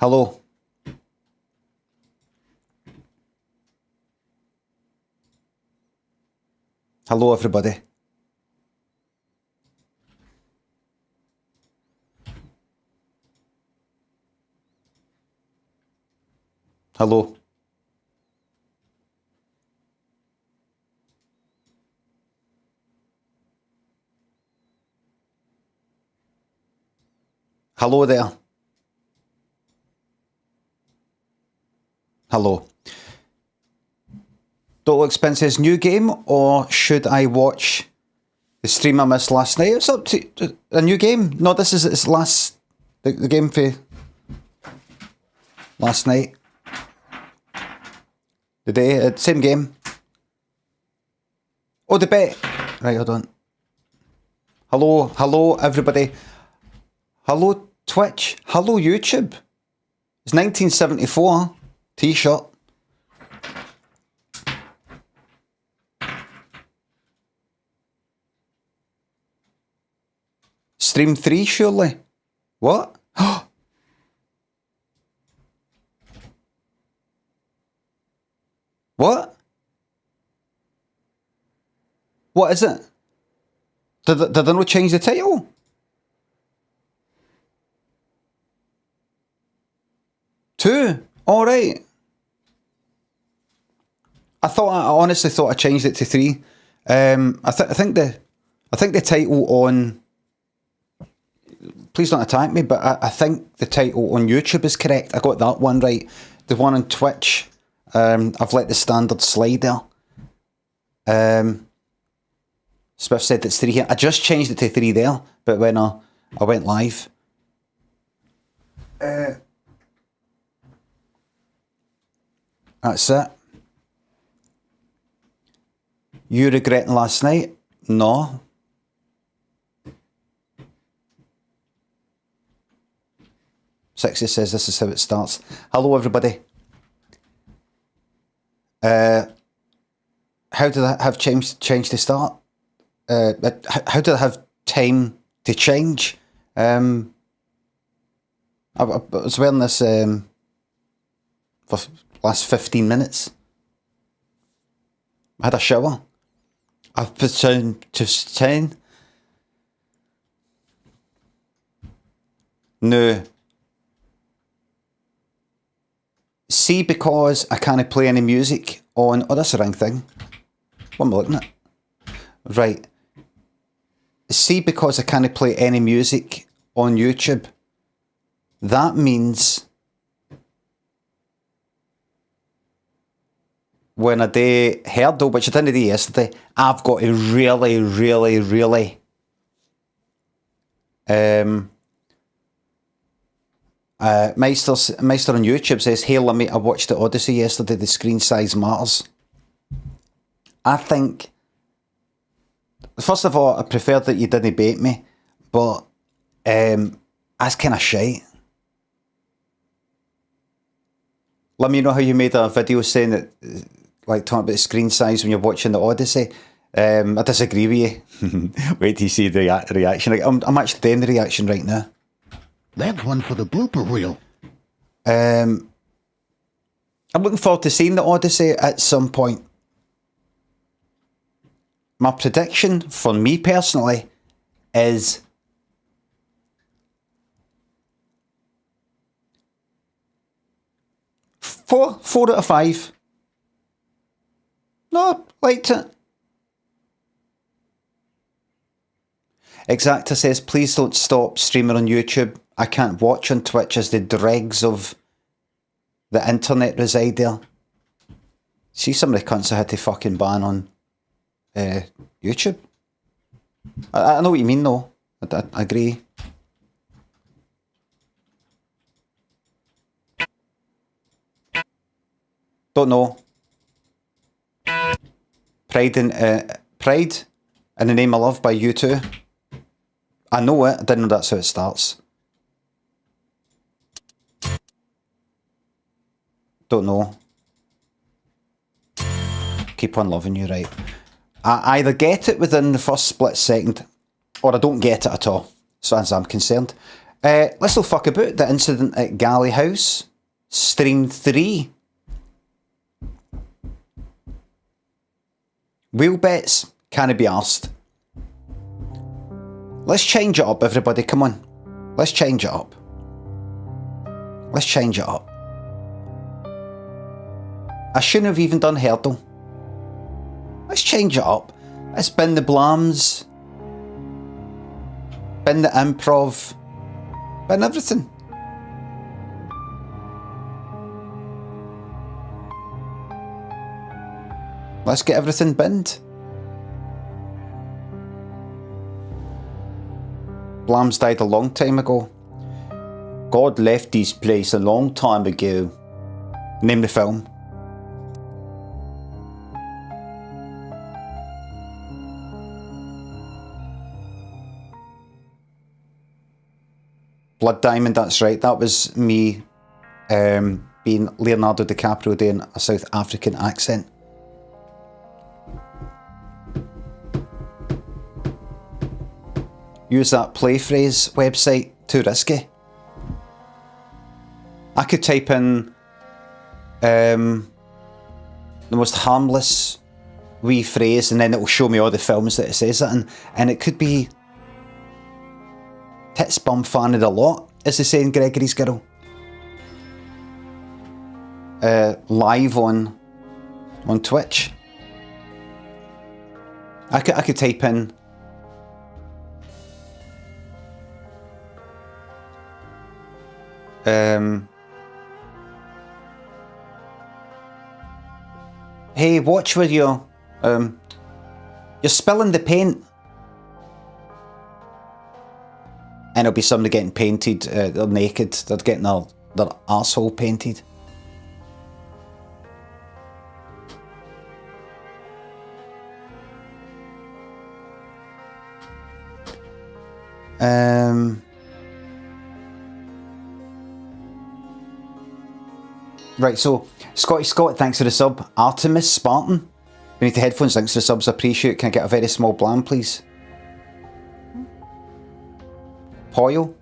Hello. Hello, everybody. Hello. Hello there. Hello. Total Expenses new game, or should I watch the stream I missed last night? It's up to a new game. No, this is its last the game for last night. The day, same game. Oh, the bet. Right, hold on. Hello, everybody. Hello, Twitch. Hello, YouTube. It's 1974 T-shirt. Stream 3, surely. What? What? What is it? Did they not change the title? Two? Alright. I honestly thought I changed it to 3. I think the title on, please don't attack me, but I think the title on YouTube is correct. I got that one right. The one on Twitch, I've let the standard slide there. Swift said it's 3 here. I just changed it to 3 there, but when I went live. That's it. You regretting last night? No. Sixty says this is how it starts. Hello, everybody. How did I have change to start? How did I have time to change? I was wearing this for last 15 minutes. I had a shower. I've put down to 10. No. See, because I can't play any music on... Oh, that's a wrong thing. What am I looking at? Right. See, because I can't play any music on YouTube, that means when I do Hurdle, which I didn't do yesterday, I've got to really Meister on YouTube says, "Hey Limmy, I watched the Odyssey yesterday, the screen size matters." I think, first of all, I prefer that you didn't bait me, but that's kind of shite. Let me know how you made a video saying that, like, talking about the screen size when you're watching the Odyssey. I disagree with you. Wait till you see the reaction. I'm actually doing the reaction right now. That's one for the blooper reel. I'm looking forward to seeing the Odyssey at some point. My prediction for me personally is four out of 5. No, liked it. Exacta says, please don't stop streaming on YouTube. I can't watch on Twitch as the dregs of the internet reside there. See some of the cunts I had to fucking ban on YouTube. I know what you mean though. I agree. Don't know. Pride in the Name of Love by U2. I know it. I didn't know that's how it starts. Don't know. Keep on loving you, right? I either get it within the first split second, or I don't get it at all, so as I'm concerned. Let's not fuck about. The incident at Galley House. Stream 3. Wheel bets. Can't be arsed. Let's change it up, everybody. Come on. Let's change it up. Let's change it up. I shouldn't have even done Hurdle. Let's change it up. Let's bin the blams. Bin the improv. Bin everything. Let's get everything binned. Blams died a long time ago. God left this place a long time ago. Name the film. Blood Diamond, that's right. That was me being Leonardo DiCaprio doing a South African accent. Use that play phrase website. Too risky. I could type in the most harmless wee phrase and then it will show me all the films that it says it in, and it could be Tits Bum Fanning a Lot, as they say in Gregory's Girl. Live on Twitch. I could type in hey, watch where you're spilling the paint. And it'll be somebody getting painted, they're naked, they're getting their arsehole painted. Right, so Scotty Scott, thanks for the sub. Artemis Spartan, beneath the headphones, thanks for the subs, I appreciate it. Can I get a very small blam, please? Hoyle,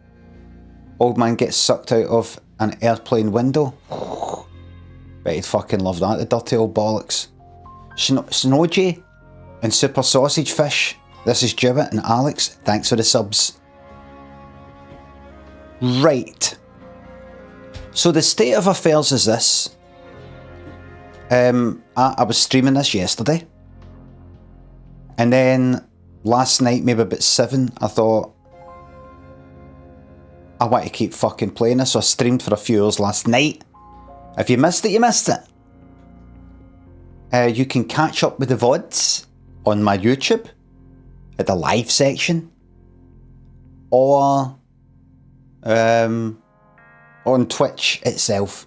old man gets sucked out of an airplane window. Bet he'd fucking love that, the dirty old bollocks. Snowjay and Super Sausage Fish, this is Jewett and Alex, thanks for the subs. Right. So the state of affairs is this. I was streaming this yesterday. And then last night, maybe about 7, I thought, I want to keep fucking playing this, so I streamed for a few hours last night. If you missed it, you missed it. You can catch up with the VODs on my YouTube at the live section, or on Twitch itself.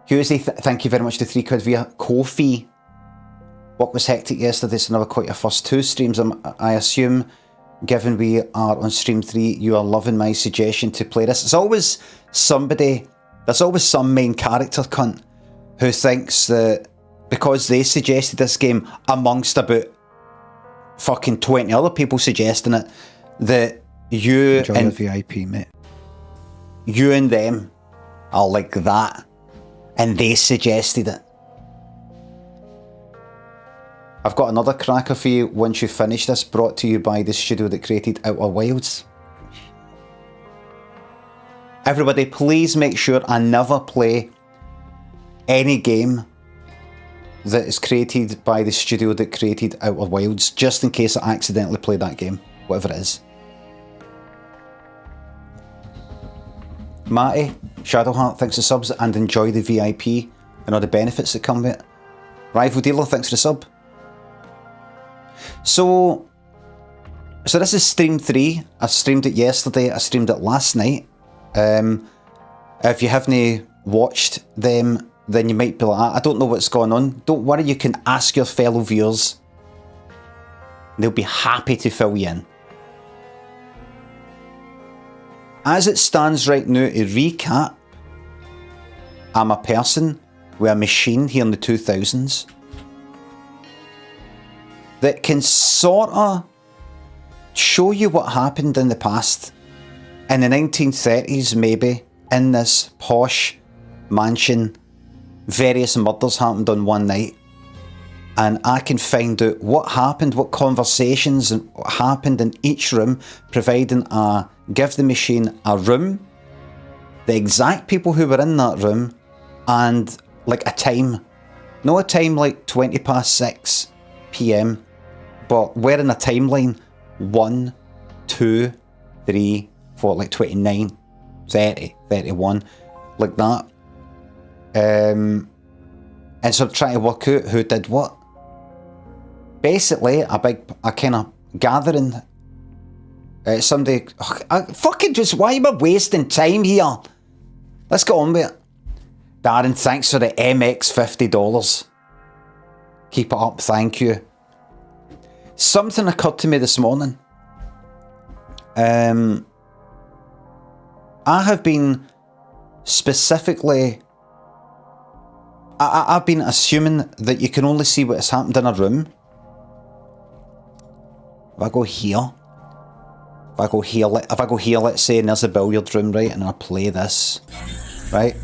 Husey, thank you very much to £3 via Ko-fi. What was hectic yesterday, so never quite your first 2 streams. I assume, given we are on stream 3, you are loving my suggestion to play this. There's always somebody, there's always some main character cunt who thinks that because they suggested this game amongst about fucking 20 other people suggesting it, that you Enjoy and the VIP, mate. You and them are like that, and they suggested it. I've got another cracker for you once you finish this, brought to you by the studio that created Outer Wilds. Everybody, please make sure I never play any game that is created by the studio that created Outer Wilds, just in case I accidentally play that game, whatever it is. Matty, Shadowheart, thanks for subs, and enjoy the VIP and all the benefits that come with it. Rival Dealer, thanks for the sub. So this is stream 3. I streamed it yesterday, I streamed it last night. If you haven't watched them, then you might be like, I don't know what's going on. Don't worry, you can ask your fellow viewers. They'll be happy to fill you in. As it stands right now, to recap, I'm a person with a machine here in the 2000s that can sort of show you what happened in the past in the 1930s, maybe, in this posh mansion, various murders happened on one night. And I can find out what happened, what conversations happened in each room, providing I give the machine a room, the exact people who were in that room, and like a time. Not a time like 20 past 6 p.m, but we're in a timeline 1, 2, 3, 4, like 29, 30, 31, like that. And so I'm trying to work out who did what. Basically, a kind of gathering. Somebody, fucking just, why am I wasting time here? Let's get on with it. Darren, thanks for the MX $50. Keep it up, thank you. Something occurred to me this morning. I have been specifically... I've been assuming that you can only see what has happened in a room. If I go here, let's say, and there's a billiard room, right, and I play this, right?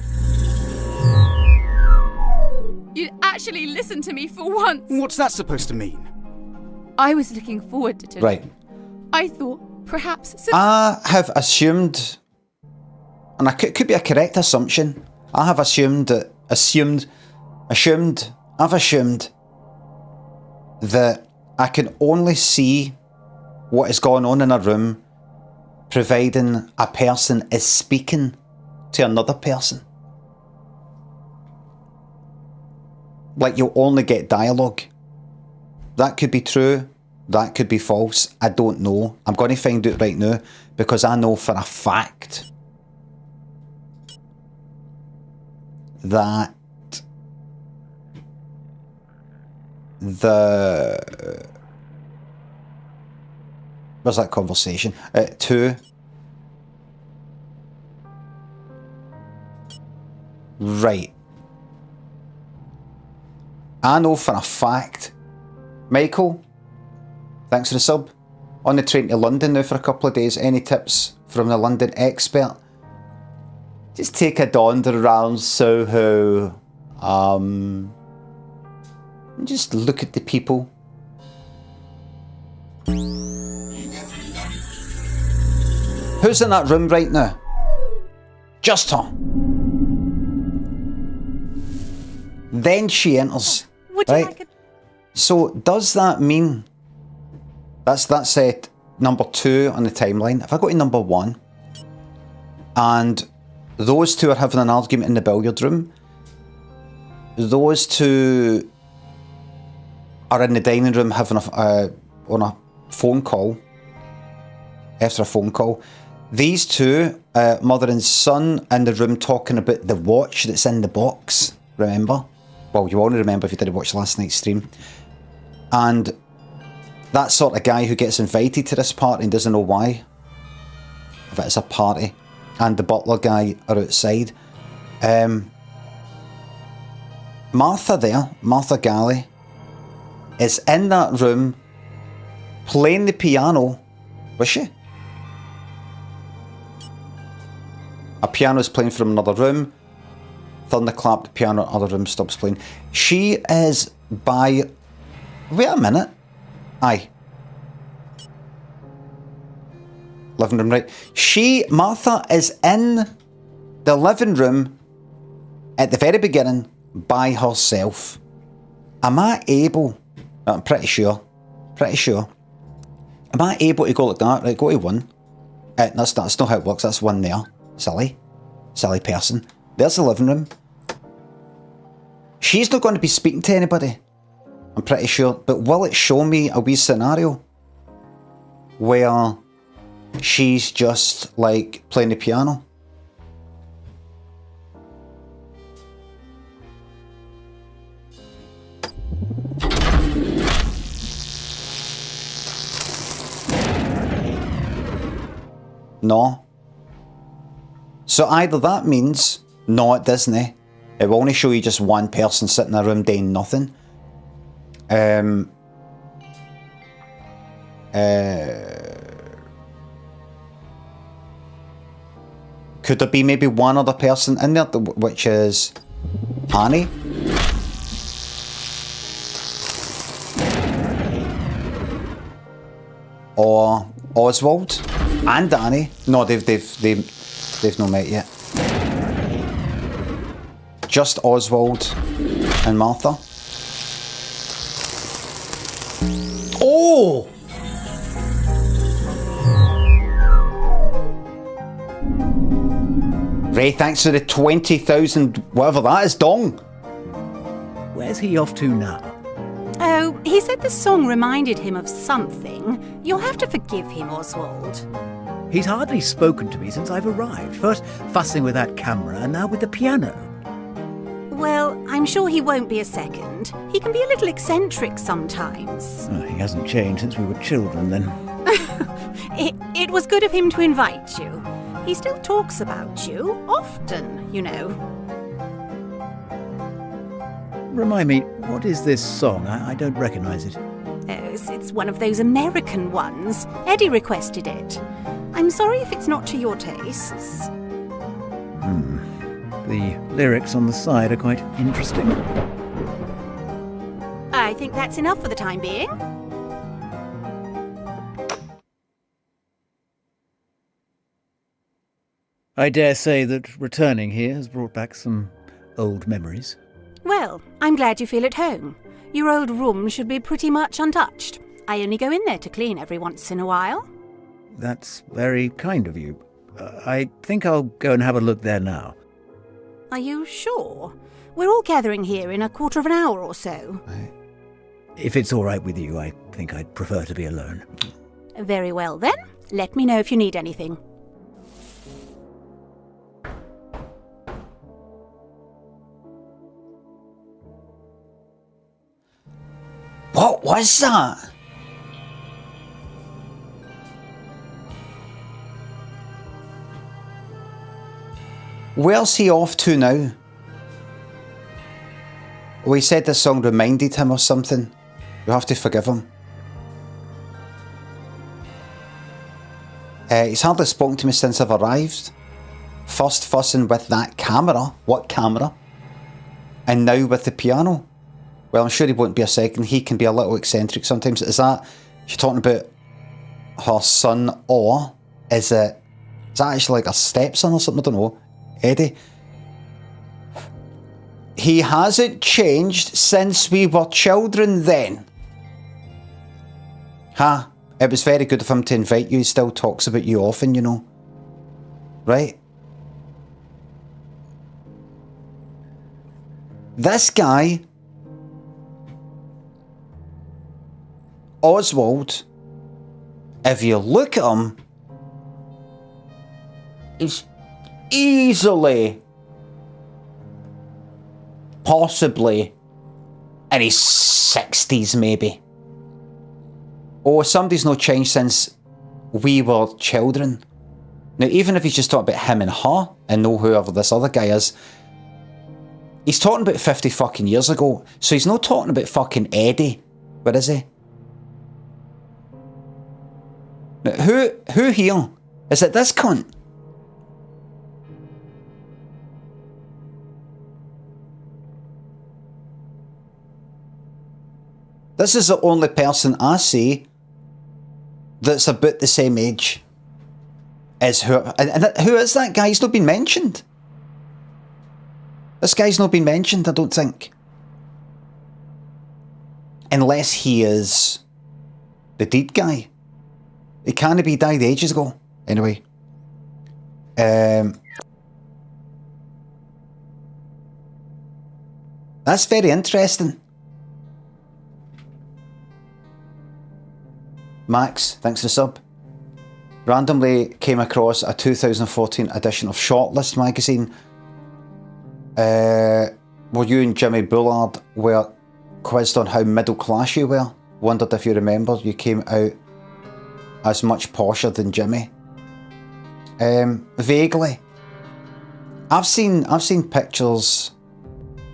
You actually listened to me for once. What's that supposed to mean? I was looking forward to today. Right. I thought perhaps... I have assumed, and it could be a correct assumption, I've assumed that I can only see what is going on in a room providing a person is speaking to another person. Like, you'll only get dialogue. That could be true, that could be false, I don't know. I'm going to find out right now, because I know for a fact that where's that conversation? 2. Right. I know for a fact. Michael, thanks for the sub. On the train to London now for a couple of days. Any tips from the London expert? Just take a donder around Soho. Just look at the people. Who's in that room right now? Just her. Then she enters. Would you right? like a... So does that mean that's number 2 on the timeline? If I go to number 1, and those two are having an argument in the billiard room, those two are in the dining room having on a phone call. After a phone call, these two, mother and son, in the room talking about the watch that's in the box. Remember? Well, you only remember if you didn't watch last night's stream. And that sort of guy who gets invited to this party and doesn't know why, if it's a party, and the butler guy are outside. Martha Galley, is in that room playing the piano. Was she? A piano's playing from another room. Thunderclap, the piano in other room stops playing. She is by... Wait a minute. Aye. Living room, right. Martha is in the living room at the very beginning by herself. Am I able... I'm pretty sure. Am I able to go like that? Right, go to 1. That's not how it works. That's 1 there. Silly person. There's the living room. She's not going to be speaking to anybody, I'm pretty sure. But will it show me a wee scenario where she's just like playing the piano? No. So either that means, no, at Disney, it will only show you just one person sitting in a room doing nothing. Could there be maybe one other person in there, which is Annie? Or Oswald and Annie? No, they've not met yet. Just Oswald and Martha. Oh! Ray, thanks for the 20,000 whatever that is, dong. Where's he off to now? Oh, he said the song reminded him of something. You'll have to forgive him, Oswald. He's hardly spoken to me since I've arrived. First fussing with that camera, and now with the piano. Well, I'm sure he won't be a second. He can be a little eccentric sometimes. Oh, he hasn't changed since we were children, then. It was good of him to invite you. He still talks about you, often, you know. Remind me, what is this song? I don't recognise it. Oh, it's one of those American ones. Eddie requested it. I'm sorry if it's not to your tastes. The lyrics on the side are quite interesting. I think that's enough for the time being. I dare say that returning here has brought back some old memories. Well, I'm glad you feel at home. Your old room should be pretty much untouched. I only go in there to clean every once in a while. That's very kind of you. I think I'll go and have a look there now. Are you sure? We're all gathering here in a quarter of an hour or so. If it's all right with you, I think I'd prefer to be alone. Very well then. Let me know if you need anything. What was that? Where's he off to now? We said this song reminded him of something. You have to forgive him. He's hardly spoken to me since I've arrived. First fussing with that camera. What camera? And now with the piano. Well, I'm sure he won't be a second. He can be a little eccentric sometimes. Is that... She's talking about her son, or is that actually like a stepson or something? I don't know. Eddie. He hasn't changed since we were children then. Ha. It was very good of him to invite you. He still talks about you often, you know. Right? This guy, Oswald, if you look at him, he's easily, possibly in his 60s maybe. Oh, somebody's no changed since we were children. Now, even if he's just talking about him and her, and know whoever this other guy is, he's talking about 50 fucking years ago. So he's not talking about fucking Eddie. Where is he? Now, who here? Is it this cunt? This is the only person I see that's about the same age as her. And who is that guy? He's not been mentioned. This guy's not been mentioned, I don't think. Unless he is the deed guy. He can't be died ages ago. Anyway. That's very interesting. Max, thanks for the sub. Randomly came across a 2014 edition of Shortlist magazine. Where you and Jimmy Bullard were quizzed on how middle class you were. Wondered if you remember, you came out as much posher than Jimmy. Vaguely. I've seen pictures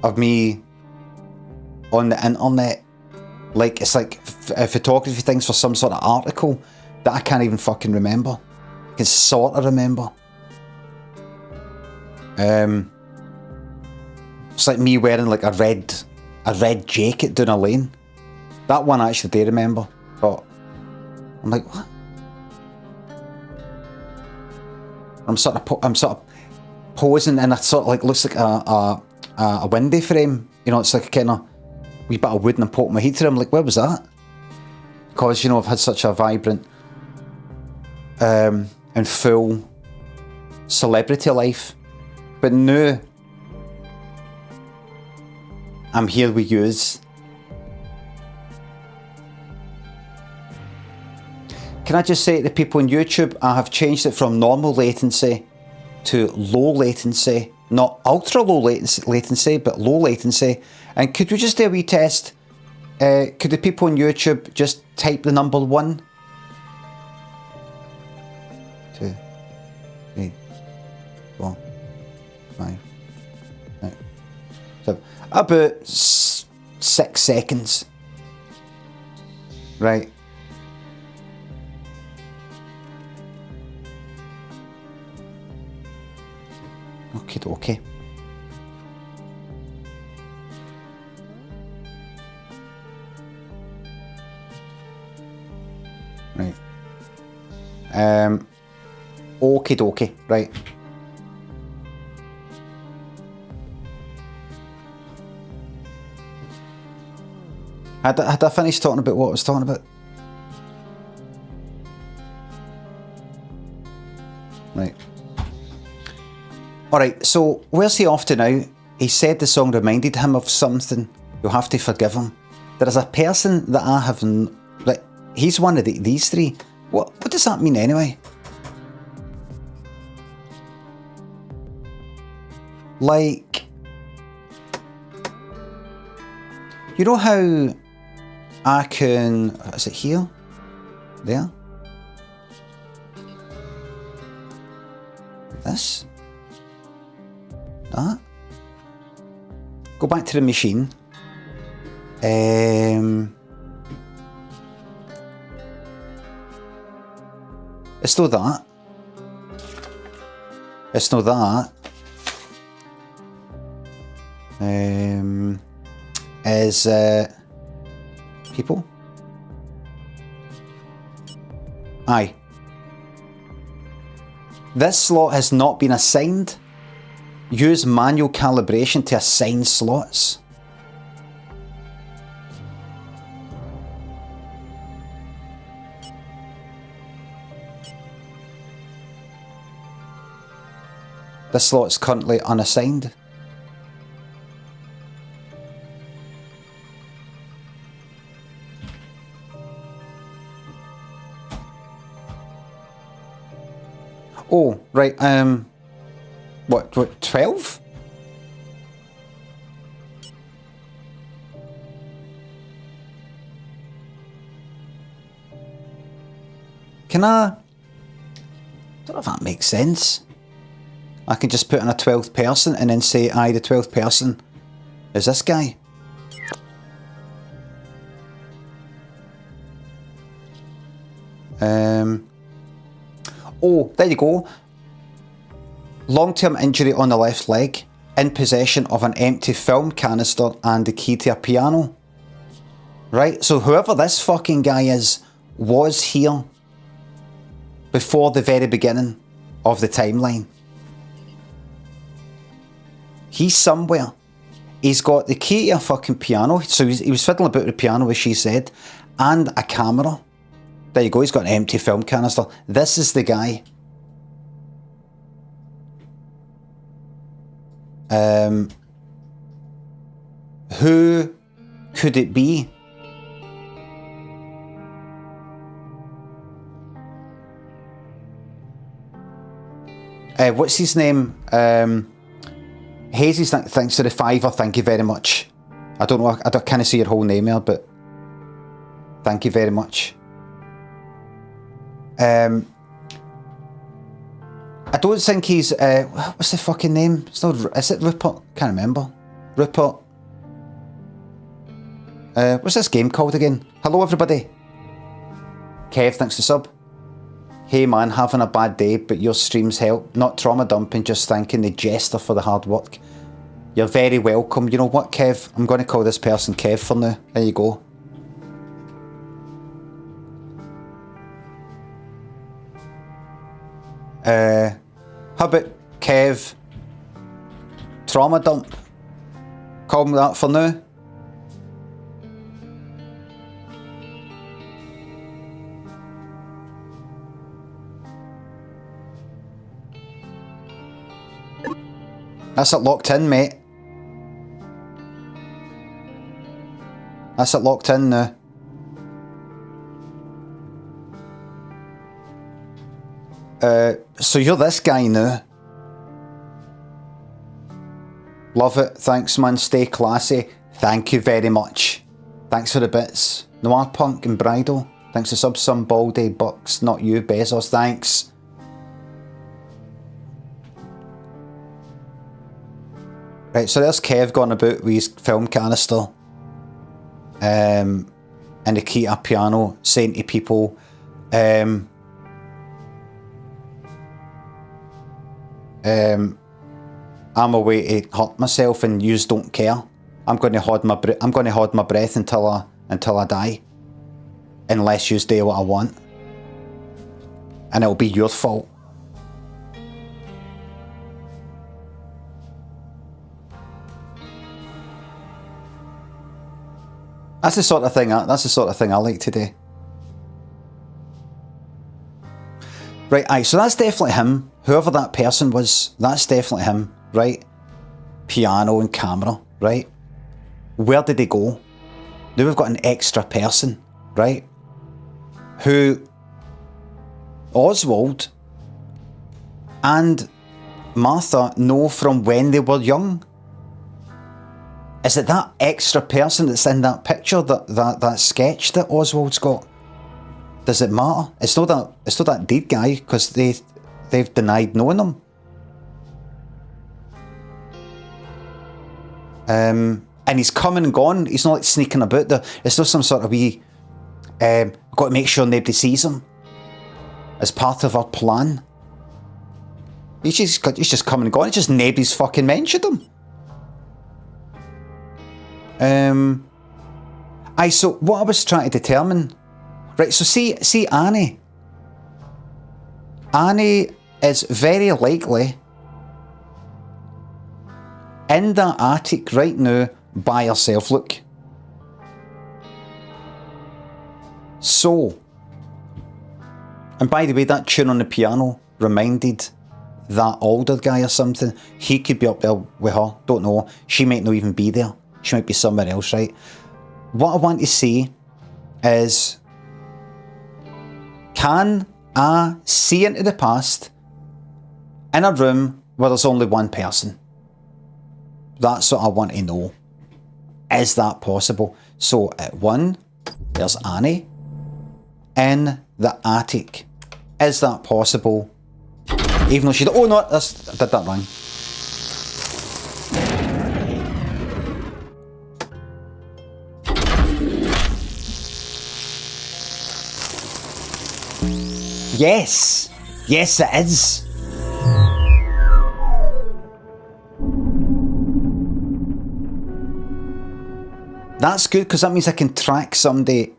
of me on the internet. Like, it's like photography things for some sort of article that I can't even fucking remember. I can sort of remember. It's like me wearing like a red jacket down a lane. That one I actually do remember, but I'm like, what? I'm sort of posing and it sort of like looks like a window frame. You know, it's like a kind of wee bit of wood and I'm poking my head through. I'm like, where was that? Because, you know, I've had such a vibrant and full celebrity life. But now, I'm here with yous. Can I just say to the people on YouTube, I have changed it from normal latency to low latency. Not ultra low latency, but low latency. And could we just do a wee test? Could the people on YouTube just type the number 1? 2, 3, 4, 5, 6, 7. About 6 seconds. Right. Okay. Right. Okie dokie. Right. Had I finished talking about what I was talking about? Right. Alright, so where's he off to now? He said the song reminded him of something. You'll have to forgive him. There is a person that I have... Like, he's one of these three. What does that mean anyway? Like... You know how I can... Is it here? There? This? That? Go back to the machine. It's not that. It's not that. Is people? Aye. This slot has not been assigned. Use manual calibration to assign slots. This slot is currently unassigned. Oh, right, what, 12? Can I... don't know if that makes sense. I can just put in a 12th person and then say, aye, the 12th person is this guy. Oh, there you go. Long-term injury on the left leg. In possession of an empty film canister and the key to a piano. Right, so whoever this fucking guy is was here before the very beginning of the timeline. He's somewhere. He's got the key to a fucking piano. So he was fiddling about the piano, as she said, and a camera. There you go, he's got an empty film canister. This is the guy. Who could it be? What's his name? Hazy, thanks for the $5. Thank you very much. I don't know, I can't see your whole name here, but thank you very much. I don't think he's... what's the fucking name? It's not... Is it Rupert? Can't remember. Rupert. What's this game called again? Hello, everybody. Kev, thanks for sub. Hey man, having a bad day, but your streams help. Not trauma dumping, just thanking the jester for the hard work. You're very welcome. You know what, Kev? I'm going to call this person Kev for now. There you go. How about Kev Trauma Dump? Call me that for now. That's it locked in, mate. That's it locked in now. So you're this guy now. Love it. Thanks, man. Stay classy. Thank you very much. Thanks for the bits. Noir Punk and Bridal. Thanks for subs, some Baldy Bucks. Not you, Bezos. Thanks. Right, so there's Kev going about with his film canister. And the key to a piano, saying to people, I'm away to hurt myself and yous don't care. I'm going to hold my breath until I die, unless yous do what I want, and it'll be your fault. That's the sort of thing I like to do. Right, aye, so that's definitely him. Whoever that person was, that's definitely him, right? Piano and camera, right? Where did he go? Now we've got an extra person, right? Who Oswald and Martha know from when they were young. Is it that extra person that's in that picture, that sketch that Oswald's got? Does it matter? It's not that dead guy, because they've denied knowing him. And he's come and gone. He's not like sneaking about there. It's not some sort of wee got to make sure nobody sees him as part of our plan. He's just come and gone. It's just nobody's fucking mentioned him. So what I was trying to determine, right, so see Annie. Annie is very likely in that attic right now by herself, look. So, and by the way, that tune on the piano reminded that older guy or something. He could be up there with her, don't know. She might not even be there. She might be somewhere else, right? What I want to see is, can I see into the past in a room where there's only one person? That's what I want to know. Is that possible? So at 1, there's Annie in the attic. Is that possible? Even though she... Oh no, I did that wrong. Yes! Yes, it is! That's good, because that means I can track somebody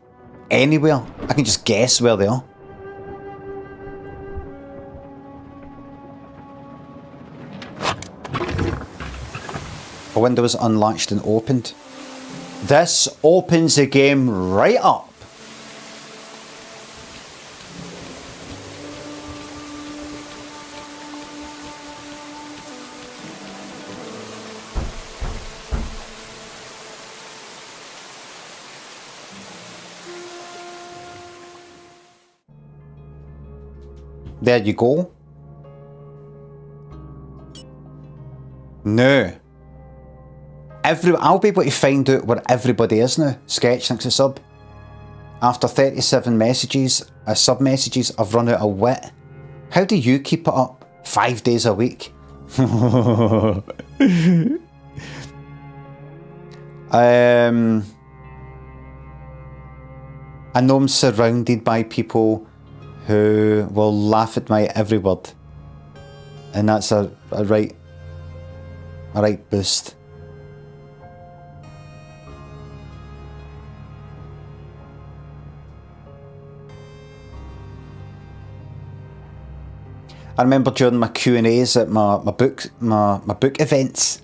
anywhere. I can just guess where they are. A window is unlatched and opened. This opens the game right up. There you go. Now, I'll be able to find out where everybody is now. Sketch, thanks a sub. After 37 messages, sub messages, I've run out of wit. How do you keep it up 5 days a week? I know I'm surrounded by people who will laugh at my every word. And that's a right boost. I remember during my Q&As at my book events,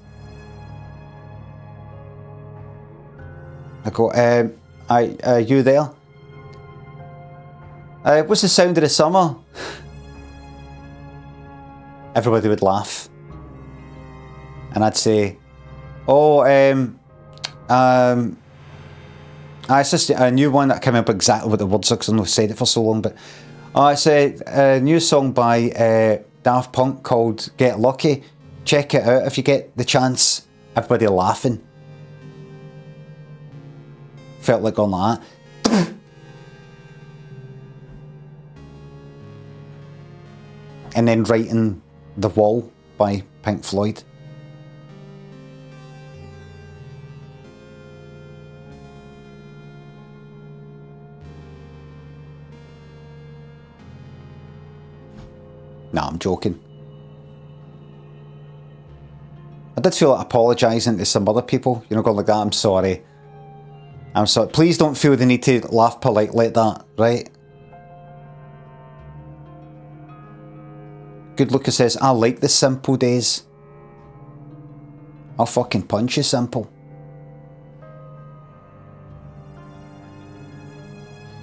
I go, are you there? What's the sound of the summer? Everybody would laugh. And I'd say, oh, it's just a new one that came up exactly what the words are because I've not said it for so long, but it's a new song by Daft Punk called Get Lucky. Check it out if you get the chance. Everybody laughing. Felt like on that. And then writing The Wall by Pink Floyd. Nah, I'm joking. I did feel like apologising to some other people, you know, going like that, I'm sorry. I'm sorry. Please don't feel the need to laugh politely like that, right? Good Lucas says, I like the simple days. I'll fucking punch you, Simple.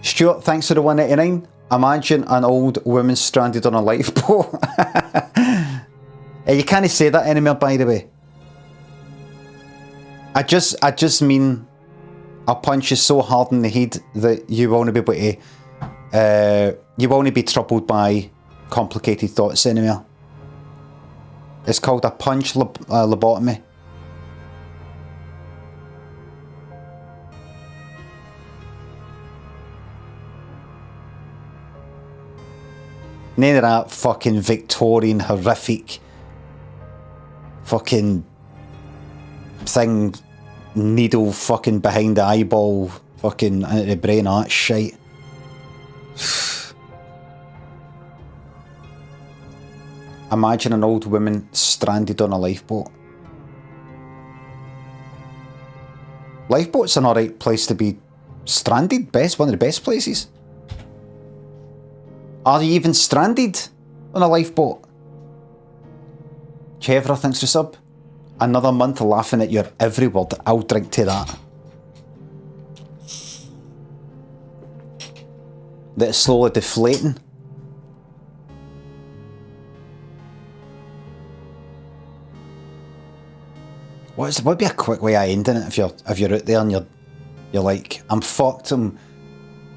Stuart, thanks for the 189. Imagine an old woman stranded on a lifeboat. You can't say that anymore, by the way. I just mean I'll punch you so hard in the head that you won't be able to you won't be troubled by complicated thoughts anymore. It's called a punch lobotomy. None of that fucking Victorian horrific fucking thing, needle fucking behind the eyeball, fucking into the brain, that shite. Imagine an old woman stranded on a lifeboat. Lifeboat's an alright place to be stranded. One of the best places. Are you even stranded on a lifeboat? Chevra, thanks for sub. Another month of laughing at your every word. I'll drink to that. That is slowly deflating. What would be a quick way of ending it if you're out there and you're like, I'm fucked, I'm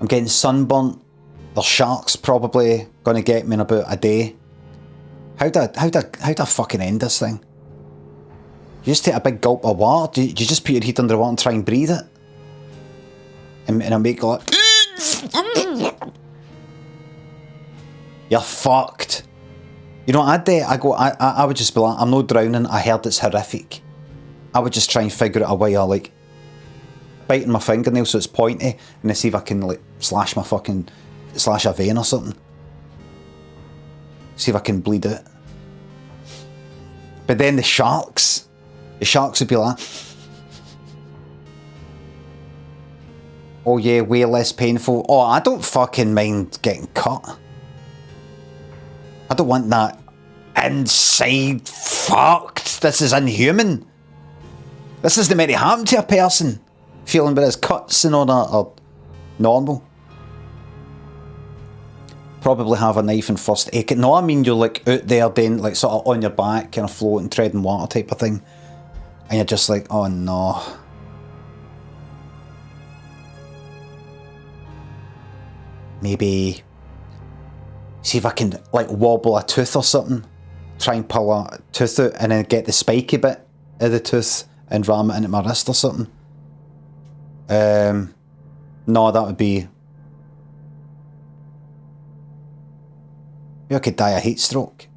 getting sunburnt. There's sharks probably gonna get me in about a day. How do I fucking end this thing? You just take a big gulp of water. Do you just put your head under the water and try and breathe it? And I make like you're fucked. You know what I'd do? I would just be like, I'm not drowning, I heard it's horrific. I would just try and figure out a way of like biting my fingernail so it's pointy and then see if I can like slash a vein or something. See if I can bleed it. But then the sharks would be like, oh yeah, way less painful. Oh, I don't fucking mind getting cut. I don't want that inside fucked. This is inhuman. This isn't meant to happen to a person. Feeling but his cuts and all that are normal. Probably have a knife and first aid kit. No, I mean you're like out there then, like sort of on your back, kind of floating, treading water type of thing. And you're just like, oh no. Maybe see if I can like wobble a tooth or something. Try and pull a tooth out and then get the spiky bit of the tooth and ram it into my wrist or something. No, that would be... Maybe I could die of heat stroke.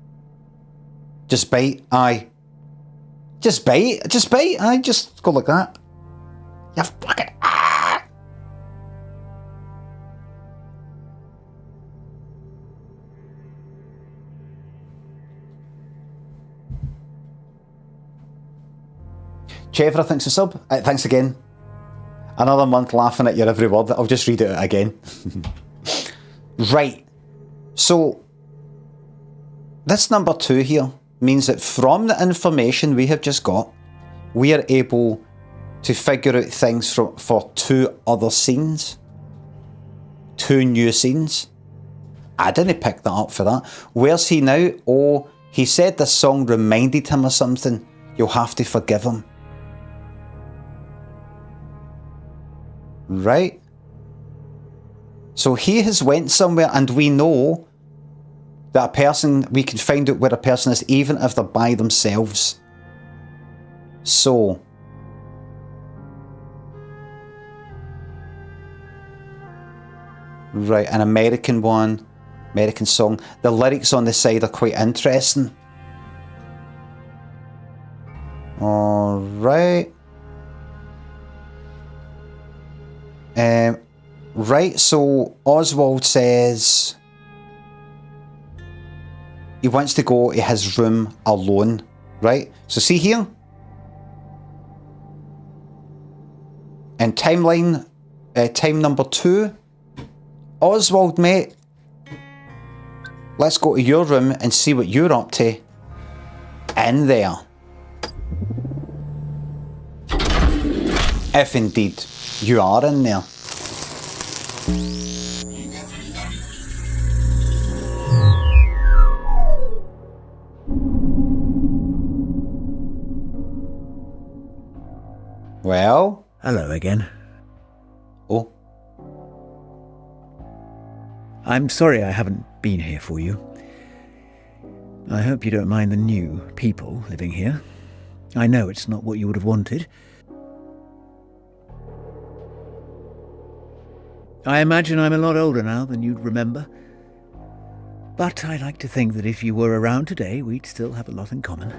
Just bite, aye. Just bite, aye. Just go like that. You fucking... Ah! Chevra, thanks for sub. Thanks again. Another month laughing at your every word. I'll just read it out again. Right. So, this number 2 here means that from the information we have just got, we are able to figure out things for 2 other scenes. 2 new scenes. I didn't pick that up for that. Where's he now? Oh, he said this song reminded him of something. You'll have to forgive him. Right? So he has went somewhere, and we know that a person, we can find out where a person is even if they're by themselves. So, right, an American one, American song. The lyrics on the side are quite interesting. Alright. Right, so Oswald says he wants to go to his room alone, right? So see here, in timeline, time number 2, Oswald, mate, let's go to your room and see what you're up to in there. If indeed you are in there. Well? Hello again. Oh. I'm sorry I haven't been here for you. I hope you don't mind the new people living here. I know it's not what you would have wanted. I imagine I'm a lot older now than you'd remember. But I like to think that if you were around today, we'd still have a lot in common.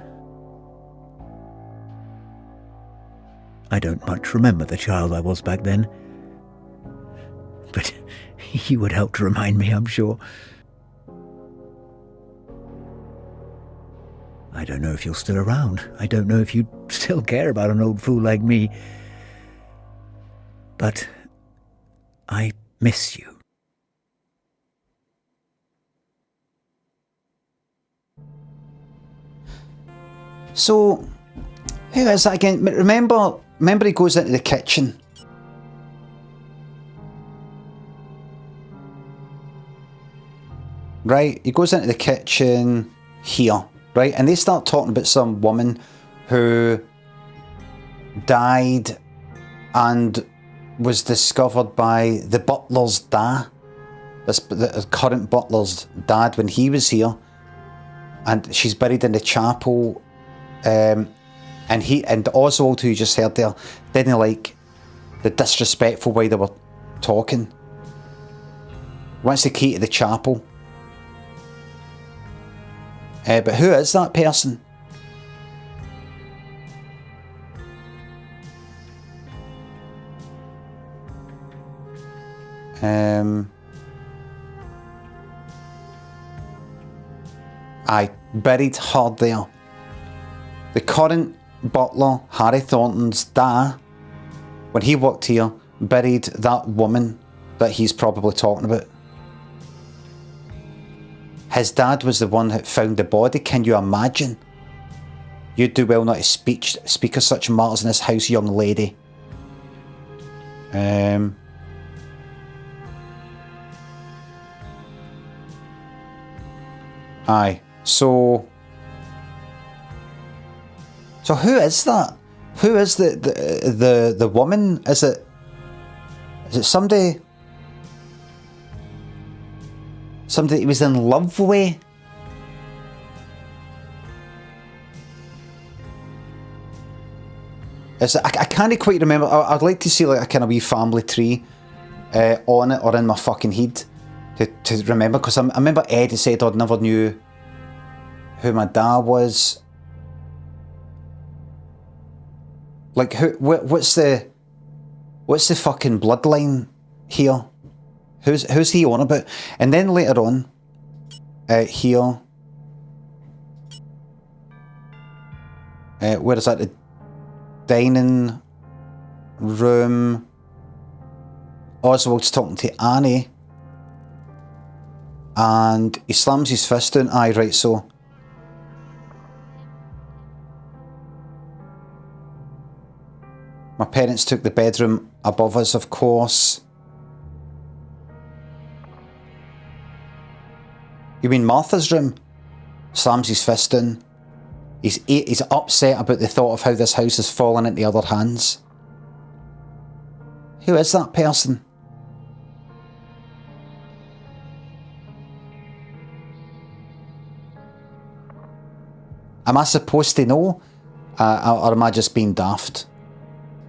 I don't much remember the child I was back then. But you would help to remind me, I'm sure. I don't know if you're still around. I don't know if you'd still care about an old fool like me. But I miss you. So, who is that again? Remember he goes into the kitchen. Right, he goes into the kitchen here, right? And they start talking about some woman who died and was discovered by the butler's dad, the current butler's dad when he was here, and she's buried in the chapel. And Oswald, who you just heard there, didn't like the disrespectful way they were talking. Wants the key to the chapel. But who is that person? I buried her there. The current butler, Harry Thornton's dad, when he worked here, buried that woman that he's probably talking about. His dad was the one that found the body. Can you imagine? You'd do well not to speak of such matters in this house, young lady. Aye. So who is that? Who is the woman? Is it somebody that he was in love with? I can't quite remember. I'd like to see like a kind of wee family tree on it or in my fucking head to remember, because I remember Eddie said I never knew who my dad was. Like, what's the fucking bloodline here? Who's he on about? And then later on, here, where is that? dining room. Oswald's talking to Annie. And he slams his fist down. Aye, right, so. My parents took the bedroom above us, of course. You mean Martha's room? Slams his fist down. He's upset about the thought of how this house has fallen into other hands. Who is that person? Am I supposed to know? Or am I just being daft?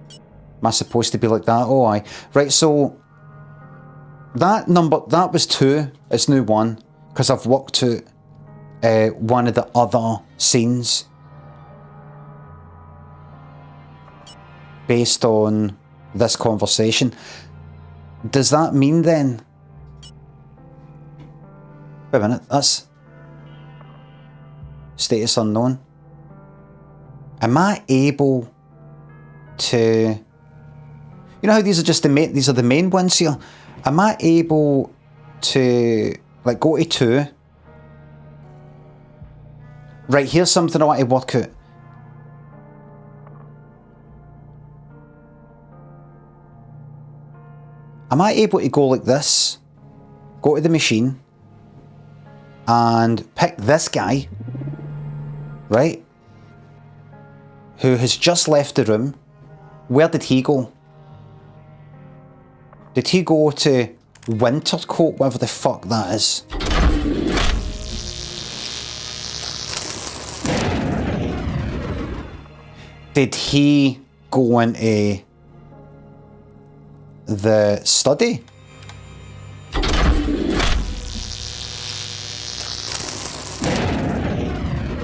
Am I supposed to be like that? Oh, aye. Right, so that was 2. It's now 1. Because I've worked out one of the other scenes based on this conversation. Does that mean then... Wait a minute, that's... Status unknown. Am I able to... You know how these are just the main ones here? Am I able to... Like, go to 2. Right, here's something I want to work out. Am I able to go like this? Go to the machine. And pick this guy. Right? Who has just left the room. Where did he go? Did he go to... Wintercoat, whatever the fuck that is. Did he go into the study?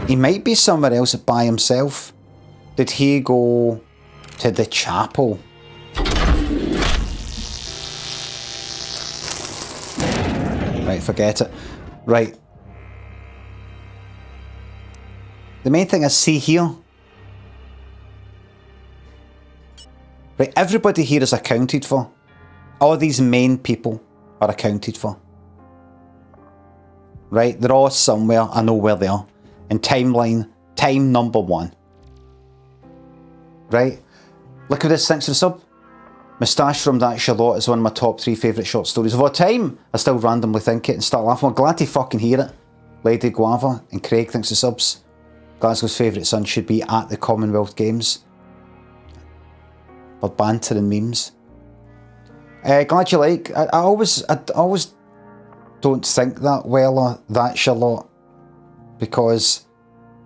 He might be somewhere else by himself. Did he go to the chapel? Right, forget it. Right. The main thing I see here. Right, everybody here is accounted for. All these main people are accounted for. Right, they're all somewhere. I know where they are. In timeline, time number 1. Right? Look at this, thanks for the sub. Moustache from That Charlotte is one of my top 3 favourite short stories of all time. I still randomly think it and start laughing. I'm glad to fucking hear it. Lady Guava and Craig, thanks for subs. Glasgow's favourite son should be at the Commonwealth Games. For banter and memes. Glad you like. I always don't think that well of That Charlotte. Because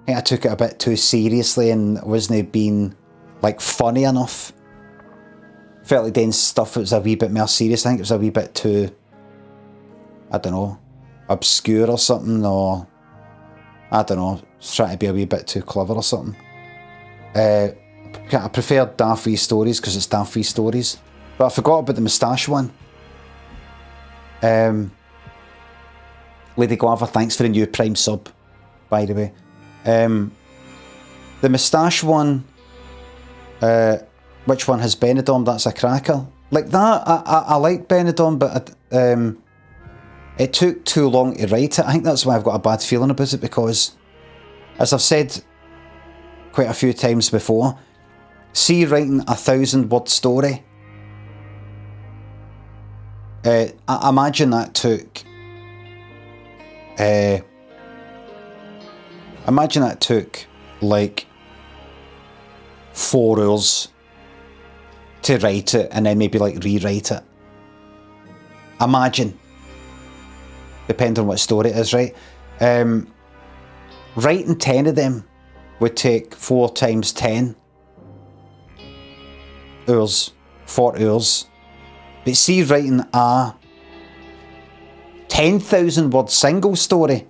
I think I took it a bit too seriously and wasn't being like funny enough. Felt like doing stuff that was a wee bit more serious. I think it was a wee bit too, I don't know, obscure or something, or I don't know, trying to be a wee bit too clever or something. I prefer Daffy stories because it's Daffy stories, but I forgot about the moustache one. Lady Guava, thanks for the new Prime sub, by the way. The moustache one, which one has Benidorm? That's a cracker. Like that, I like Benidorm, but it took too long to write it. I think that's why I've got a bad feeling about it, because, as I've said quite a few times before, see writing a 1,000-word story. I imagine that took... like 4 hours to write it and then maybe like rewrite it. Imagine. Depending on what story it is, right? Writing 10 of them would take 4 times 10 hours, 4 hours. But see, writing a 10,000 word single story,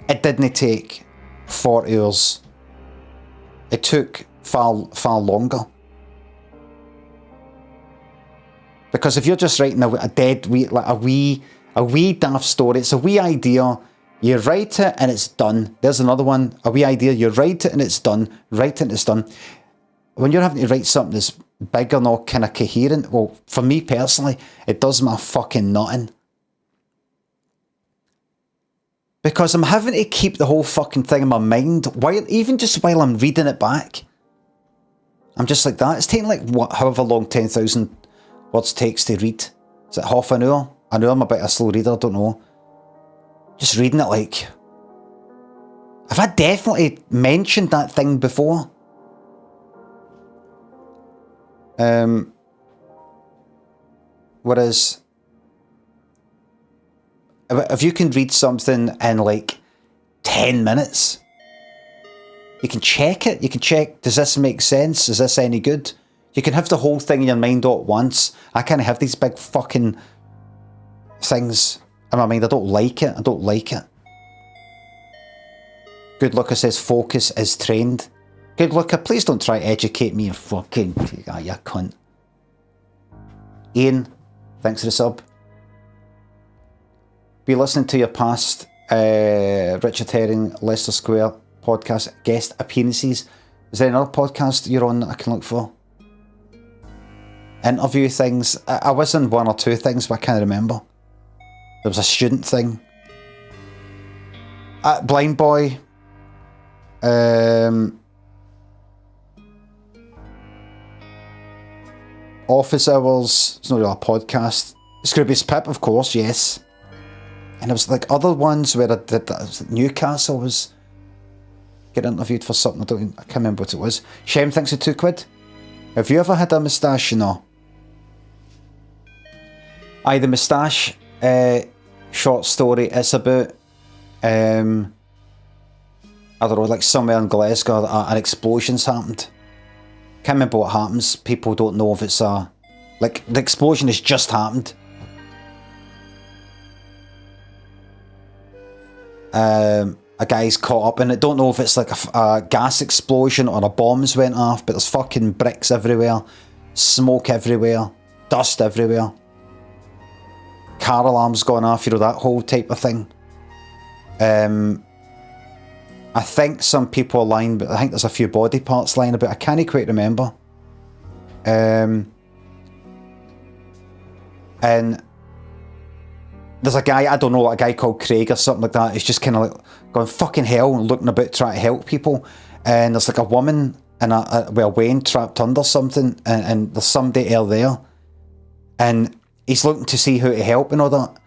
it didn't take 4 hours. It took far longer. Because if you're just writing a dead wee, like a wee daft story, it's a wee idea, you write it and it's done. There's another one, a wee idea, you write it and it's done, write it and it's done. when you're having to write something that's big or not kind of coherent, well, for me personally, it does my fucking nothing. Because I'm having to keep the whole fucking thing in my mind, even just while I'm reading it back. I'm just like that. It's taking like however long 10,000 words takes to read. Is it half an hour? I know I'm a bit of a slow reader, I don't know. Just reading it like... Have I definitely mentioned that thing before? Whereas... If you can read something in like 10 minutes, you can check it. You can check, does this make sense? Is this any good? You can have the whole thing in your mind all at once. I kind of have these big fucking things in my mind. I don't like it. I don't like it. Good Looker says focus is trained. Good Looker, please don't try to educate me, you fucking... Ah, you cunt. Ian, thanks for the sub. Be listening to your past Richard Herring, Leicester Square podcast guest appearances. Is there another podcast you're on that I can look for? Interview things. I was in one or two things, but I can't remember. There was a student thing. Blind Boy. Office Hours. It's not really a podcast. Scroobius Pip, of course, yes. And there was like other ones where I did that. Newcastle was getting interviewed for something. I can't remember what it was. Shem thinks it's £2. Have you ever had a moustache? No. Aye, the moustache short story. It's about I don't know, like somewhere in Glasgow an explosion's happened. Can't remember what happens. People don't know if it's like the explosion has just happened. A guy's caught up in it. Don't know if it's like a gas explosion or a bomb's went off, but there's fucking bricks everywhere, smoke everywhere, dust everywhere, car alarms going off, you know, that whole type of thing. I think some people are lying, but I think there's a few body parts lying about. I can't quite remember. And there's a guy, I don't know, a guy called Craig or something like that. He's just kind of like going fucking hell and looking about trying to help people. And there's like a woman and Wayne trapped under something, and there's somebody out there. And he's looking to see who to help and all that.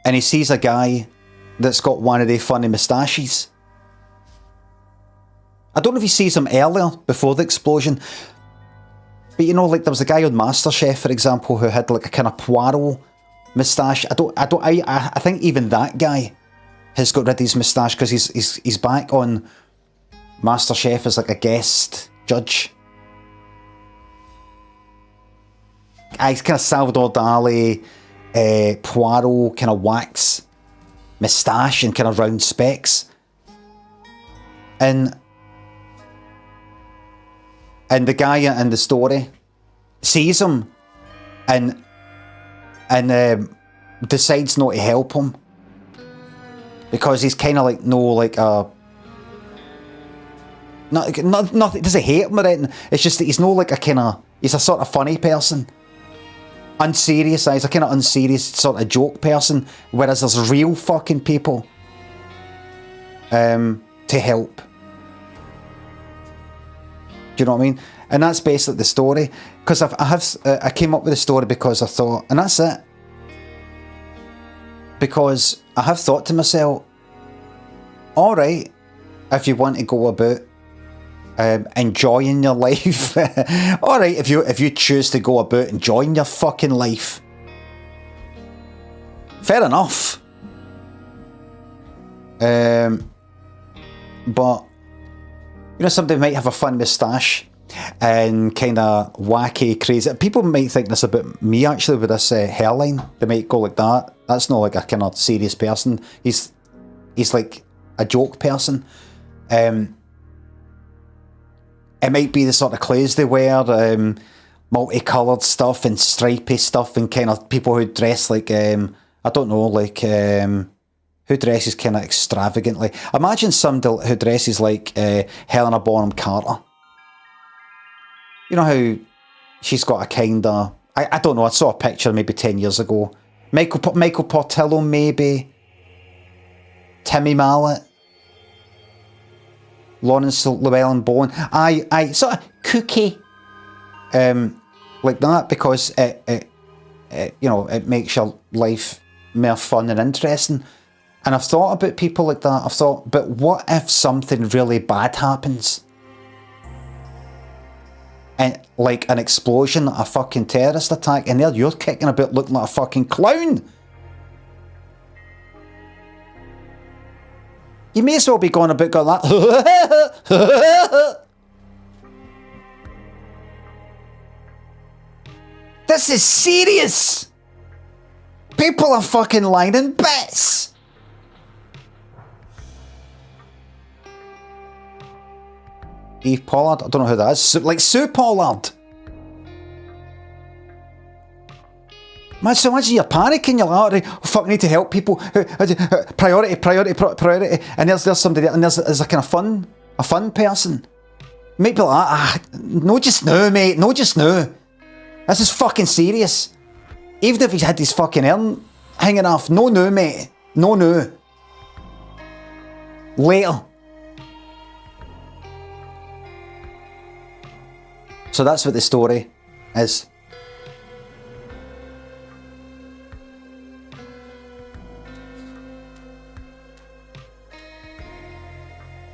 And he sees a guy that's got one of the funny moustaches. I don't know if he sees him earlier, before the explosion. But you know, like there was a guy on MasterChef, for example, who had like a kind of Poirot moustache. I think even that guy has got rid of his moustache because he's back on MasterChef as like a guest judge. He's kind of Salvador Dali, Poirot, kind of wax moustache and kind of round specs. And the guy in the story sees him and decides not to help him because he's kind of like nothing. Doesn't hate him or anything. It's just that he's no like he's a sort of funny person, unserious. He's a kind of unserious sort of joke person. Whereas there's real fucking people to help. Do you know what I mean? And that's basically the story. Because I came up with the story because I thought, and that's it. Because I have thought to myself, all right, if you want to go about enjoying your life, all right, if you choose to go about enjoying your fucking life, fair enough. But you know, somebody might have a fun moustache and kind of wacky, crazy. People might think this about me actually with this hairline. They might go like that. That's not like a kind of serious person. He's like a joke person. It might be the sort of clothes they wear, multicoloured stuff and stripy stuff, and kind of people who dress like I don't know, like who who dresses kind of extravagantly. Imagine somebody who dresses like Helena Bonham Carter. You know how she's got a kind of... I don't know, I saw a picture maybe 10 years ago. Michael Portillo, maybe. Timmy Mallet. Lawrence Llewellyn Bowen. I sort of kooky. Like that, because it makes your life more fun and interesting. And I've thought about people like that. I've thought, but what if something really bad happens? And like an explosion, a fucking terrorist attack, and there you're kicking about looking like a fucking clown. You may as well be going about going like that. This is serious. People are fucking lying in bits. Eve Pollard? I don't know who that is. Like Sue Pollard. Imagine you're panicking, you're like, oh fuck, I need to help people. Priority. And there's somebody there, and there's a kind of fun person. Might be like, no just now, mate, no just now. This is fucking serious. Even if he's had his fucking arm hanging off, no now, mate. No now. Later. So that's what the story is.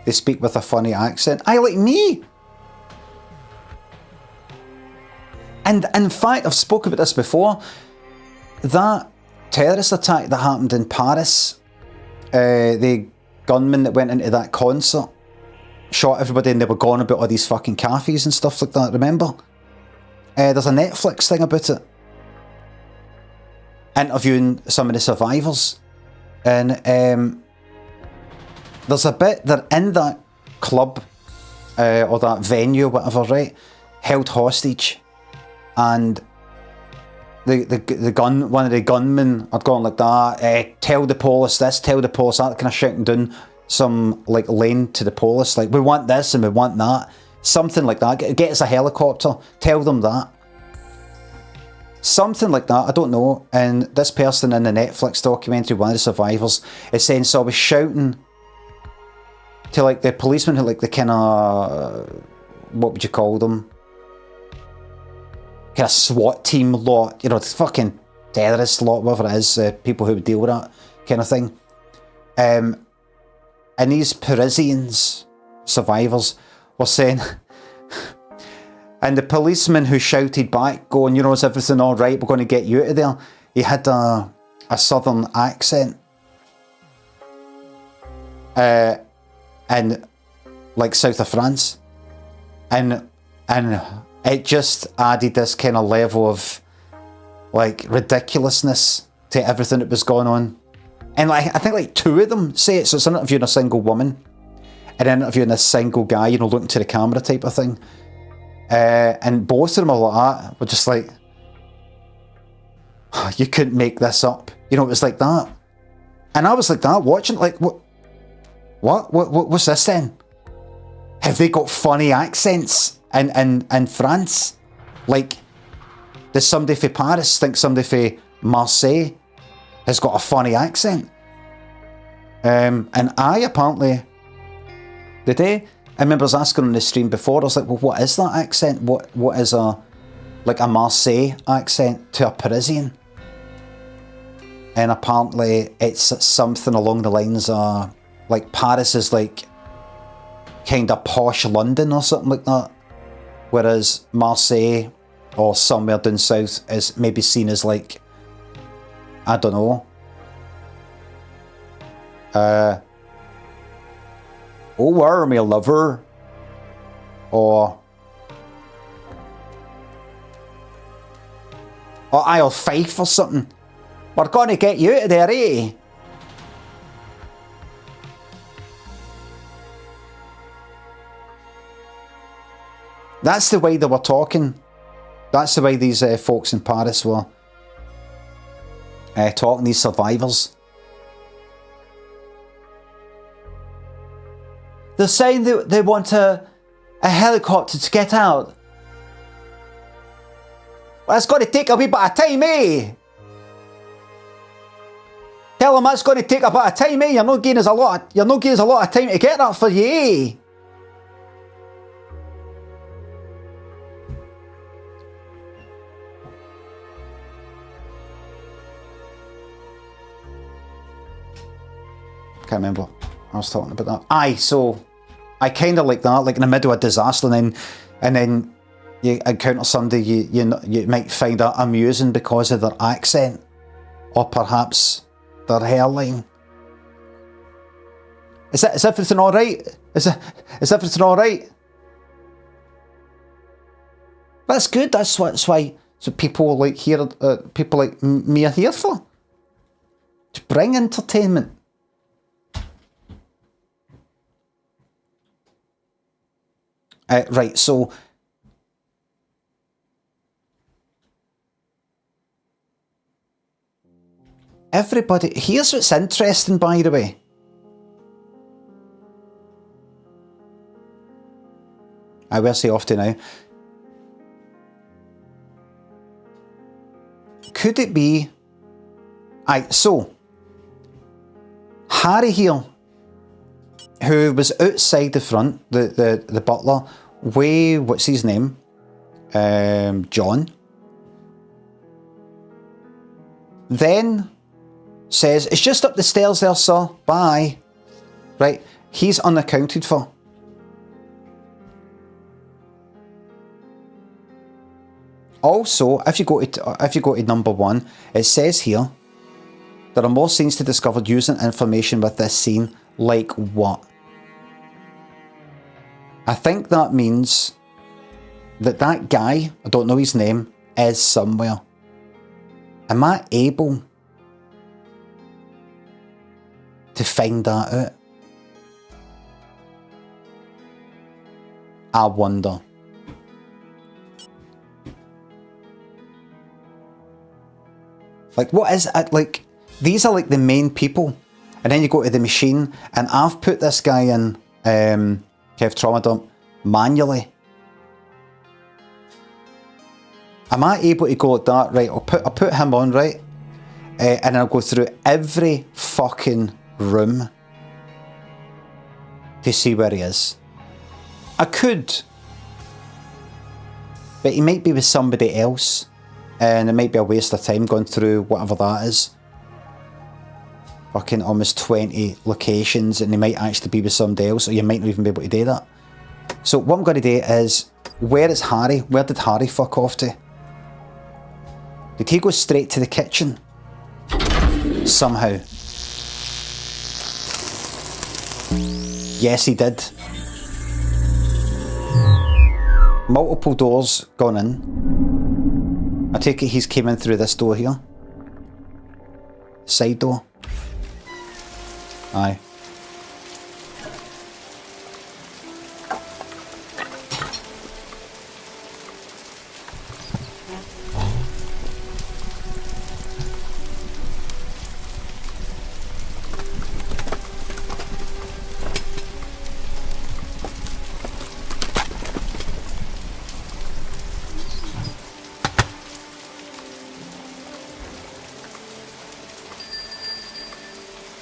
They speak with a funny accent. I like me. And in fact, I've spoken about this before. That terrorist attack that happened in Paris, the gunman that went into that concert, shot everybody and they were gone about all these fucking cafes and stuff like that, remember? There's a Netflix thing about it. Interviewing some of the survivors. And there's a bit, they're in that club, or that venue, whatever, right? Held hostage. And one of the gunmen had gone like that, tell the police this, tell the police that, kind of shouting down some like lane to the police, like we want this and we want that, something like that. Get us a helicopter, tell them that, something like that. I don't know. And this person in the Netflix documentary, one of the survivors, is saying, so I was shouting to like the policemen who like the kind of, what would you call them, kind of SWAT team lot, you know, the fucking terrorist lot, whatever it is, people who would deal with that kind of thing. And these Parisians, survivors, were saying, and the policeman who shouted back, going, you know, is everything all right? We're going to get you out of there. He had a southern accent. And like south of France. And it just added this kind of level of like ridiculousness to everything that was going on. And like I think like two of them say it, so it's an interviewing a single woman and an interviewing a single guy, you know, looking to the camera type of thing. And both of them are like that. We're just like, oh, you couldn't make this up. You know, it was like that. And I was like that, watching like, what's this then? Have they got funny accents in France? Like, does somebody from Paris think somebody from Marseille has got a funny accent? And I apparently, did I remember I was asking on the stream before, I was like, well, what is that accent? What is a Marseille accent to a Parisian? And apparently it's something along the lines of, like, Paris is like kind of posh London or something like that. Whereas Marseille or somewhere down south is maybe seen as like, I don't know, oh, where my lover, or Isle Fife or something. We're gonna get you out of there, eh? That's the way they were talking. That's the way these folks in Paris were talking, these survivors. They're saying they want a helicopter to get out. Well, it's going to take a wee bit of time, eh? Tell them that's going to take a bit of time, eh? You're not giving us a lot of time to get that for you, eh? Can't remember. I was talking about that. Aye, so I kind of like that, like in the middle of a disaster, and then you encounter somebody you might find that amusing because of their accent, or perhaps their hairline. Is everything all right? Is everything all right? That's good. That's why. So people like here, people like me are here for, to bring entertainment. Right, so everybody, here's what's interesting, by the way. I will say off to now. Could it be? So Harry here, who was outside the front, the butler, what's his name? John. Then says, it's just up the stairs there, sir. Bye. Right, he's unaccounted for. Also, if you go to number 1, it says here, there are more scenes to discover using information with this scene. Like what? I think that means that guy, I don't know his name, is somewhere. Am I able to find that out? I wonder. Like, what is it? Like, these are like the main people. And then you go to the machine, and I've put this guy in Kev Trauma Dump manually. Am I able to go like that? Right, I'll put him on, right? And I'll go through every fucking room to see where he is. I could. But he might be with somebody else. And it might be a waste of time going through whatever that is. Fucking almost 20 locations, and they might actually be with somebody else, or you might not even be able to do that. So what I'm going to do is, where is Harry? Where did Harry fuck off to? Did he go straight to the kitchen? Somehow. Yes, he did. Multiple doors gone in. I take it he's came in through this door here. Side door. Aye.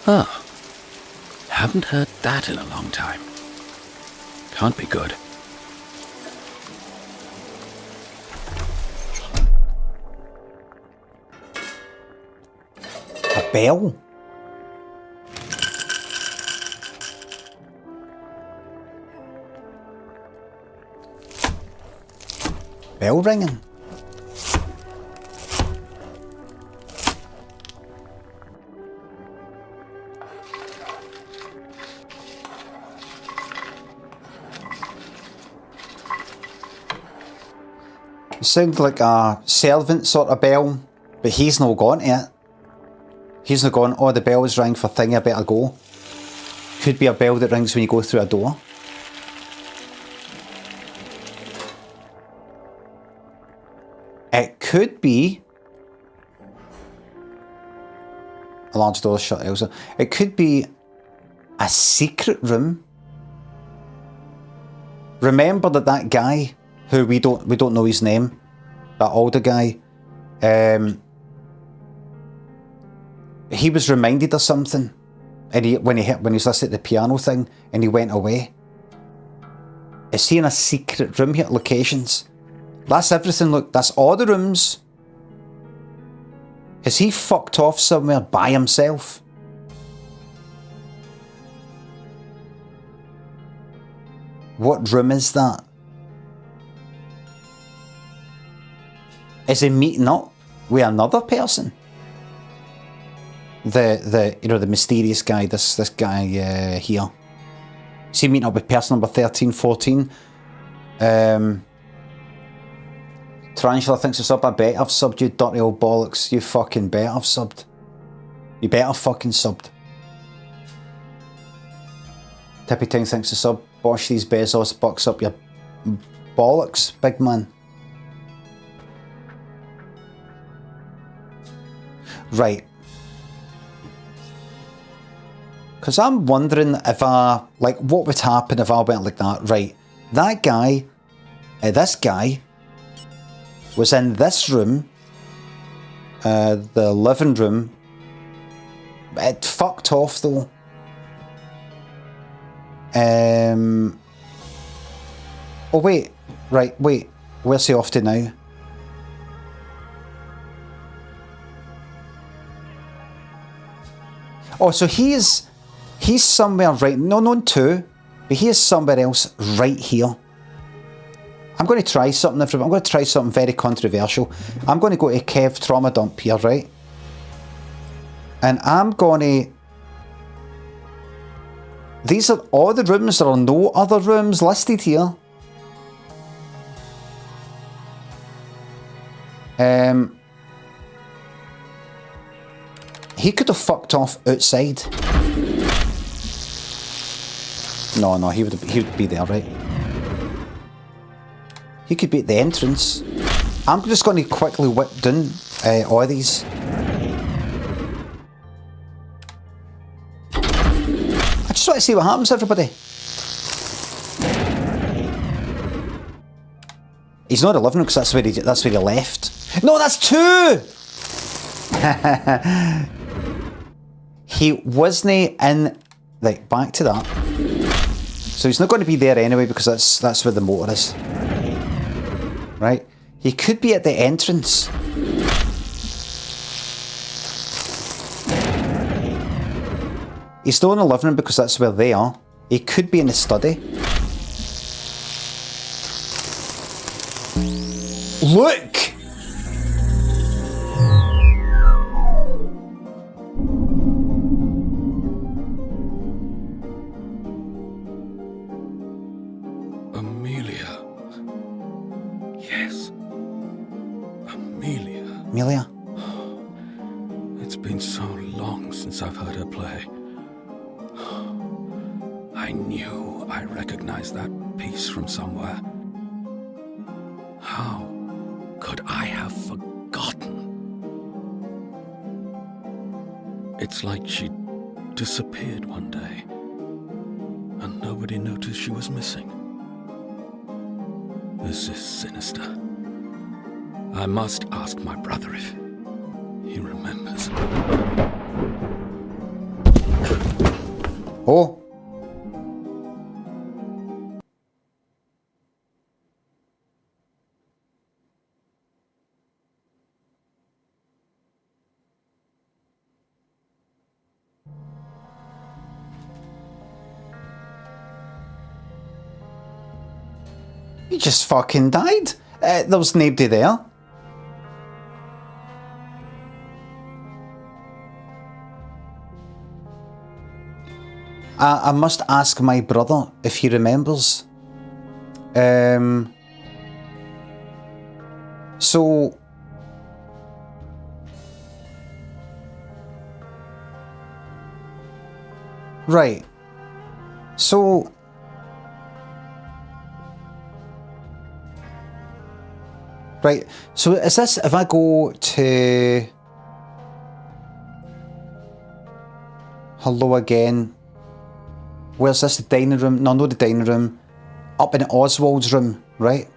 Ah, haven't heard that in a long time. Can't be good. A bell? Bell ringing? Sounds like a servant sort of bell, but he's not gone to it. He's not gone, oh, the bell's rang for thingy, I better go. Could be a bell that rings when you go through a door. It could be a large door shut, Elsa. It could be a secret room remember that guy who we don't know his name, that older guy, he was reminded of something, and when he was listening to the piano thing, and he went away. Is he in a secret room here? Locations. That's everything. Look, that's all the rooms. Has he fucked off somewhere by himself? What room is that? Is he meeting up with another person? The mysterious guy, this guy here. Is he meeting up with person number 13, 14? Tarantula thinks it's up. I bet I've subbed, you dirty old bollocks. You fucking bet I've subbed. You bet I've fucking subbed. Tippy Ting thinks it's up. Bosh these Bezos bucks up your bollocks, big man. Right. Because I'm wondering if what would happen if I went like that. Right. That guy, this guy, was in this room, the living room. It fucked off though. Oh wait, right, wait. Where's he off to now? Oh, so he's somewhere right. No, not two, but he is somewhere else right here. I'm going to try something different. I'm going to try something very controversial. I'm going to go to Kev Trauma Dump here, right? And I'm going to... These are all the rooms. There are no other rooms listed here. He could have fucked off outside. No, he would be there, right? He could be at the entrance. I'm just going to quickly whip down all of these. I just want to see what happens, everybody. He's not in the living room because that's where he left. No, that's two! He wasn't in... Right, back to that. So he's not going to be there anyway because that's where the motor is. Right? He could be at the entrance. He's still in the living room because that's where they are. He could be in the study. Look! Amelia? It's been so long since I've heard her play. I knew I recognized that piece from somewhere. How could I have forgotten? It's like she disappeared one day, and nobody noticed she was missing. This is sinister. I must ask my brother if he remembers. Oh. He just fucking died. There was nobody there. I must ask my brother if he remembers. So... Right. So... Right, so is this, if I go to... Hello again. Where's this, the dining room? No, not the dining room. up in Oswald's room, right?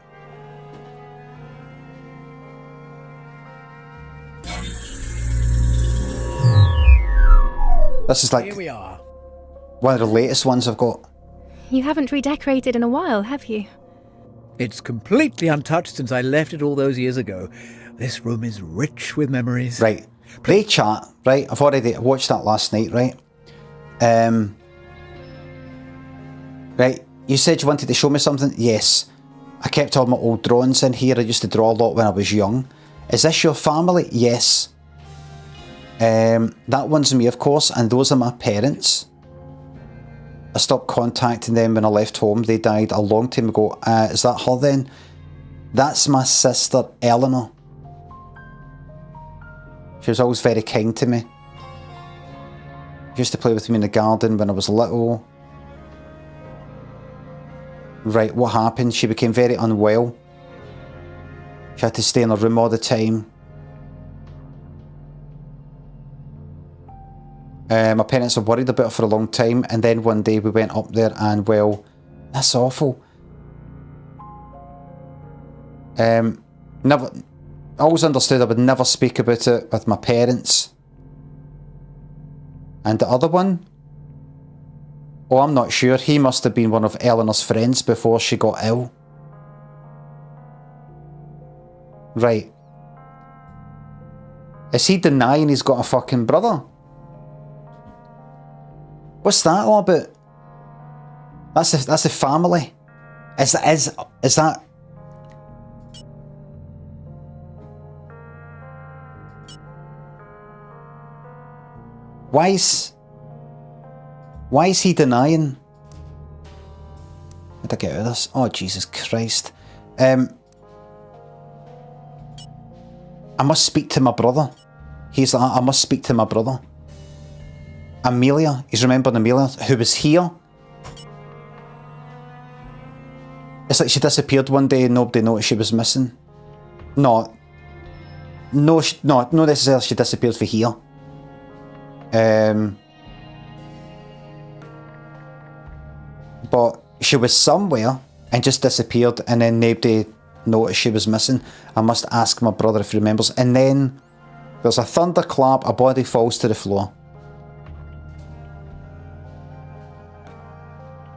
This is like Here we are. one of the latest ones I've got. You haven't redecorated in a while, have you? It's completely untouched since I left it all those years ago. This room is rich with memories. Right. They chat, right? I've already watched that last night, right? Right. You said you wanted to show me something? Yes. I kept all my old drawings in here. I used to draw a lot when I was young. Is this your family? Yes. That one's me, of course, and those are my parents. I stopped contacting them when I left home. They died a long time ago. Is that her then? That's my sister, Eleanor. She was always very kind to me. She used to play with me in the garden when I was little. Right, what happened? She became very unwell. She had to stay in her room all the time. My parents were worried about her for a long time, and then one day we went up there and, well, that's awful. Never, I always understood I would never speak about it with my parents. And the other one? Oh, I'm not sure. He must have been one of Eleanor's friends before she got ill. Right. Is he denying he's got a fucking brother? What's that all about? That's the family. Is that? Why is he denying? How'd I get out of this? Oh, Jesus Christ. I must speak to my brother. He's like, I must speak to my brother. Amelia, he's remembering Amelia, who was here. It's like she disappeared one day and nobody noticed she was missing. No, not necessarily she disappeared for here. But she was somewhere and just disappeared, and then nobody noticed she was missing. I must ask my brother if he remembers. And then there's a thunderclap, a body falls to the floor.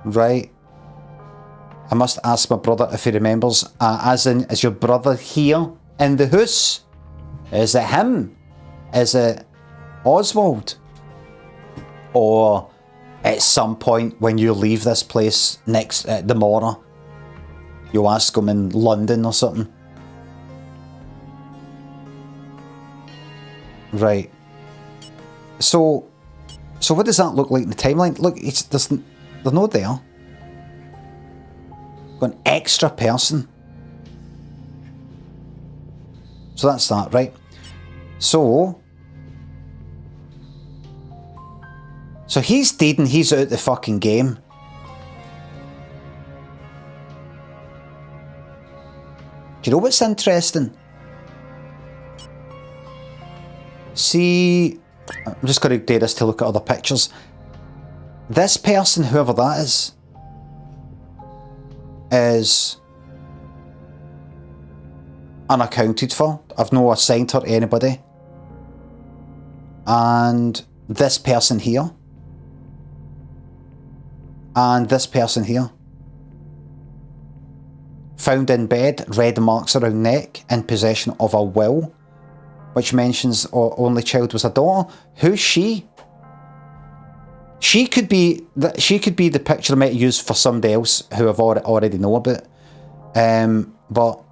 Right. I must ask my brother if he remembers. As in, is your brother here in the house? Is it him? Is it Oswald? Or at some point when you leave this place next tomorrow, you'll ask him in London or something. Right. So what does that look like in the timeline? Look, they're not there. Got an extra person. So that's that, right? So he's dead and he's out the fucking game. Do you know what's interesting? See, I'm just going to do this to look at other pictures. This person, whoever that is unaccounted for. I've no assigned her to anybody. And this person here. And this person here. Found in bed, red marks around neck, in possession of a will, which mentions our only child was a daughter. Who's she? She could be the picture I might use for somebody else who I've already know about. But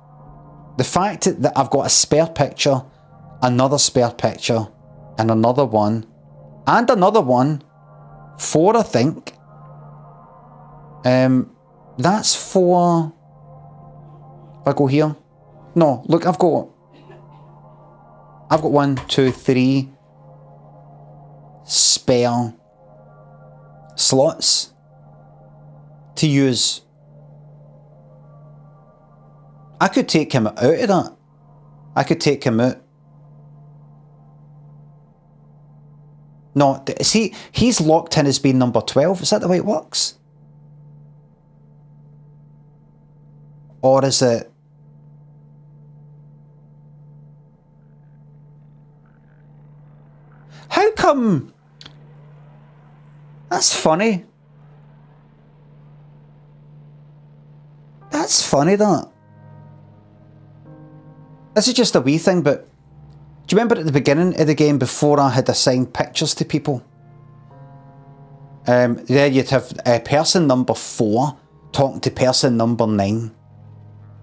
the fact that I've got a spare picture, another spare picture, and another one, and another one, 4 I think. That's 4. If I go here, no, look, I've got 1, 2, 3 spare slots to use. I could take him out of that. I could take him out. No, see, he's locked in as being number 12. Is that the way it works? Or is it... How come... That's funny. That's funny, that. This is just a wee thing, but... Do you remember at the beginning of the game, before I had assigned pictures to people? There you'd have person number 4 talking to person number 9.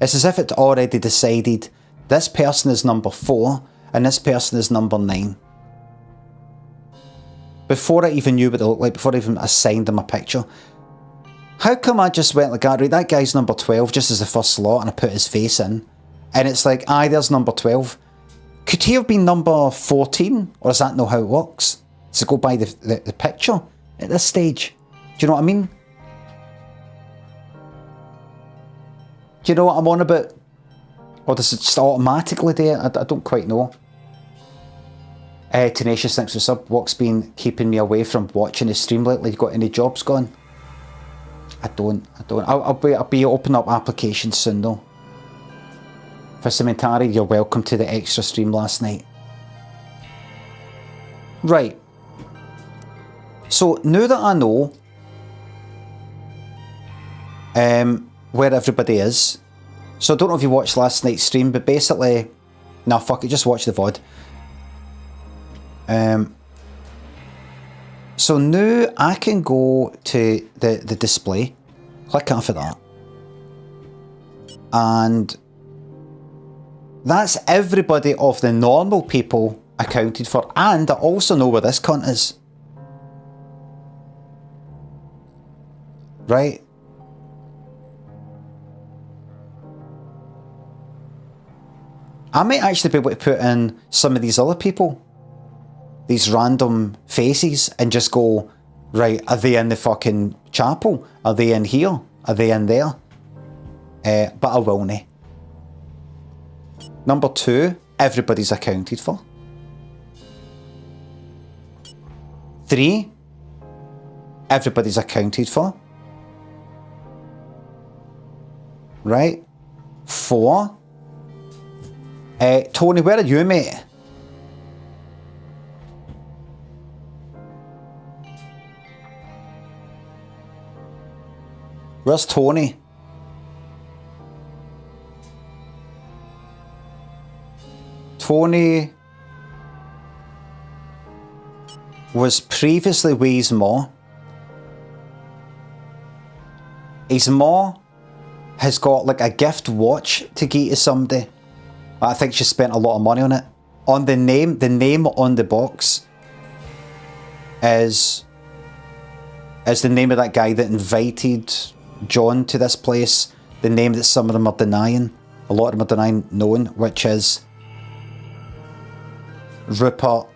It's as if it already decided this person is number 4 and this person is number 9. Before I even knew what they looked like, before I even assigned them a picture. How come I just went like that, right, that guy's number 12 just as the first slot, and I put his face in, and it's like, aye, there's number 12. Could he have been number 14? Or is that not how it works? Does it go by the picture at this stage? Do you know what I mean? Do you know what I'm on about? Or does it just automatically do it? I don't quite know. Tenacious, thanks for sub. What's been keeping me away from watching the stream lately? You got any jobs going? I don't. I'll be opening up applications soon though. For Cementari, you're welcome to the extra stream last night. Right. So now that I know where everybody is, so I don't know if you watched last night's stream, but basically, nah, fuck it, just watch the VOD. So now I can go to the display, click off of that, and that's everybody of the normal people accounted for, and I also know where this cunt is. Right? I might actually be able to put in some of these other people, these random faces, and just go, right, are they in the fucking chapel? Are they in here? Are they in there? But I will not. Number 2, everybody's accounted for. 3, everybody's accounted for. Right? 4. Tony, where are you, mate? Where's Tony? Tony was previously with his ma. His ma has got like a gift watch to give to somebody. I think she spent a lot of money on it. On the name on the box is the name of that guy that invited John to this place. The name that some of them are denying, a lot of them are denying knowing, which is Rupert.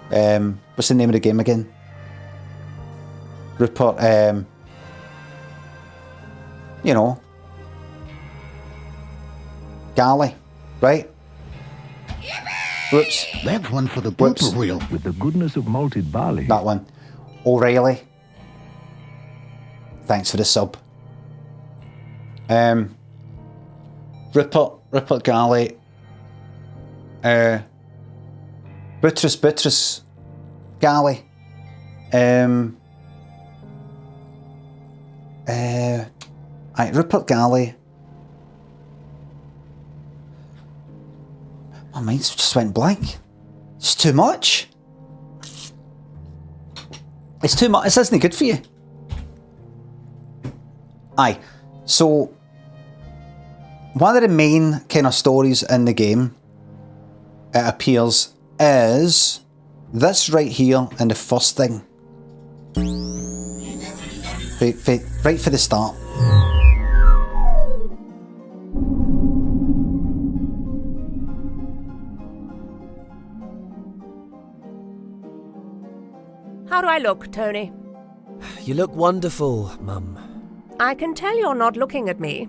What's the name of the game again? Rupert. You know, Galley, right? Whoops. That's one for the blooper reel. With the goodness of malted barley. That one. O'Reilly. Thanks for the sub. Rupert Galley. Buttress Galley. Rupert Galley. My mind just went blank. It's too much. It's too much. This isn't good for you. Aye. So, one of the main kind of stories in the game, it appears, is this right here in the first thing. Right for the start. How do I look, Tony? You look wonderful, Mum. I can tell you're not looking at me.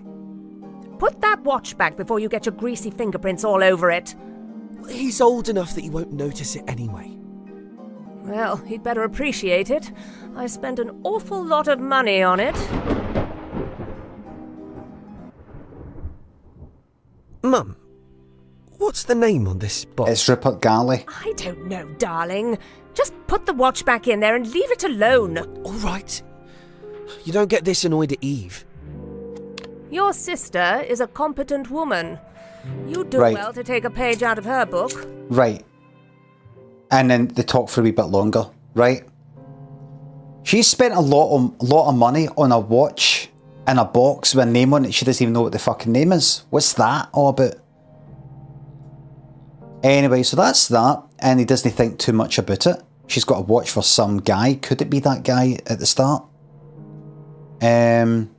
Put that watch back before you get your greasy fingerprints all over it. He's old enough that you won't notice it anyway. Well, he'd better appreciate it. I spent an awful lot of money on it. Mum, what's the name on this box? It's Rupert Galley. I don't know, darling. Just put the watch back in there and leave it alone. All right. You don't get this annoyed at Eve. Your sister is a competent woman. You'd do Right. well to take a page out of her book. Right. And then they talk for a wee bit longer, right? She spent a lot of money on a watch in a box with a name on it. She doesn't even know what the fucking name is. What's that all about? Anyway, so that's that. And he doesn't think too much about it. She's got a watch for some guy. Could it be that guy at the start? Then,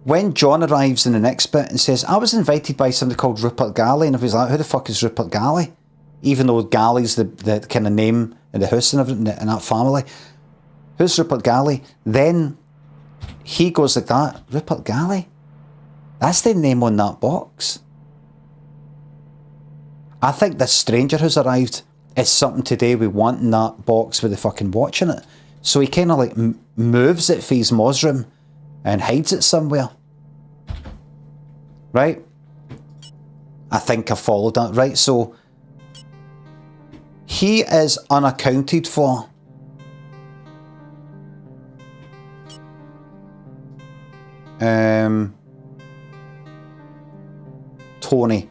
when John arrives in the next bit and says, I was invited by somebody called Rupert Galley, and everybody's like, who the fuck is Rupert Galley? Even though Galley's the kind of name in the house and everything in that family. Who's Rupert Galley? Then he goes like that, Rupert Galley? That's the name on that box. I think this stranger who's arrived is something today we want in that box with the fucking watch in it. So he kind of like moves it for his Mosrim and hides it somewhere. Right? I think I followed that. Right, so he is unaccounted for. Tony.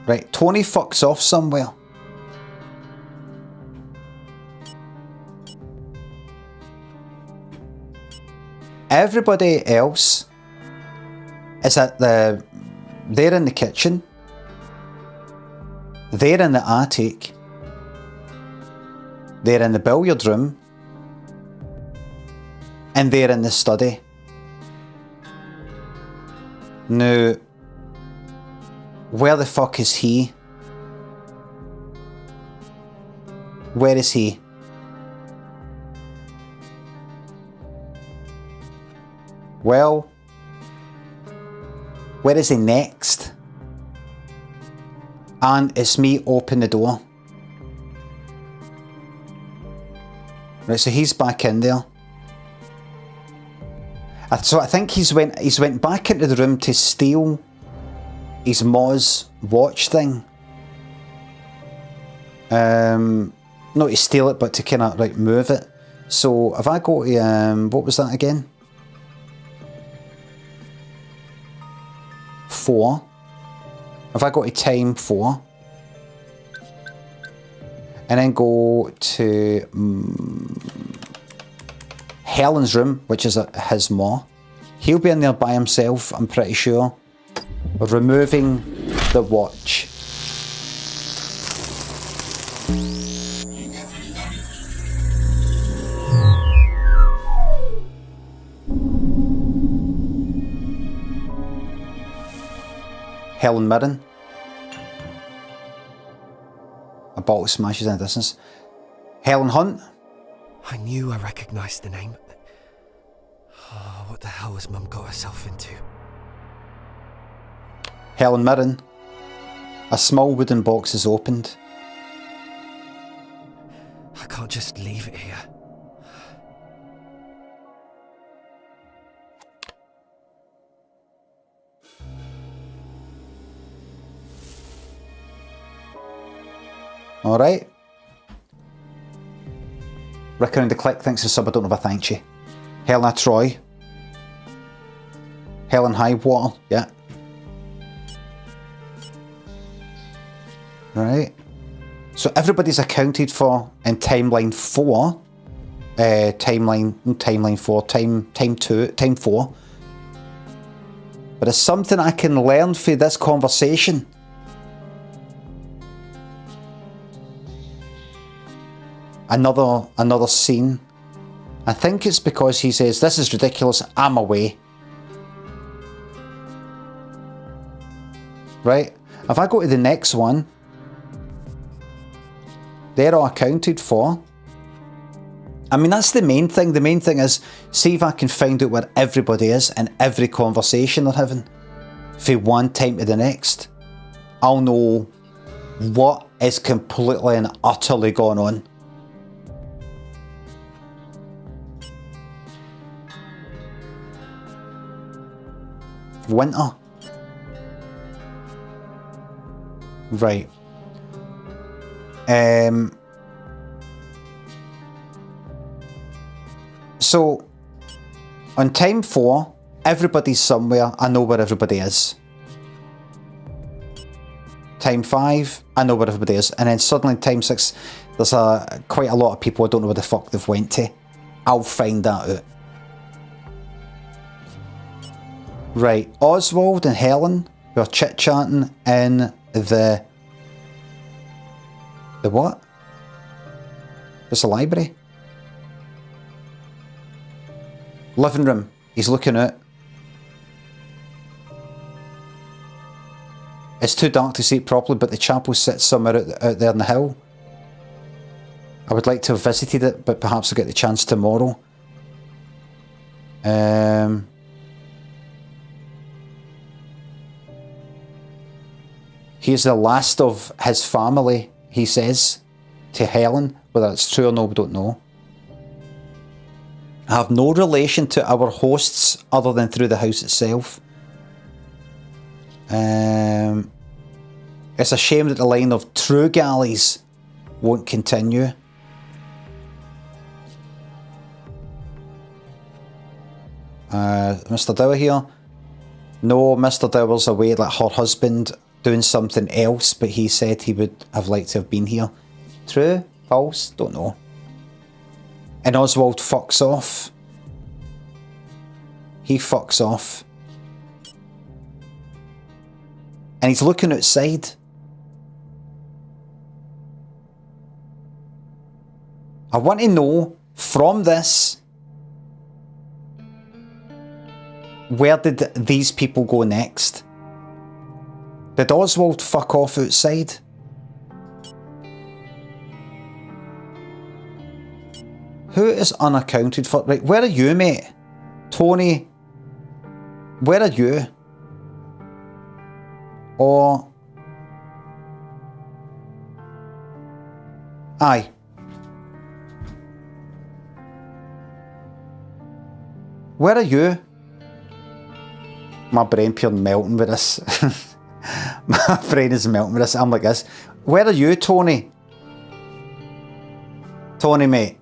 Right, Tony fucks off somewhere. Everybody else is they're in the kitchen, they're in the attic, they're in the billiard room, and they're in the study. Now, where the fuck is he? Where is he? Well, where is he next? And it's me, open the door. Right, so he's back in there. So I think he's went back into the room to steal his Moz watch thing. Not to steal it, but to kind of like move it. So if I go to what was that again? 4. If I go to time 4 and then go to Helen's room, which is his ma, he'll be in there by himself, I'm pretty sure, removing the watch. Helen Mirren. A bottle smashes in the distance. Helen Hunt. I knew I recognised the name. Oh, what the hell has Mum got herself into? Helen Mirren. A small wooden box is opened. I can't just leave it here. Alright. Rick around the click thinks the sub, I don't know if I thanked you. Helena Troy. Helen Highwater, yeah. Right. So everybody's accounted for in timeline 4. Timeline 4, time 2, time 4. But it's something I can learn from this conversation. Another scene. I think it's because he says, this is ridiculous, I'm away. Right? If I go to the next one, they're all accounted for. I mean, that's the main thing. The main thing is, see if I can find out where everybody is in every conversation they're having. From one time to the next. I'll know what is completely and utterly gone on. of winter. Right. So, on time 4, everybody's somewhere. I know where everybody is. Time 5, I know where everybody is. And then suddenly time 6, there's quite a lot of people I don't know where the fuck they've went to. I'll find that out. Right, Oswald and Helen, who are chit-chatting in the what? It's a library. Living room. He's looking out. It's too dark to see it properly, but the chapel sits somewhere out there in the hill. I would like to have visited it, but perhaps I'll get the chance tomorrow. He's the last of his family, he says to Helen. Whether it's true or no, we don't know. I have no relation to our hosts other than through the house itself. It's a shame that the line of true galleys won't continue. Mr. Dower here. No, Mr. Dower's away like her husband doing something else, but he said he would have liked to have been here. True? False? Don't know. And Oswald fucks off. He fucks off. And he's looking outside. I want to know from this, where did these people go next? Did Oswald fuck off outside? Who is unaccounted for? Right, where are you, mate? Tony, where are you? Or... Aye. Where are you? My brain pure melting with this. My brain is melting with this. I'm like this. Where are you, Tony? Tony, mate.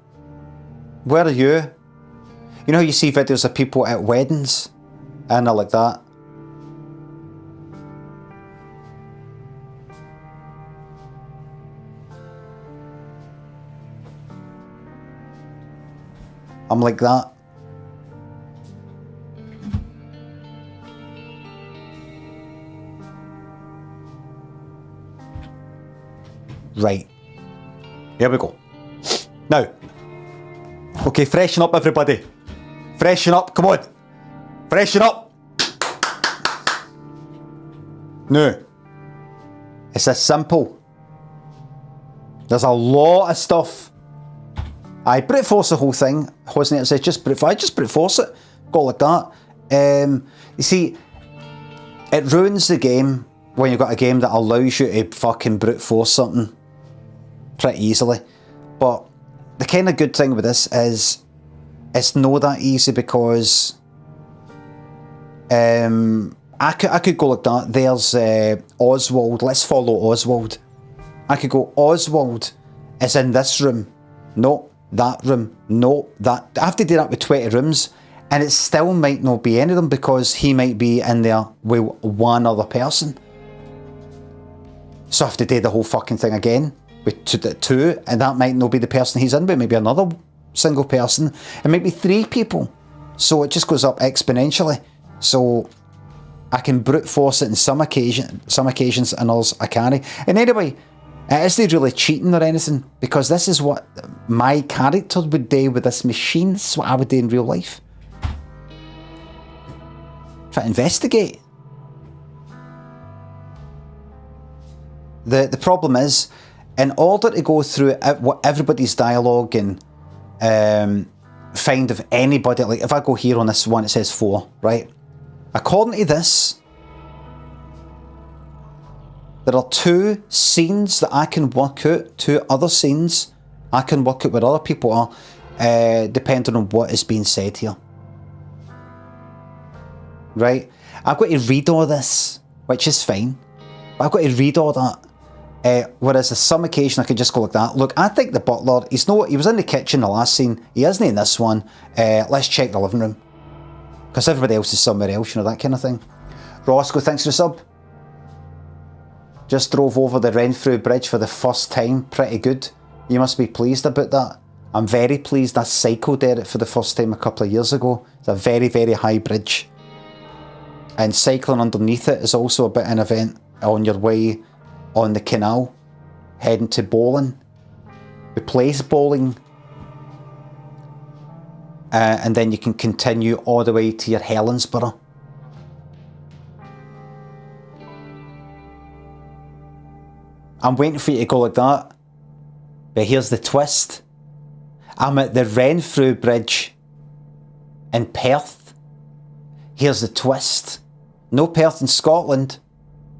Where are you? You know how you see videos of people at weddings? And they're like that. I'm like that. Right. Here we go. Now. Okay, freshen up, everybody. Freshen up, come on. Freshen up. No. It's this simple. There's a lot of stuff. I brute force the whole thing, wasn't it? It says just brute force it. Go like that. You see, it ruins the game when you've got a game that allows you to fucking brute force something pretty easily. But the kind of good thing with this is it's not that easy, because I could go like that. There's Oswald. Let's follow Oswald. I could go, Oswald is in this room. No, that room. No, that. I have to do that with 20 rooms, and it still might not be any of them, because he might be in there with one other person. So I have to do the whole fucking thing again with two, and that might not be the person he's in, but maybe another single person. It might be 3 people. So it just goes up exponentially. So I can brute force it in some occasions, and others I can't. And anyway, it isn't really cheating or anything, because this is what my character would do with this machine. This is what I would do in real life. Try to investigate. The problem is, in order to go through everybody's dialogue and find if anybody, like if I go here on this one, it says 4, right? According to this, there are 2 scenes that I can work out, 2 other scenes I can work out where other people are, depending on what is being said here. Right? I've got to read all this, which is fine. But I've got to read all that. Whereas on some occasion I could just go like that. Look, I think the butler, he was in the kitchen the last scene. He isn't in this one. Let's check the living room. Because everybody else is somewhere else, you know, that kind of thing. Roscoe, thanks for the sub. Just drove over the Renfrew Bridge for the first time. Pretty good. You must be pleased about that. I'm very pleased. I cycled there for the first time a couple of years ago. It's a very, very high bridge. And cycling underneath it is also a bit of an event on your way on the canal, heading to bowling. We place bowling. And then you can continue all the way to your Helensburgh. I'm waiting for you to go like that. But here's the twist. I'm at the Renfrew Bridge in Perth. Here's the twist. No Perth in Scotland.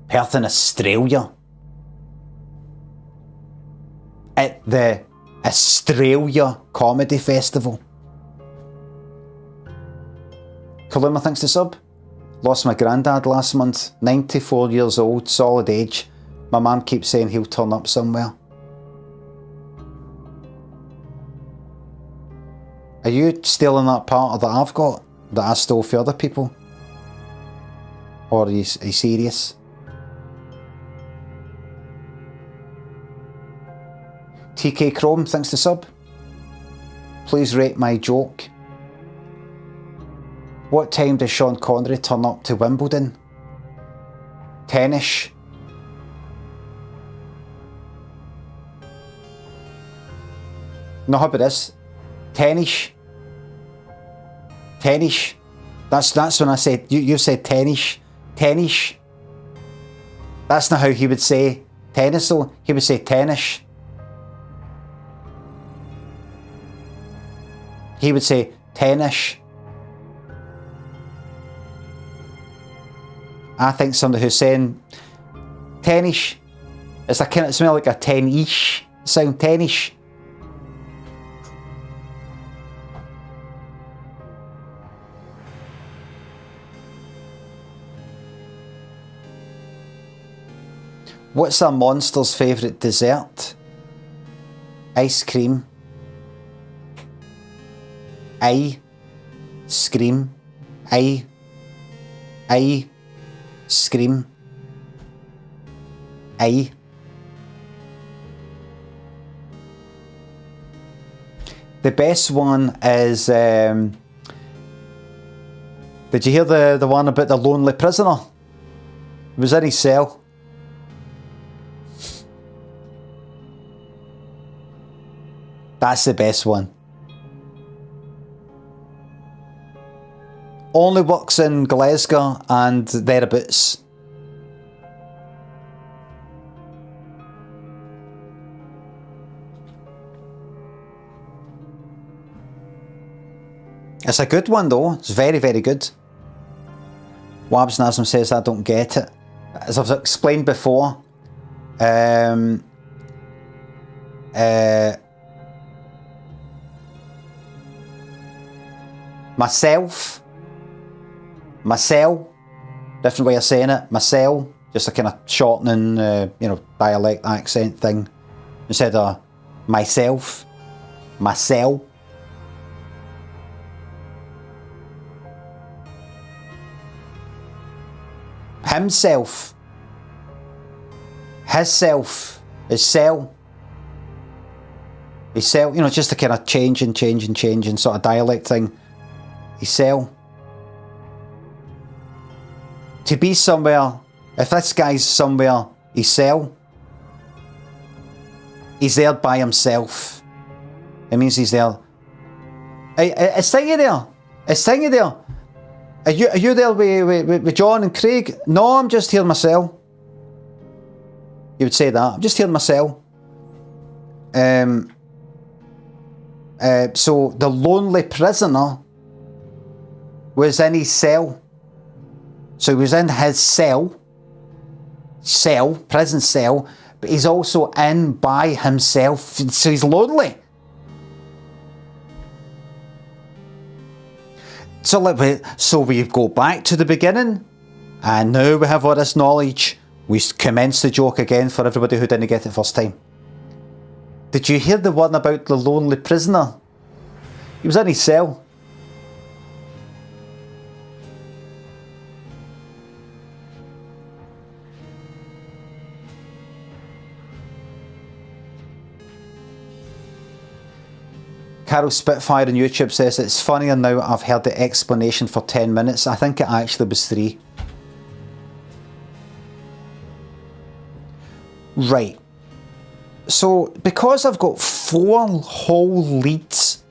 Perth in Australia. At the Australia Comedy Festival. Kaluma, thanks to sub. Lost my granddad last month. 94 years old, solid age. My mum keeps saying he'll turn up somewhere. Are you stealing that part that I've got, that I stole for other people? Or are you serious? TK Chrome, thanks to sub. Please rate my joke. What time does Sean Connery turn up to Wimbledon? 10ish. No, how about this? 10ish. 10ish. That's when I said, you said 10ish. 10ish. That's not how he would say tennis though. He would say 10ish. He would say 10ish. I think somebody who's saying 10ish. It's a kind of smell like a 10ish sound. 10ish. What's a monster's favourite dessert? Ice cream. Scream. Scream. The best one is, did you hear the one about the lonely prisoner? He was in his cell. That's the best one. Only works in Glasgow and thereabouts. It's a good one though. It's very, very good. Wabs Nazim says I don't get it. As I've explained before, myself, different way of saying it, myself, just a kind of shortening, dialect accent thing, instead of myself, himself, hisself, hissel, just a kind of changing sort of dialect thing. Hissel. To be somewhere, if this guy's somewhere, he's there by himself. It means he's there. Is Thingy there? Are you there with John and Craig? No, I'm just here myself. You would say that. I'm just here myself. So the lonely prisoner was in his cell. So he was in his prison cell, but he's also in by himself, so he's lonely. So we go back to the beginning. And now we have all this knowledge. We commence the joke again for everybody who didn't get it first time. Did you hear the one about the lonely prisoner? He was in his cell. Carol Spitfire on YouTube says, it's funnier now I've heard the explanation for 10 minutes. I think it actually was 3. Right. So, because I've got 4 whole leads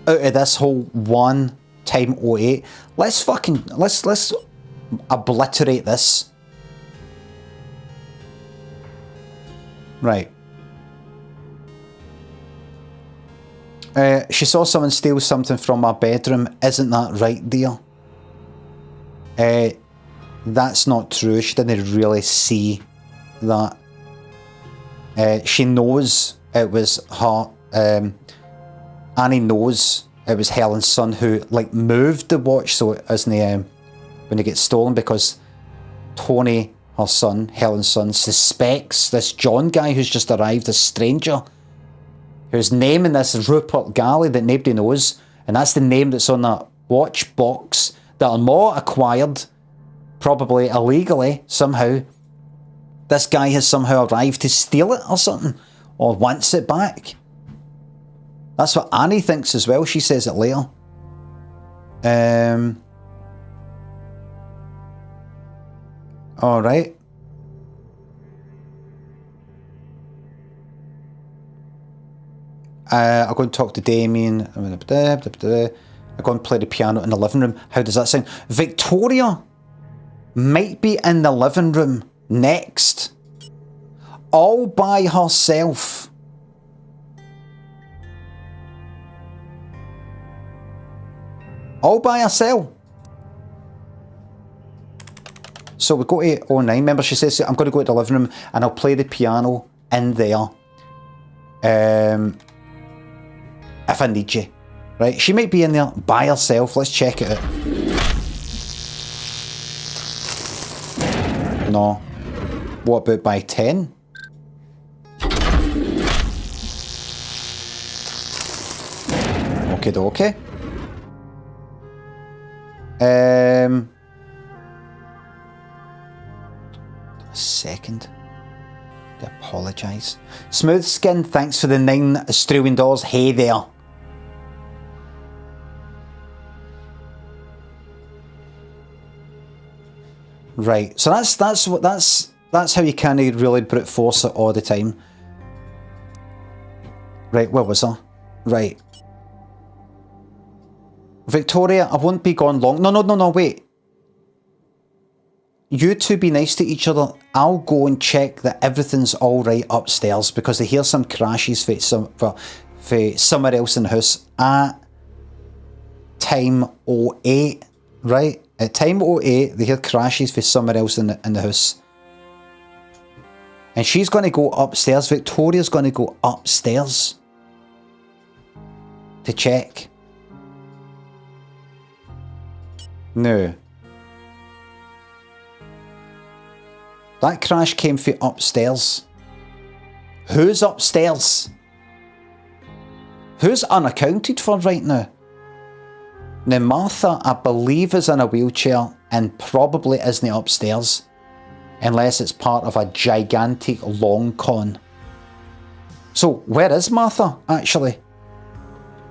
out of this whole one time 08, let's obliterate this. Right. She saw someone steal something from her bedroom. Isn't that right, dear? That's not true. She didn't really see that. She knows it was her. Annie knows it was Helen's son who moved the watch so it isn't when it gets stolen, because Tony, her son, Helen's son, suspects this John guy who's just arrived, this stranger, whose name in this Rupert Galley that nobody knows, and that's the name that's on that watch box that Armagh acquired, probably illegally somehow. This guy has somehow arrived to steal it or something, or wants it back. That's what Annie thinks as well. She says it later. Alright. I'll go and talk to Damien. I'll go and play the piano in the living room. How does that sound? Victoria might be in the living room next, all by herself. All by herself. So we go to 09. Remember, she says, I'm going to go to the living room and I'll play the piano in there. If I need you. Right? She might be in there by herself. Let's check it out. No. What about by 10? Okay. A second. I apologise. Smooth Skin, thanks for the 9 Australian dollars. Hey there. Right, so that's how you can't really brute force it all the time. Right, where was I? Right. Victoria, I won't be gone long. No, wait. You two be nice to each other. I'll go and check that everything's alright upstairs, because they hear some crashes for somewhere else in the house at time 08, right? At time 08, they hear crashes for somewhere else in the house. And she's going to go upstairs. Victoria's going to go upstairs to check. No. That crash came from upstairs. Who's upstairs? Who's unaccounted for right now? Now Martha, I believe, is in a wheelchair and probably isn't upstairs. Unless it's part of a gigantic long con. So, where is Martha, actually?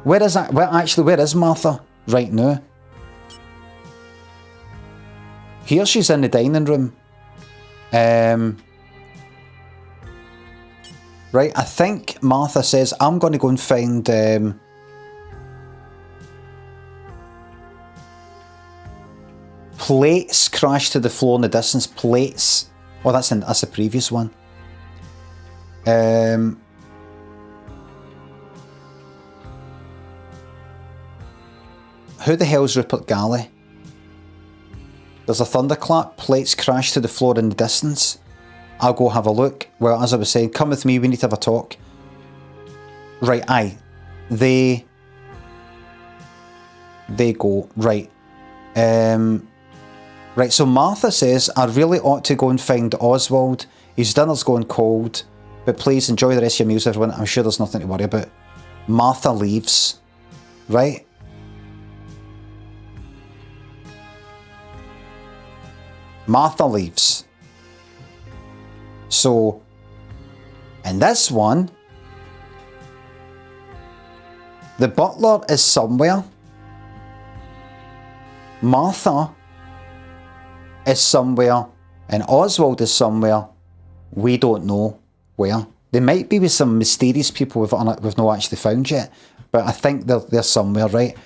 Where is Martha right now? Here she's in the dining room. Right, I think Martha says, I'm going to go and find... plates crashed to the floor in the distance. Plates. Oh, that's the previous one. Who the hell's Rupert Galley? There's a thunderclap. Plates crashed to the floor in the distance. I'll go have a look. Well, as I was saying, come with me. We need to have a talk. Right, aye. They go. Right. Right, so Martha says, I really ought to go and find Oswald. His dinner's going cold. But please enjoy the rest of your meals, everyone. I'm sure there's nothing to worry about. Martha leaves. Right? Martha leaves. So, in this one, the butler is somewhere. Martha is somewhere. And Oswald is somewhere. We don't know where. They might be with some mysterious people we've not actually found yet. But I think they're somewhere, right?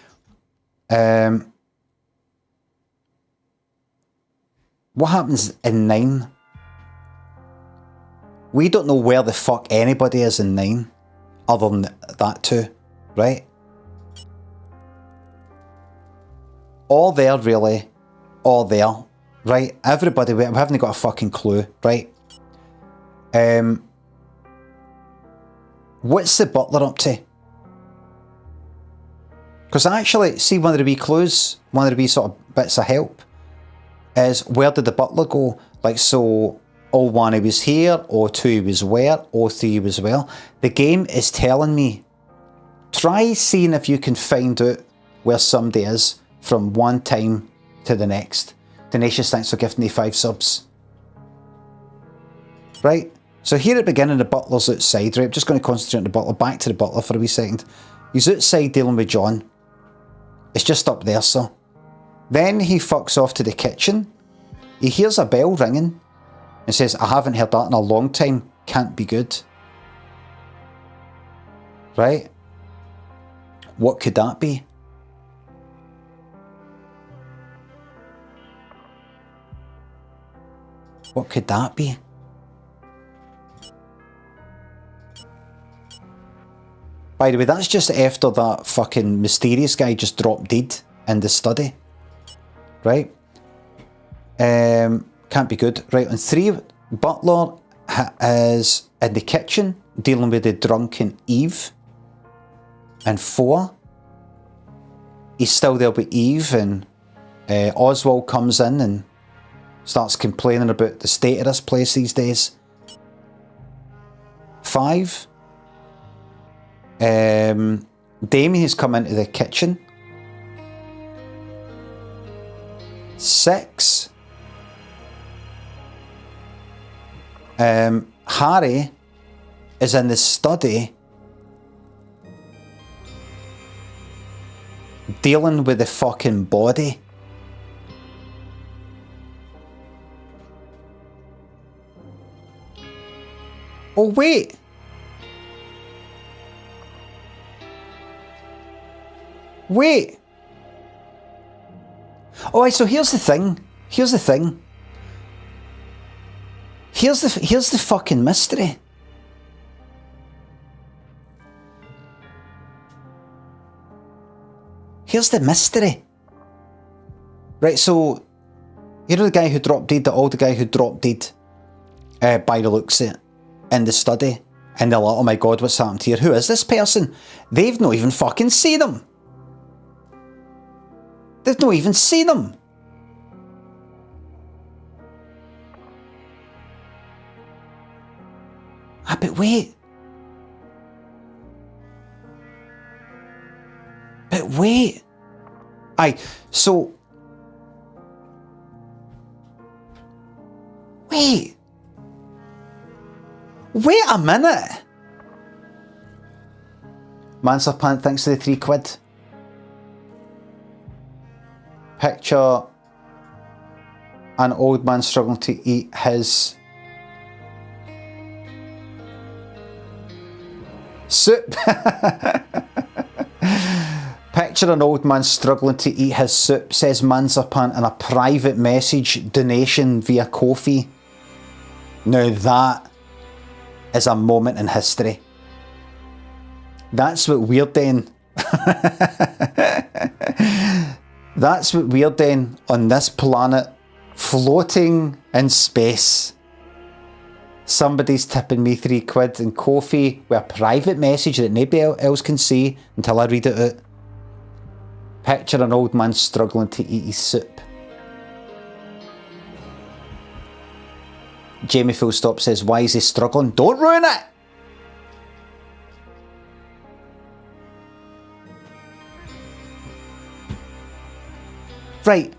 What happens in 9? We don't know where the fuck anybody is in 9. Other than that too, right? All there, really. All there, right? Everybody, we haven't got a fucking clue, right? What's the butler up to? Because actually, see, one of the wee clues, one of the wee sort of bits of help is, where did the butler go? Like, so, O1 he was here, O2 he was where, O3 he was where. The game is telling me, try seeing if you can find out where somebody is from one time to the next. Tenacious, thanks for gifting me 5 subs. Right? So here at the beginning, the butler's outside, right? I'm just going to concentrate on the butler. Back to the butler for a wee second. He's outside dealing with John. It's just up there, sir. Then he fucks off to the kitchen. He hears a bell ringing and says, I haven't heard that in a long time. Can't be good. Right? What could that be? What could that be? By the way, that's just after that fucking mysterious guy just dropped dead in the study. Right? Can't be good. Right, on 3, Butler is in the kitchen dealing with the drunken Eve. And 4, he's still there with Eve, and Oswald comes in and starts complaining about the state of this place these days. 5, Damien has come into the kitchen. 6, Harry is in the study dealing with the fucking body. Oh wait! Wait! Alright, so here's the thing. Here's the thing. Here's the fucking mystery. Here's the mystery. Right, so you know the guy who dropped dead, the older guy who dropped dead, by the looks of it, in the study, and they're like, oh my god, what's happened here? Who is this person? They've not even fucking seen them. They've not even seen them. Ah, but wait. But wait. Aye, so... Wait. Wait a minute. Mansapant, thanks for the £3. Picture an old man struggling to eat his soup. Picture an old man struggling to eat his soup, says Manzapan in a private message donation via Ko-fi. Now that is a moment in history. That's what we're doing. That's what we're doing on this planet, floating in space. Somebody's tipping me £3 in Ko-fi with a private message that nobody else can see until I read it out. Picture an old man struggling to eat his soup. Jamie full stop says, why is he struggling? Don't ruin it! Right.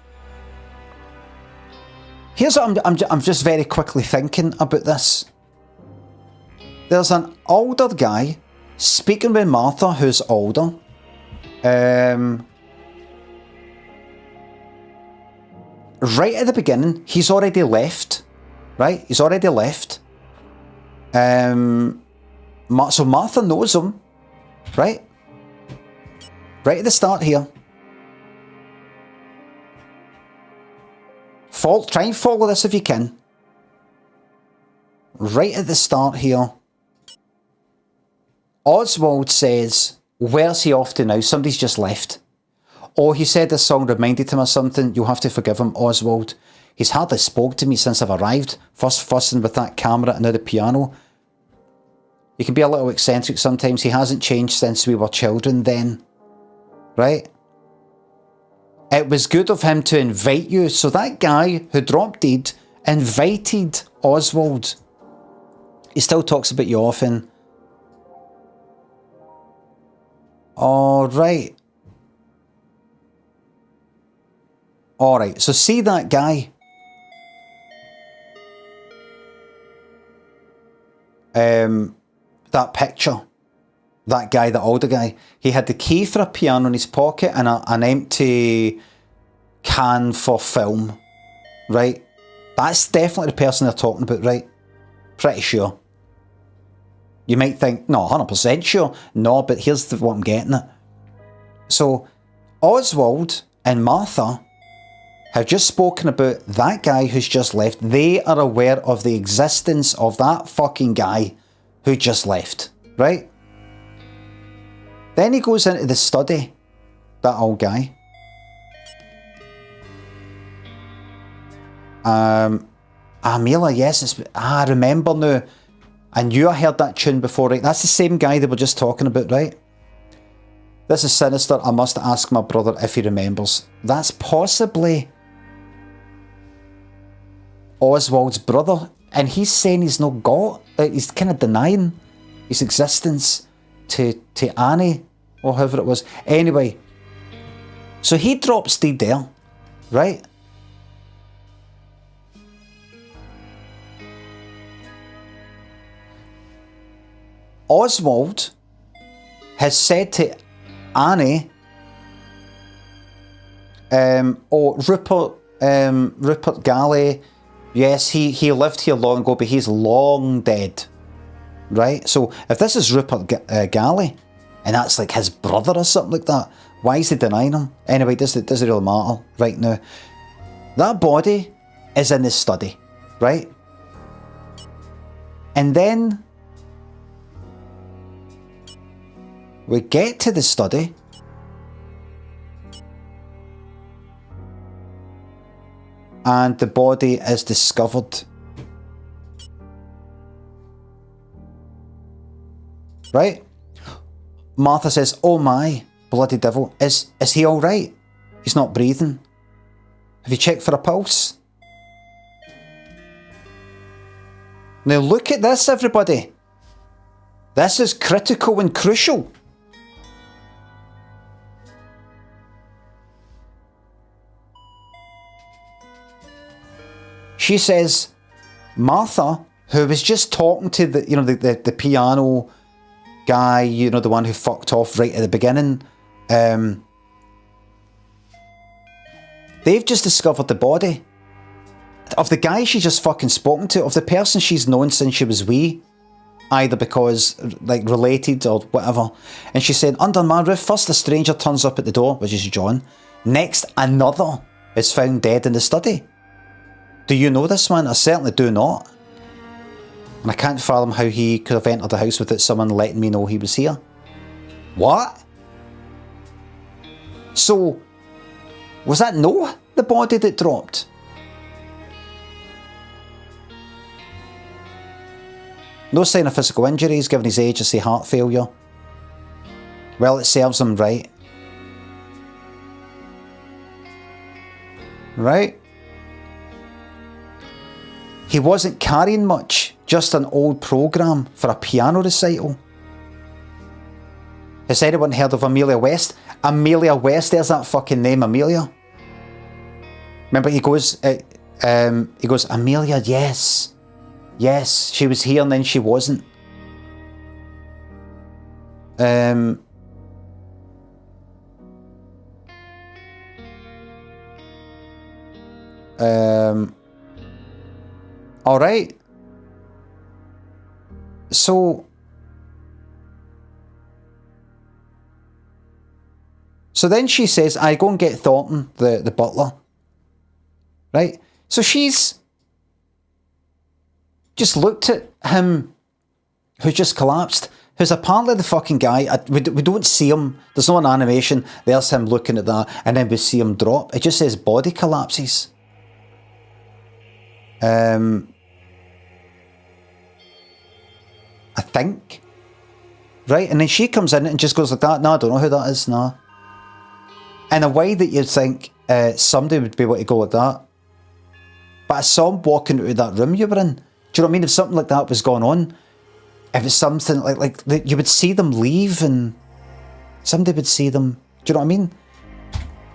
Here's what I'm just very quickly thinking about this. There's an older guy speaking with Martha, who's older. Right at the beginning, he's already left. Right? He's already left. So Martha knows him. Right? Right at the start here. Try and follow this if you can. Right at the start here. Oswald says, where's he off to now? Somebody's just left. Oh, he said this song reminded him of something. You'll have to forgive him, Oswald. He's hardly spoke to me since I've arrived. First fussing with that camera and now the piano. He can be a little eccentric sometimes. He hasn't changed since we were children then. Right? It was good of him to invite you. So that guy who dropped dead invited Oswald. He still talks about you often. Alright. Alright, so see that guy? That picture. That guy, the older guy. He had the key for a piano in his pocket and an empty can for film. Right? That's definitely the person they're talking about, right? Pretty sure. You might think, no, 100% sure. No, but here's what I'm getting at. So, Oswald and Martha have just spoken about that guy who's just left. They are aware of the existence of that fucking guy who just left. Right? Then he goes into the study. That old guy. Amelia, yes, I remember now. I knew I heard that tune before, right? That's the same guy they were just talking about, right? This is sinister. I must ask my brother if he remembers. That's possibly Oswald's brother. And he's saying he's not got, he's kind of denying his existence to Annie, or however it was. Anyway, so he drops dead there, right? Oswald has said to Annie, Rupert Galley, yes, he lived here long ago, but he's long dead. Right? So if this is Rupert Galley, and that's like his brother or something like that, why is he denying him? Anyway, does it really matter right now? That body is in his study, right? And then we get to the study. And the body is discovered. Right? Martha says, oh my, bloody devil, is he alright? He's not breathing. Have you checked for a pulse? Now look at this, everybody. This is critical and crucial. She says, Martha, who was just talking to the piano guy, the one who fucked off right at the beginning, they've just discovered the body of the guy she just fucking spoken to, of the person she's known since she was wee, either because related or whatever. And she said, under my roof, first a stranger turns up at the door, which is John. Next, another is found dead in the study. Do you know this man? I certainly do not. And I can't fathom how he could have entered the house without someone letting me know he was here. What? So, was that Noah, the body that dropped? No sign of physical injuries, given his age, I say heart failure. Well, it serves him right. Right? he wasn't carrying much, just an old programme for a piano recital. Has anyone heard of Amelia West? Amelia West, there's that fucking name, Amelia. Remember, he goes, Amelia, yes. Yes, she was here and then she wasn't. All right. So then she says, I go and get Thornton, the butler. Right? So she's just looked at him, who's just collapsed, who's apparently the fucking guy. We don't see him. There's no animation. There's him looking at that, and then we see him drop. It just says body collapses. I think. Right? And then she comes in and just goes like that. No, I don't know who that is. No. In a way that you'd think somebody would be able to go like that. But I saw him walking out of that room you were in. Do you know what I mean? If something like that was going on, if it's something like you would see them leave and somebody would see them. Do you know what I mean?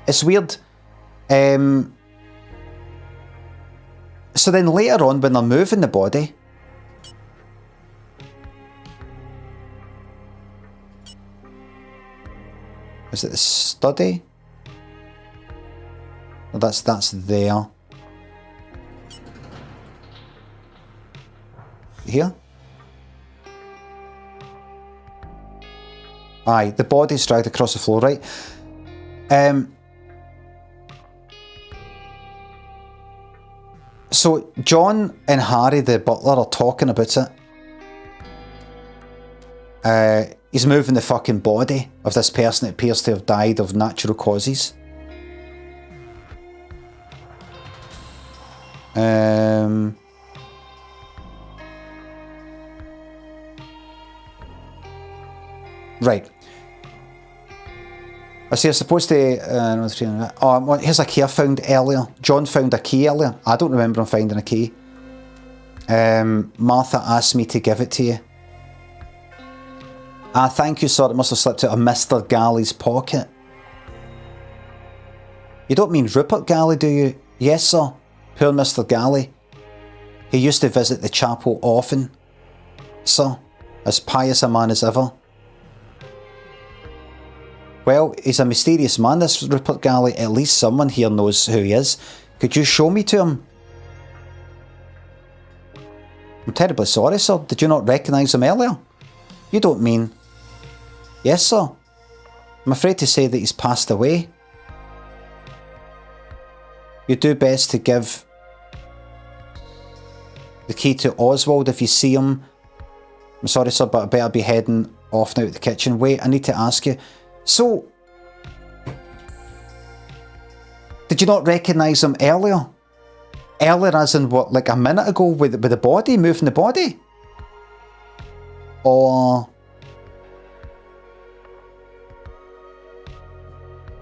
It's weird. So then later on, when they're moving the body, is it the study? Oh, that's there. Here? Aye, the body's dragged across the floor, right? So John and Harry, the butler, are talking about it. He's moving the fucking body of this person that appears to have died of natural causes. Right. I see, I'm supposed to... here's a key I found earlier. John found a key earlier. I don't remember him finding a key. Martha asked me to give it to you. Ah, thank you, sir. It must have slipped out of Mr. Galley's pocket. You don't mean Rupert Galley, do you? Yes, sir. Poor Mr. Galley. He used to visit the chapel often, sir. As pious a man as ever. Well, he's a mysterious man, this Rupert Galley. At least someone here knows who he is. Could you show me to him? I'm terribly sorry, sir. Did you not recognise him earlier? You don't mean... Yes, sir. I'm afraid to say that he's passed away. You do best to give the key to Oswald if you see him. I'm sorry, sir, but I better be heading off now to the kitchen. Wait, I need to ask you. So, did you not recognise him earlier? Earlier as in what, like a minute ago with the body, moving the body? Or...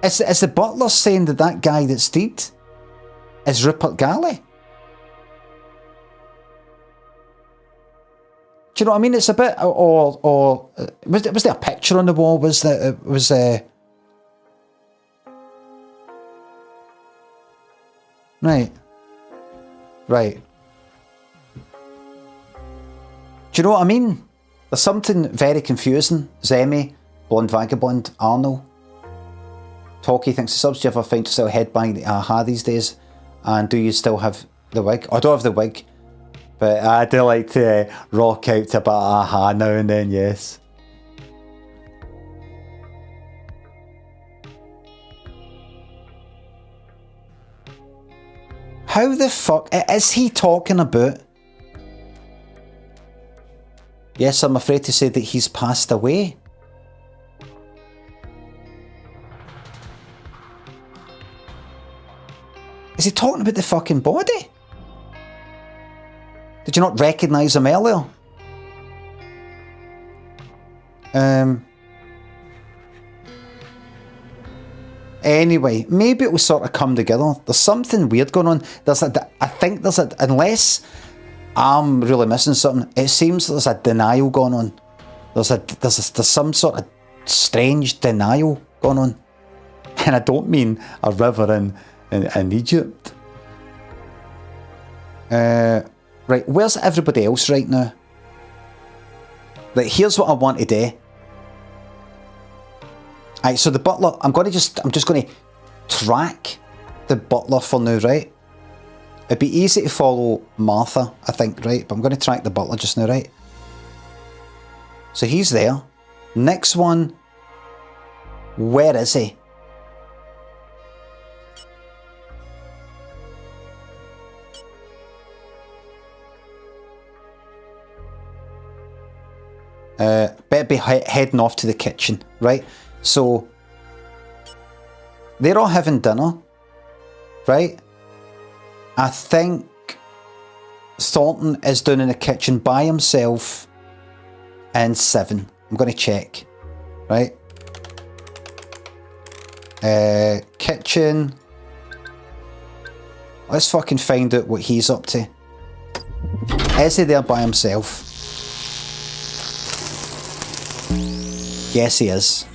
Is the butler saying that that guy that's dead is Rupert Galley? Do you know what I mean? It's a bit, or was there a picture on the wall? Was there, right. Do you know what I mean? There's something very confusing. Zemi, Blonde Vagabond, Arnold. Talkie thinks the subs, do you ever find yourself headbanging the aha these days? And do you still have the wig? I don't have the wig, but I do like to rock out to about aha now and then, yes. How the fuck is he talking about? Yes, I'm afraid to say that he's passed away. Is he talking about the fucking body? Did you not recognise him earlier? Anyway, maybe it will sort of come together. There's something weird going on. I think there's a... Unless I'm really missing something. It seems there's a denial going on. There's some sort of strange denial going on. And I don't mean a river in Egypt. Right, where's everybody else right now? Right, here's what I want to do. Alright, so the butler, I'm just going to track the butler for now, right? It'd be easy to follow Martha, I think, right? But I'm going to track the butler just now, right? So he's there. Next one, where is he? Better be heading off to the kitchen, right? So they're all having dinner, right? I think Thornton is down in the kitchen by himself and 7. I'm going to check, right? Kitchen. Let's fucking find out what he's up to. Is he there by himself? Yes, he is.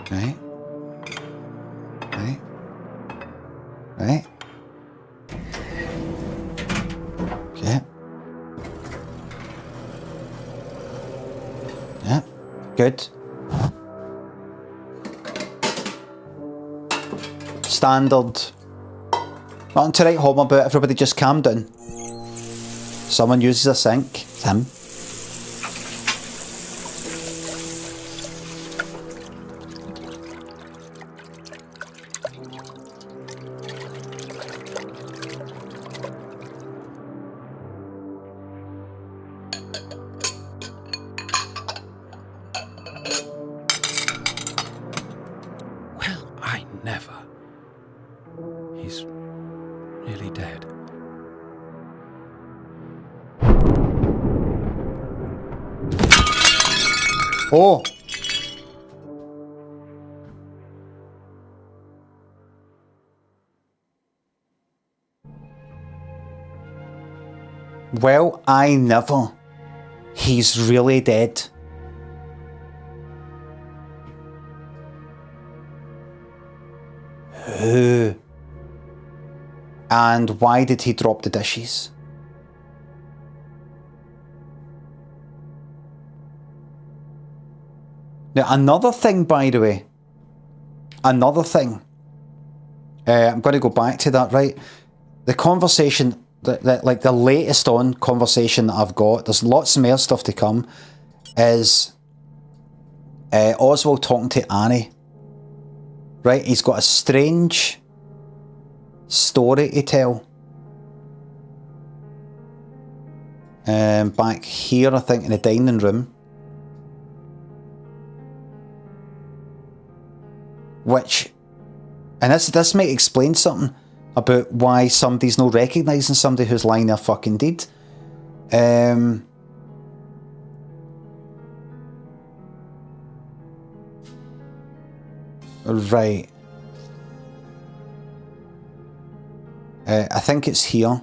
Right. Right. Right. Okay. Yeah. Good. Standard. Nothing to write home about. Everybody just calm down. Someone uses a sink. It's him. He's really dead. Oh! Well, I never. He's really dead. Who? And why did he drop the dishes? Now, another thing, by the way. Another thing. I'm going to go back to that, right? The conversation, like the latest on conversation that I've got, there's lots more stuff to come, is Oswald talking to Annie. Right? He's got a strange story to tell. Back here, I think, in the dining room. Which, and this might explain something about why somebody's not recognising somebody who's lying there fucking dead. Right. I think it's here.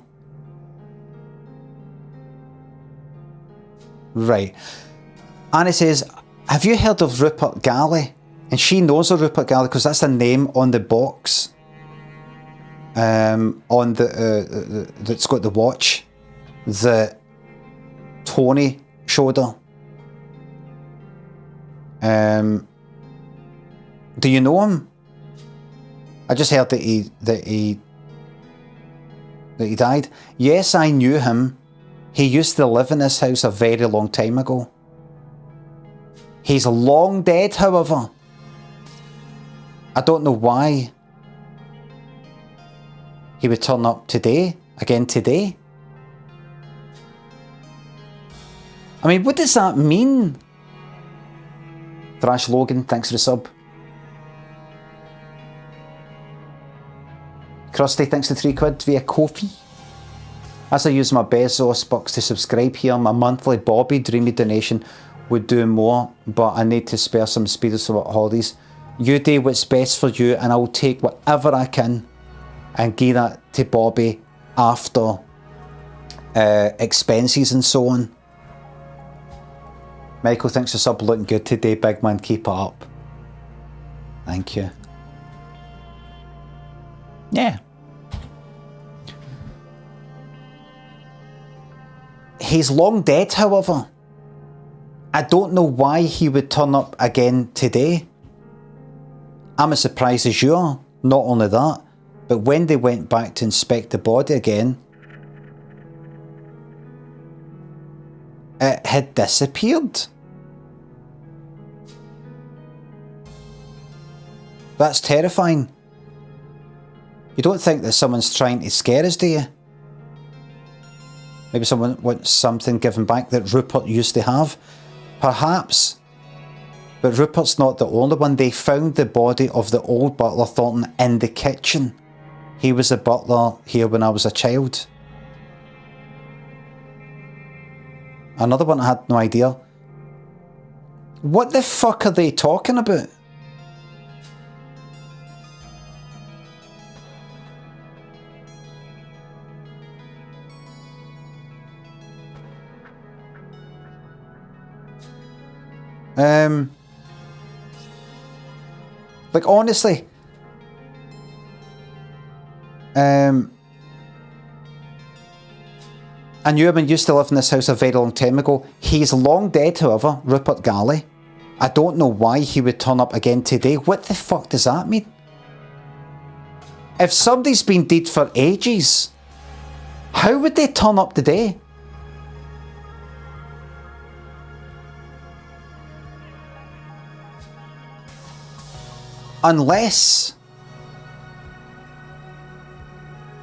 Right. Annie says, have you heard of Rupert Galley? And she knows of Rupert Galley because that's the name on the box. On the that's got the watch that Tony showed her. Do you know him? I just heard that he died. Yes, I knew him. He used to live in this house a very long time ago. He's long dead, however. I don't know why he would turn up today, again today. I mean, what does that mean? Thrash Logan, thanks for the sub. Krusty, thanks for £3 via Ko-fi. As I use my Bezos bucks to subscribe here, my monthly Bobby Dreamy donation would do more, but I need to spare some speeders for holidays. You do what's best for you, and I'll take whatever I can and give that to Bobby after expenses and so on. Michael thinks the sub looking good today, big man, keep it up. Thank you. Yeah. He's long dead, however. I don't know why he would turn up again today. I'm as surprised as you are. Not only that, but when they went back to inspect the body again, it had disappeared. That's terrifying. You don't think that someone's trying to scare us, do you? Maybe someone wants something given back that Rupert used to have. Perhaps. But Rupert's not the only one. They found the body of the old butler Thornton in the kitchen. He was a butler here when I was a child. Another one I had no idea. What the fuck are they talking about? Like honestly, I knew him and used to live in this house a very long time ago. He's long dead, however, Rupert Galley. I don't know why he would turn up again today. What the fuck does that mean? If somebody's been dead for ages, how would they turn up today? Unless,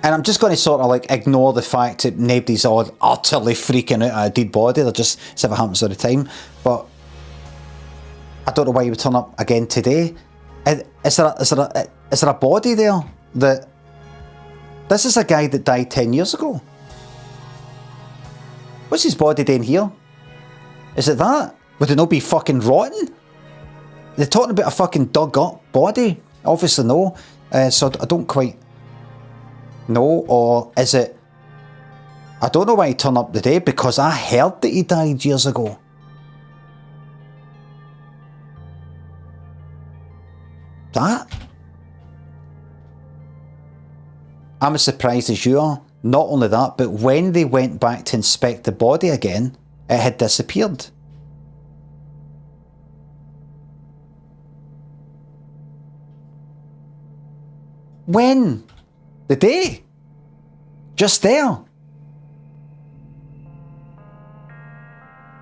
and I'm just going to sort of like ignore the fact that nobody's all utterly freaking out at a dead body. They're just, it's never happens all the time. But I don't know why you would turn up again today. Is there a body there that, this is a guy that died 10 years ago. What's his body doing here? Is it that? Would it not be fucking rotten? They're talking about a fucking dug up body. Obviously no. So I don't quite know. Or is it, I don't know why he turned up today, because I heard that he died years ago. That? I'm as surprised as you are. Not only that, but when they went back to inspect the body again, it had disappeared. When? The day? Just there.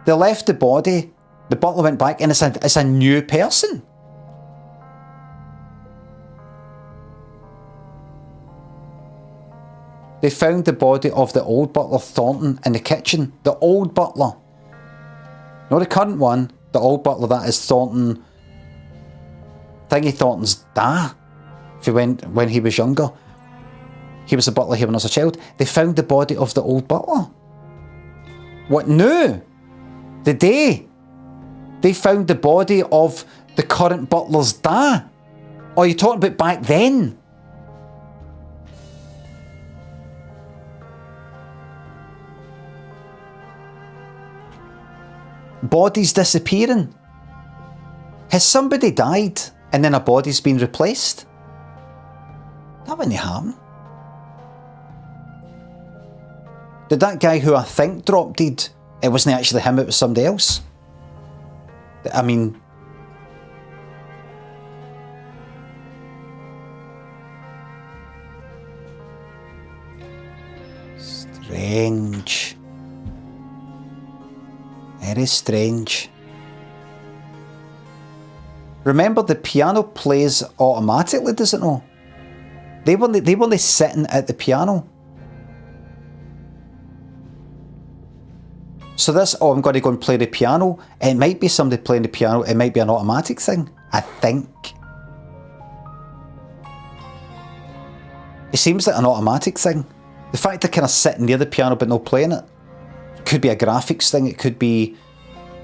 They left the body, the butler went back, and it's a new person. They found the body of the old butler Thornton in the kitchen. The old butler. Not the current one. The old butler that is Thornton. Thingy Thornton's dad. If he went when he was younger. He was a butler here when I was a child. They found the body of the old butler. What new? The day they found the body of the current butler's dad. Or are you talking about back then? Bodies disappearing. Has somebody died and then a body's been replaced? That wouldn't happen. Did that guy who I think dropped dead, it wasn't actually him, it was somebody else? I mean... Strange. Very strange. Remember, the piano plays automatically, does it not? They weren't sitting at the piano. So this, oh, I'm going to go and play the piano. It might be somebody playing the piano. It might be an automatic thing. I think. It seems like an automatic thing. The fact they're kind of sitting near the piano but not playing it. Could be a graphics thing, it could be...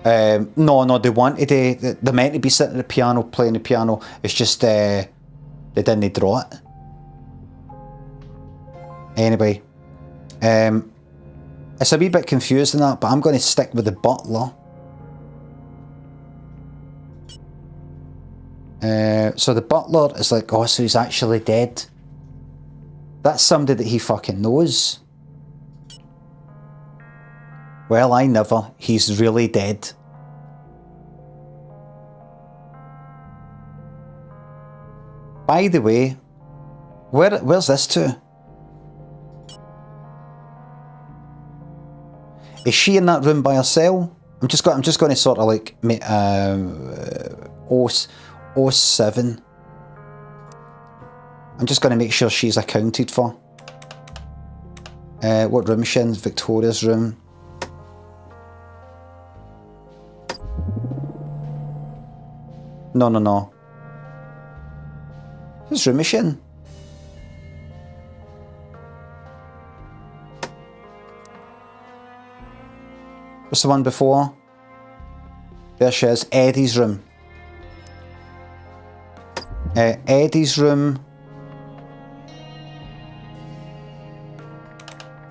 no, they wanted to... They're meant to be sitting at the piano, playing the piano. It's just they didn't draw it. Anyway. It's a wee bit confusing that, but I'm going to stick with the butler. So the butler is like, oh, so he's actually dead. That's somebody that he fucking knows. Well, I never. He's really dead. By the way, where's this to? Is she in that room by herself? I'm just going to sort of like 07. I'm just going to make sure she's accounted for. What room is she in? Victoria's room. No. Whose room is she in? What's the one before? There she is, Eddie's room. Eddie's room.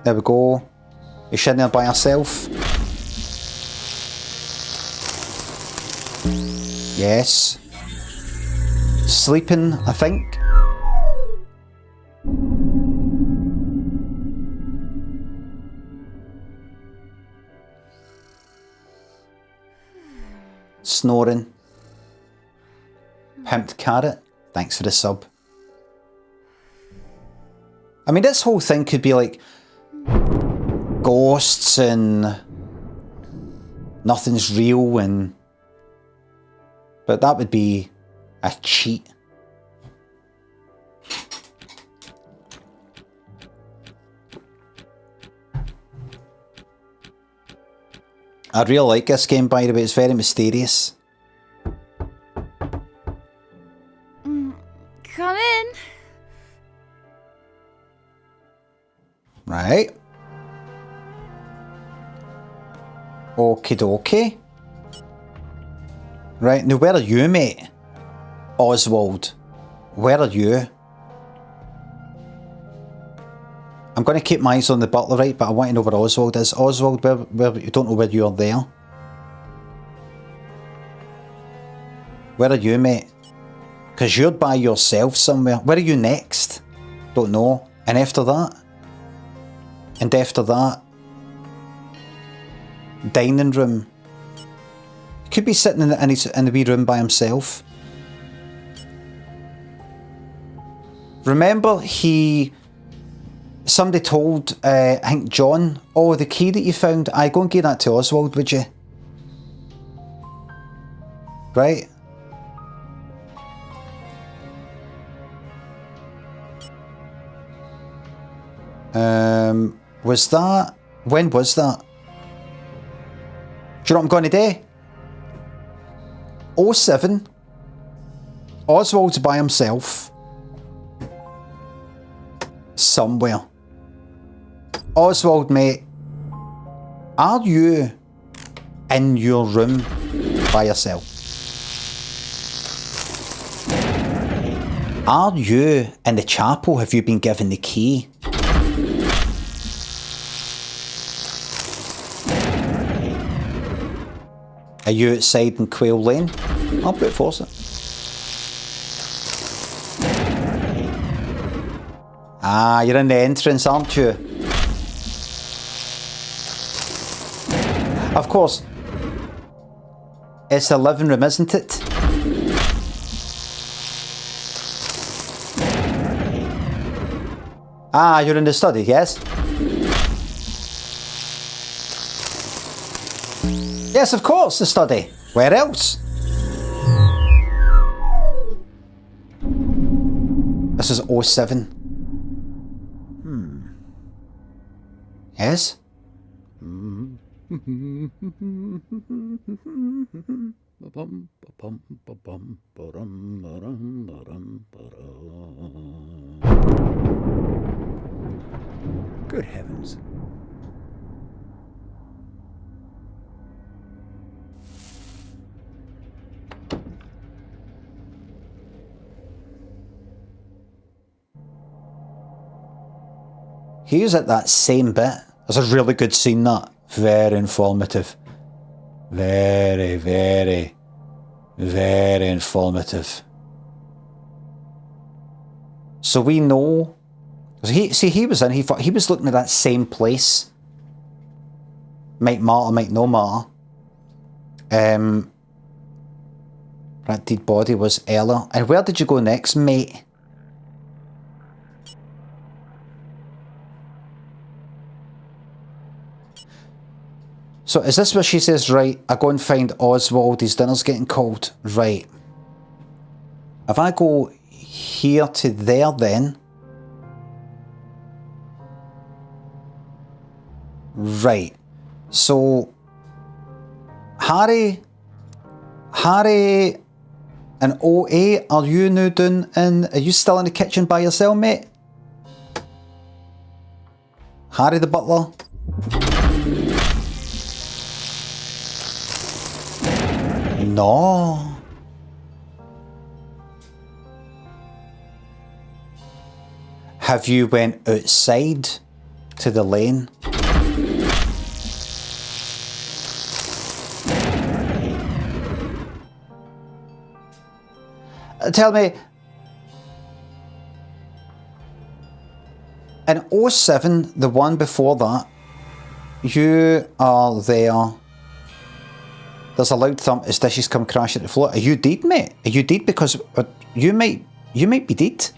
There we go. Is she in there by herself? Yes. Sleeping, I think. Snoring. Pimped Carrot. Thanks for the sub. I mean, this whole thing could be like ghosts and nothing's real and... But that would be a cheat. I really like this game, by the way. It's very mysterious. Come in. Right. Okie dokie. Right, now where are you, mate? Oswald. Where are you? I'm going to keep my eyes on the butler, right? But I want to know where Oswald is. Oswald, where you don't know where you're there. Where are you, mate? Because you're by yourself somewhere. Where are you next? Don't know. And after that? And after that? Dining room. He could be sitting in the wee room by himself. Remember, somebody told, I think John, oh, the key that you found, go and give that to Oswald, would you? Right? Was that... When was that? Do you know what I'm going to do? 07. Oswald's by himself. Somewhere. Oswald, mate. Are you in your room by yourself? Are you in the chapel? Have you been given the key? Are you outside in Quail Lane? I'll brute force it. Ah, you're in the entrance, aren't you? Of course. It's the living room, isn't it? Ah, you're in the study, yes? Yes, of course, the study. Where else? This is 07. Yes? Good heavens. He was at that same bit. It's a really good scene, that. Very informative. Very, very, very informative. So we know... he was in, he was looking at that same place. Might matter, might no matter. That dead body was Ella. And where did you go next, mate? So is this where she says, right, I go and find Oswald, his dinner's getting cold. Right. If I go here to there then. Right. So Harry and OA, are you now doing are you still in the kitchen by yourself, mate? Harry the butler? No. Have you went outside to the lane? Tell me, in 07, the one before that, you are there. There's a loud thump as dishes come crashing to the floor. Are you dead, mate? Are you dead? Because you might be dead.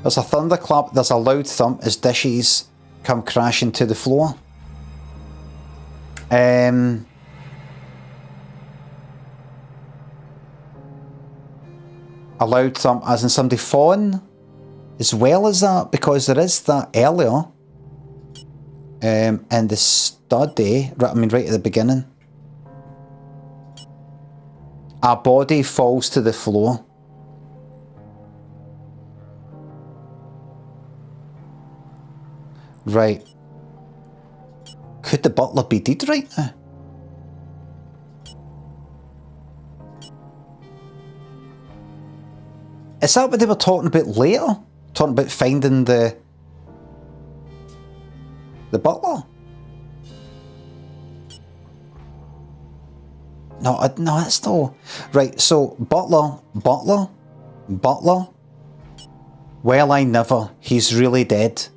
There's a thunderclap, there's a loud thump as dishes come crashing to the floor. A loud thump as in somebody falling, as well as that, because there is that earlier in the study, right at the beginning. A body falls to the floor. Right. Could the butler be dead right now? Is that what they were talking about later? Talking about finding the butler? No, that's no. Right, so butler. Well, I never. He's really dead.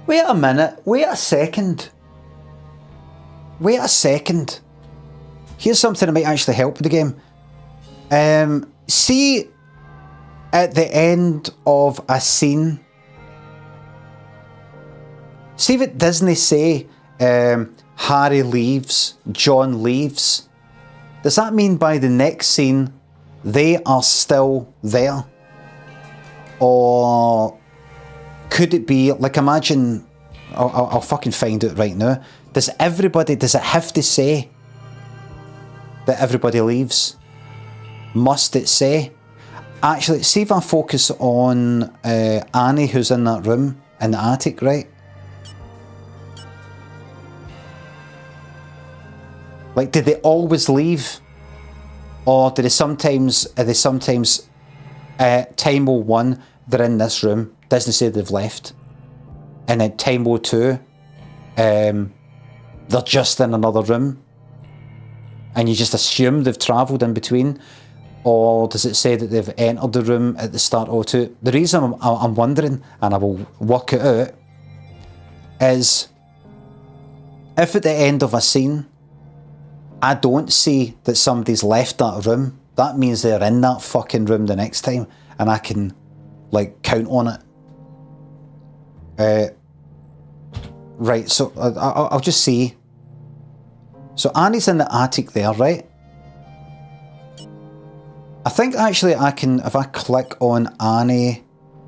Wait a minute. Wait a second. Here's something that might actually help with the game. See at the end of a scene. See if it doesn't say Harry leaves, John leaves. Does that mean by the next scene they are still there? Or could it be, like, imagine, I'll fucking find it right now. Does it have to say that everybody leaves? Must it say? Actually, see if I focus on Annie, who's in that room, in the attic, right? Like, did they always leave? Or did they sometimes, time 01, they're in this room, doesn't say they've left. And then time 02, they're just in another room. And you just assume they've travelled in between. Or does it say that they've entered the room at the start of 02? The reason I'm wondering, and I will work it out, is if at the end of a scene, I don't see that somebody's left that room, that means they're in that fucking room the next time, and I can, like, count on it. Right, so I'll just see. So Annie's in the attic there, right? I think actually I can, if I click on Annie,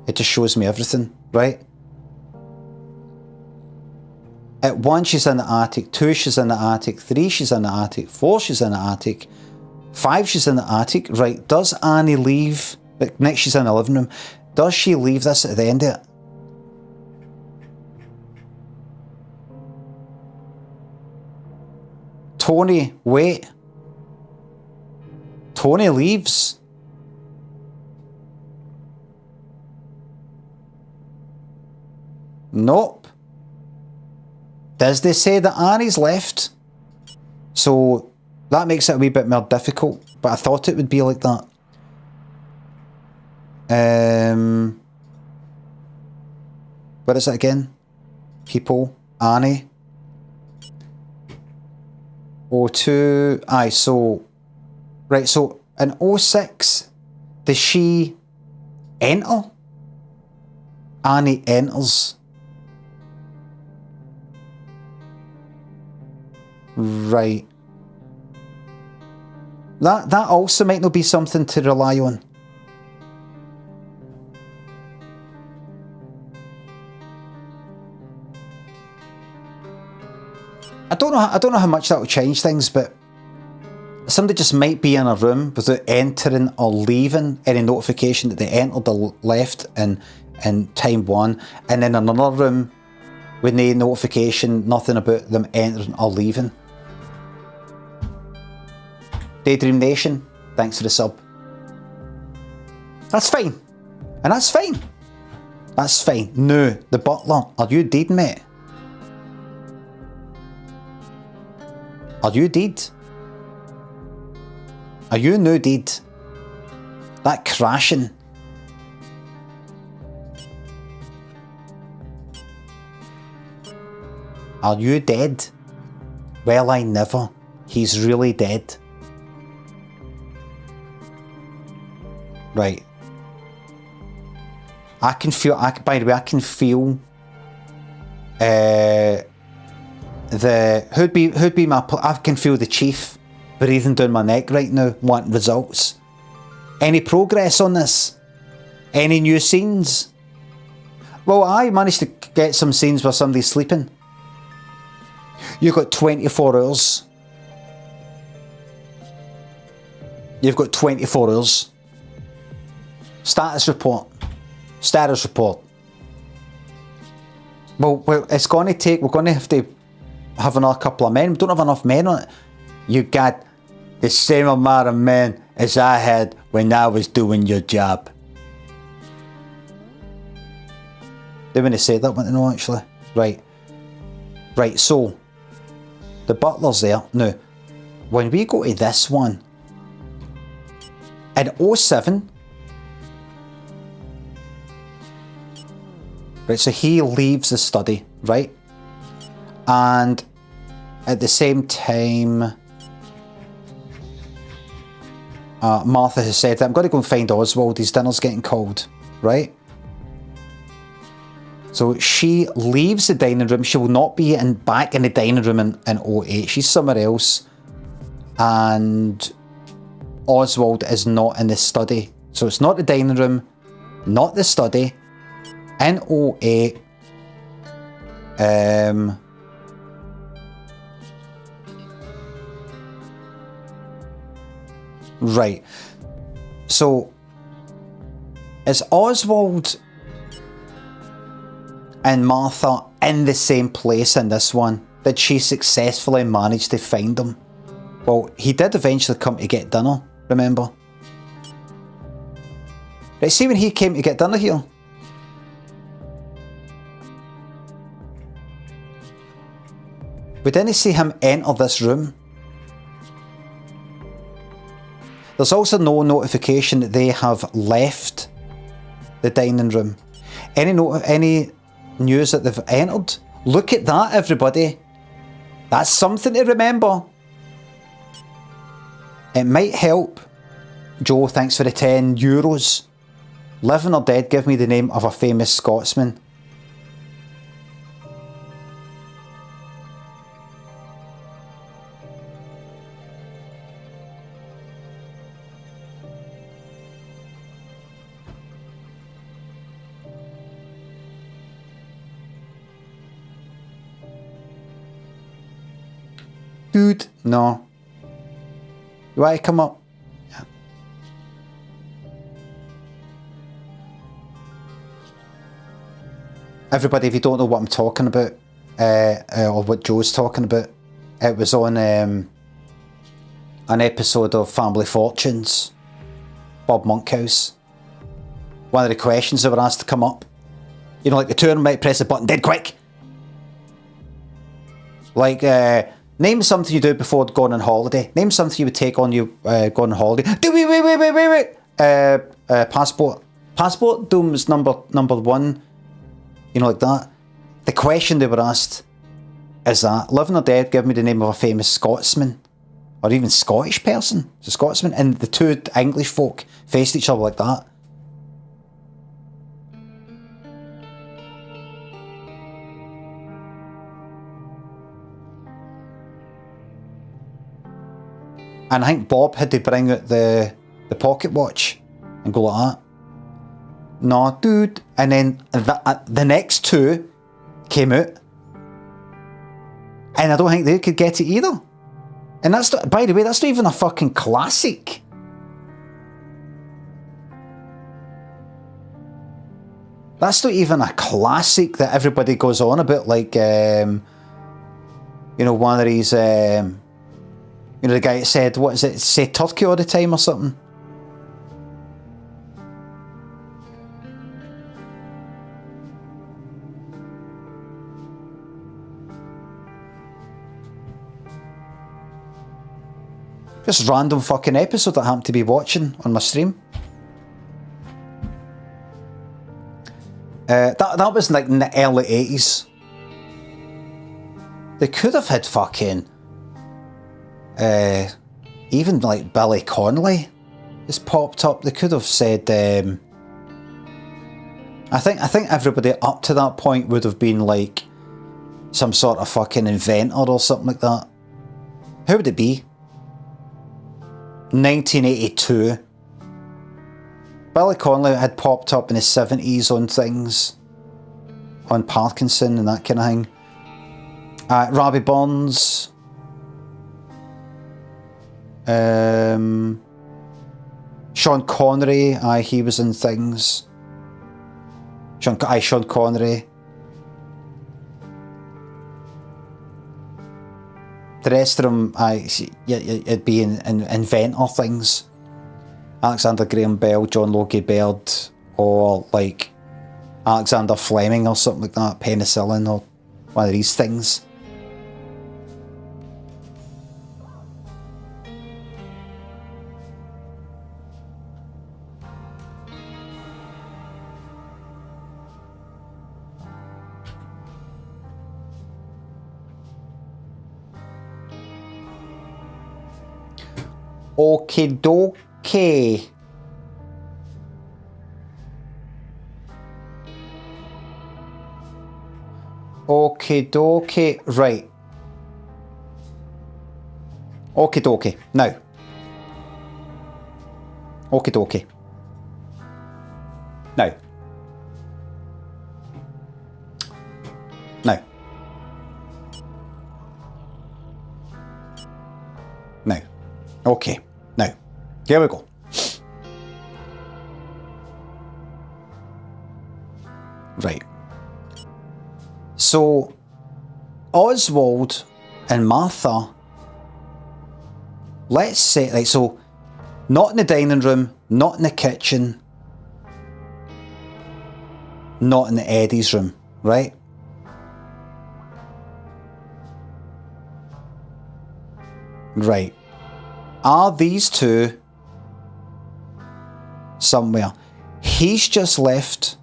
it just shows me everything, right? At 1, she's in the attic. 2, she's in the attic. 3, she's in the attic. 4, she's in the attic. 5, she's in the attic. Right, does Annie leave? Like, next, she's in the living room. Does she leave this at the end of it? Tony, wait. Tony leaves. Nope. Does they say that Annie's left? So that makes it a wee bit more difficult, but I thought it would be like that. What is it again? People, Annie. O2, aye, so, right, so in 06, does she enter? Annie enters. Right. That also might not be something to rely on. I don't know how much that will change things, but somebody just might be in a room without entering or leaving any notification that they entered or left in time 1, and then in another room with no notification, nothing about them entering or leaving. Daydream Nation, thanks for the sub. That's fine. And that's fine. That's fine. No, the butler, are you dead, mate? Are you dead? Are you no dead? That crashing. Are you dead? Well, I never. He's really dead. Right. I can feel, by the way, I can feel who'd be my, I can feel the chief breathing down my neck right now, wanting results. Any progress on this? Any new scenes? Well, I managed to get some scenes where somebody's sleeping. You've got 24 hours. You've got 24 hours. Status report. Status report. Well, it's going to take, we're going to have another couple of men. We don't have enough men on it. You got the same amount of men as I had when I was doing your job. They wouldn't say that, want to know, actually. Right. Right, so the butler's there. Now, when we go to this one, in 07, right, so he leaves the study, right? And at the same time, Martha has said that I'm going to go and find Oswald, his dinner's getting cold, right? So she leaves the dining room. She will not be back in the dining room in 08. She's somewhere else. And Oswald is not in the study. So it's not the dining room, not the study. In 08, right. So is Oswald and Martha in the same place in this one? Did she successfully manage to find them? Well, he did eventually come to get dinner, remember? Right, see when he came to get dinner here? We didn't see him enter this room. There's also no notification that they have left the dining room. Any news that they've entered? Look at that, everybody. That's something to remember. It might help. Joe, thanks for the €10. Living or dead, give me the name of a famous Scotsman. Dude, no. You want to come up? Yeah. Everybody, if you don't know what I'm talking about, or what Joe's talking about, it was on an episode of Family Fortunes, Bob Monkhouse. One of the questions that were asked to come up. You know, like the two of them might press the button dead quick. Like, name something you do before going on holiday. Name something you would take on you going on holiday. Wait. Passport. Passport Doom's number one. You know, like that. The question they were asked is that, living or dead, give me the name of a famous Scotsman. Or even Scottish person. It's a Scotsman. And the two English folk faced each other like that. And I think Bob had to bring out the pocket watch and go like that. No, dude. And then the next two came out. And I don't think they could get it either. And that's, by the way, that's not even a fucking classic. That's not even a classic that everybody goes on about, like, you know, one of these, you know, the guy that said, what is it, say turkey all the time or something? Just random fucking episode that I happened to be watching on my stream. That was like in the early 80s. They could have had fucking even like Billy Connolly has popped up. They could have said I think everybody up to that point would have been like some sort of fucking inventor or something like that. Who would it be? 1982. Billy Connolly had popped up in the 70s on things, on Parkinson and that kind of thing. Robbie Burns. Sean Connery, he was in things. Sean Connery. The rest of them, it'd be in inventor things. Alexander Graham Bell, John Logie Baird, or like Alexander Fleming or something like that, penicillin or one of these things. Okie dokie. Okie dokie. Right. Okie dokie. Now. Okie dokie. Now. Now. Now. Okay. Now. Here we go. Right. So, Oswald and Martha, let's say, like, so, not in the dining room, not in the kitchen, not in the Eddie's room, right? Right. Are these two somewhere? He's just left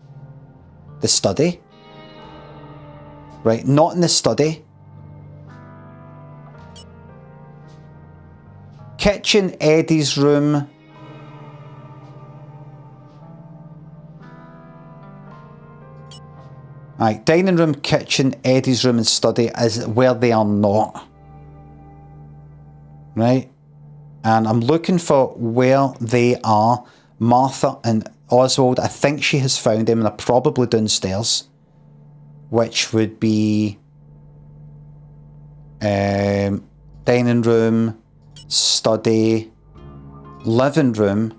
the study. Right, not in the study. Kitchen, Eddie's room. Right, dining room, kitchen, Eddie's room and study is where they are not. Right? And I'm looking for where they are. Martha and Oswald, I think she has found them and they're probably downstairs. Which would be dining room, study, living room.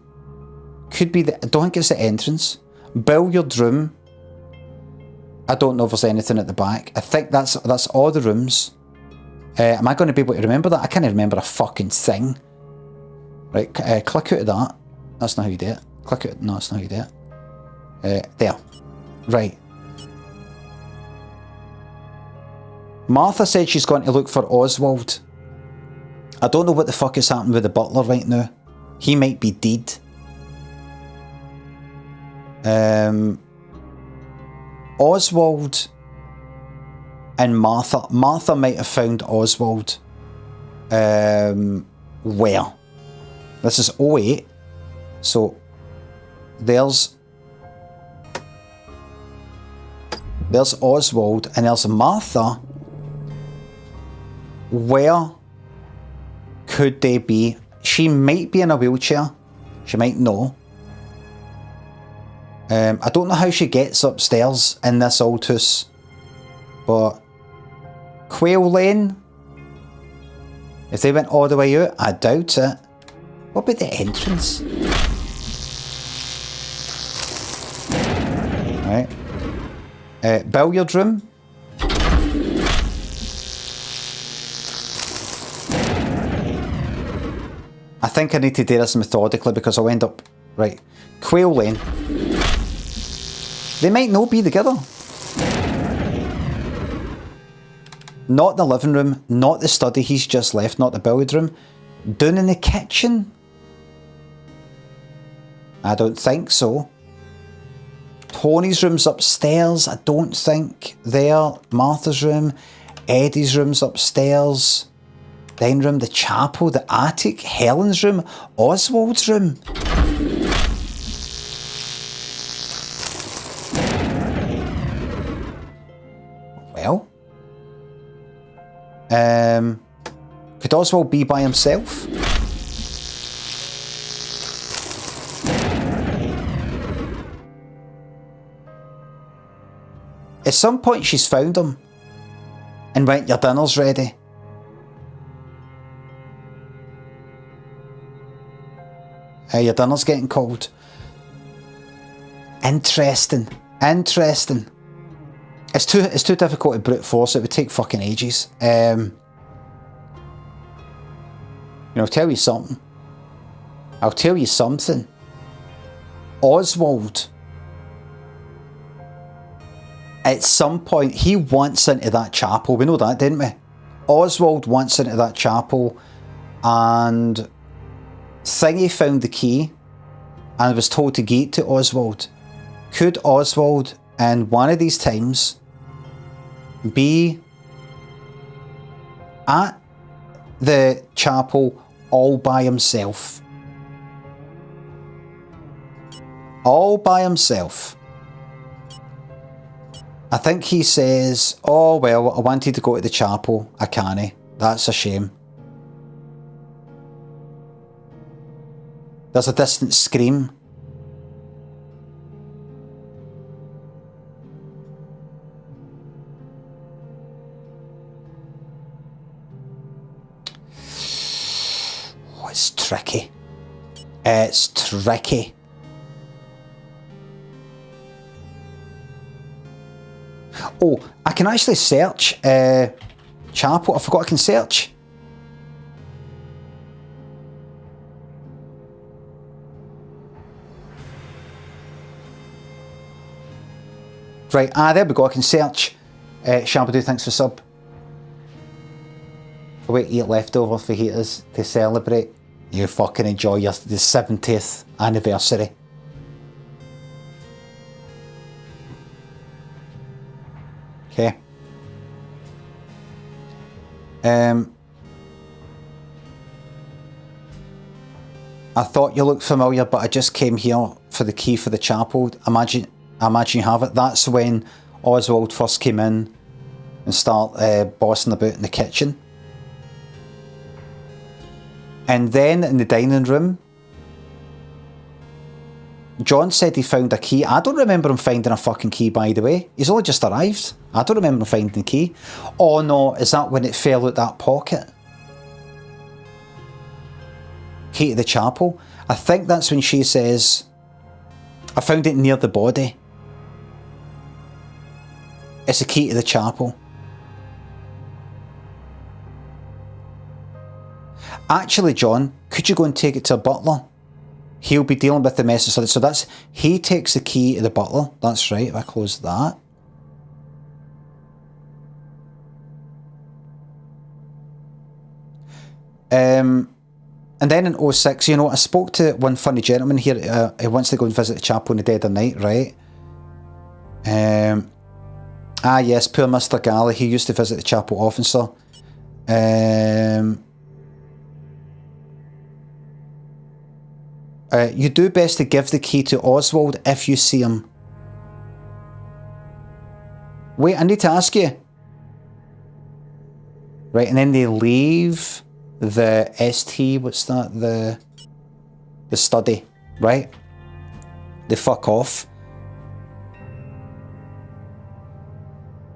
Could be the, I don't think it's the entrance. Billiard room. I don't know if there's anything at the back. I think that's all the rooms. Am I going to be able to remember that? I can't remember a fucking thing. Right, click out of that. That's not how you do it. Click out. No, that's not how you do it. There. Right. Martha said she's going to look for Oswald. I don't know what the fuck is happening with the butler right now. He might be dead. Oswald and Martha. Martha might have found Oswald. Where? This is 08. So there's Oswald and there's Martha. Where could they be? She might be in a wheelchair. She might know. I don't know how she gets upstairs in this old house. But Quail Lane? If they went all the way out, I doubt it. What about the entrance? Right. Billiard room. I think I need to do this methodically because I'll end up... Right. Quail Lane. They might not be together. Not the living room, not the study he's just left, not the billiard room. Down in the kitchen? I don't think so. Tony's room's upstairs, I don't think. There. Martha's room. Eddie's room's upstairs. Dining room, the chapel, the attic, Helen's room, Oswald's room. Well. Could Oswald be by himself? At some point she's found him and went, your dinner's ready. Your dinner's getting cold. Interesting. Interesting. It's too difficult to brute force. It would take fucking ages. You know, I'll tell you something. I'll tell you something. Oswald, at some point, he wants into that chapel. We know that, didn't we? Oswald wants into that chapel, and Thingy found the key and was told to get to Oswald. Could Oswald, in one of these times, be at the chapel all by himself? All by himself. I think he says, oh well, I wanted to go to the chapel, I can't. That's a shame. There's a distant scream. Oh, it's tricky. It's tricky. Oh, I can actually search chapel. I forgot I can search. Right, there we go. I can search. Shabadoo, thanks for sub. I'll wait to eat leftover fajitas to celebrate. You fucking enjoy the 70th anniversary. Okay. I thought you looked familiar, but I just came here for the key for the chapel. I imagine you have it. That's when Oswald first came in and start bossing about in the kitchen. And then in the dining room, John said he found a key. I don't remember him finding a fucking key, by the way. He's only just arrived. I don't remember him finding the key. Oh no, is that when it fell out that pocket? key to the chapel. I think that's when she says, I found it near the body. It's a key to the chapel. Actually, John, could you go and take it to a butler? He'll be dealing with the message. So that's, he takes the key to the butler. That's right, if I close that. And then in 06, you know, I spoke to one funny gentleman here. He wants to go and visit the chapel in the dead of night, right? Yes, poor Mr. Galley. He used to visit the chapel often, sir. You do best to give the key to Oswald if you see him. Wait, I need to ask you. Right, and then they leave the ST, what's that? The study, right? They fuck off.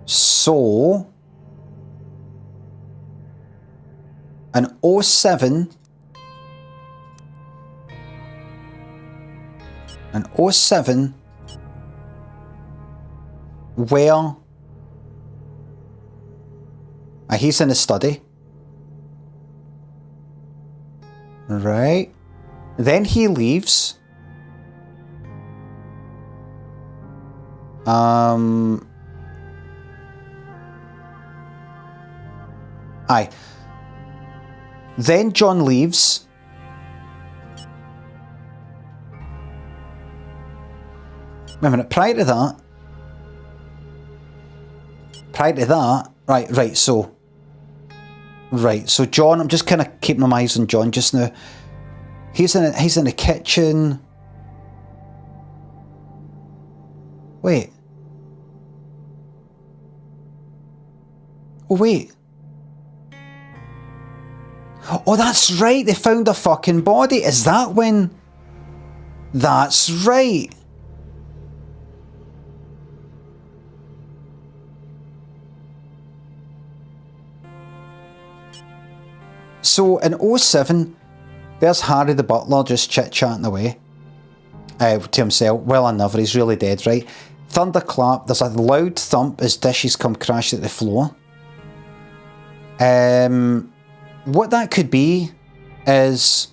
So, in 07, where he's in a study, right? Then he leaves. Then John leaves. Wait a minute, prior to that, right, so John, I'm just kind of keeping my eyes on John just now. He's in the kitchen. Wait. Oh, wait. Oh, that's right, they found a fucking body. Is that when? That's right. So in 07, there's Harry the butler just chit-chatting away to himself. Well, I never, he's really dead, right? Thunderclap, there's a loud thump as dishes come crashing at the floor. What that could be is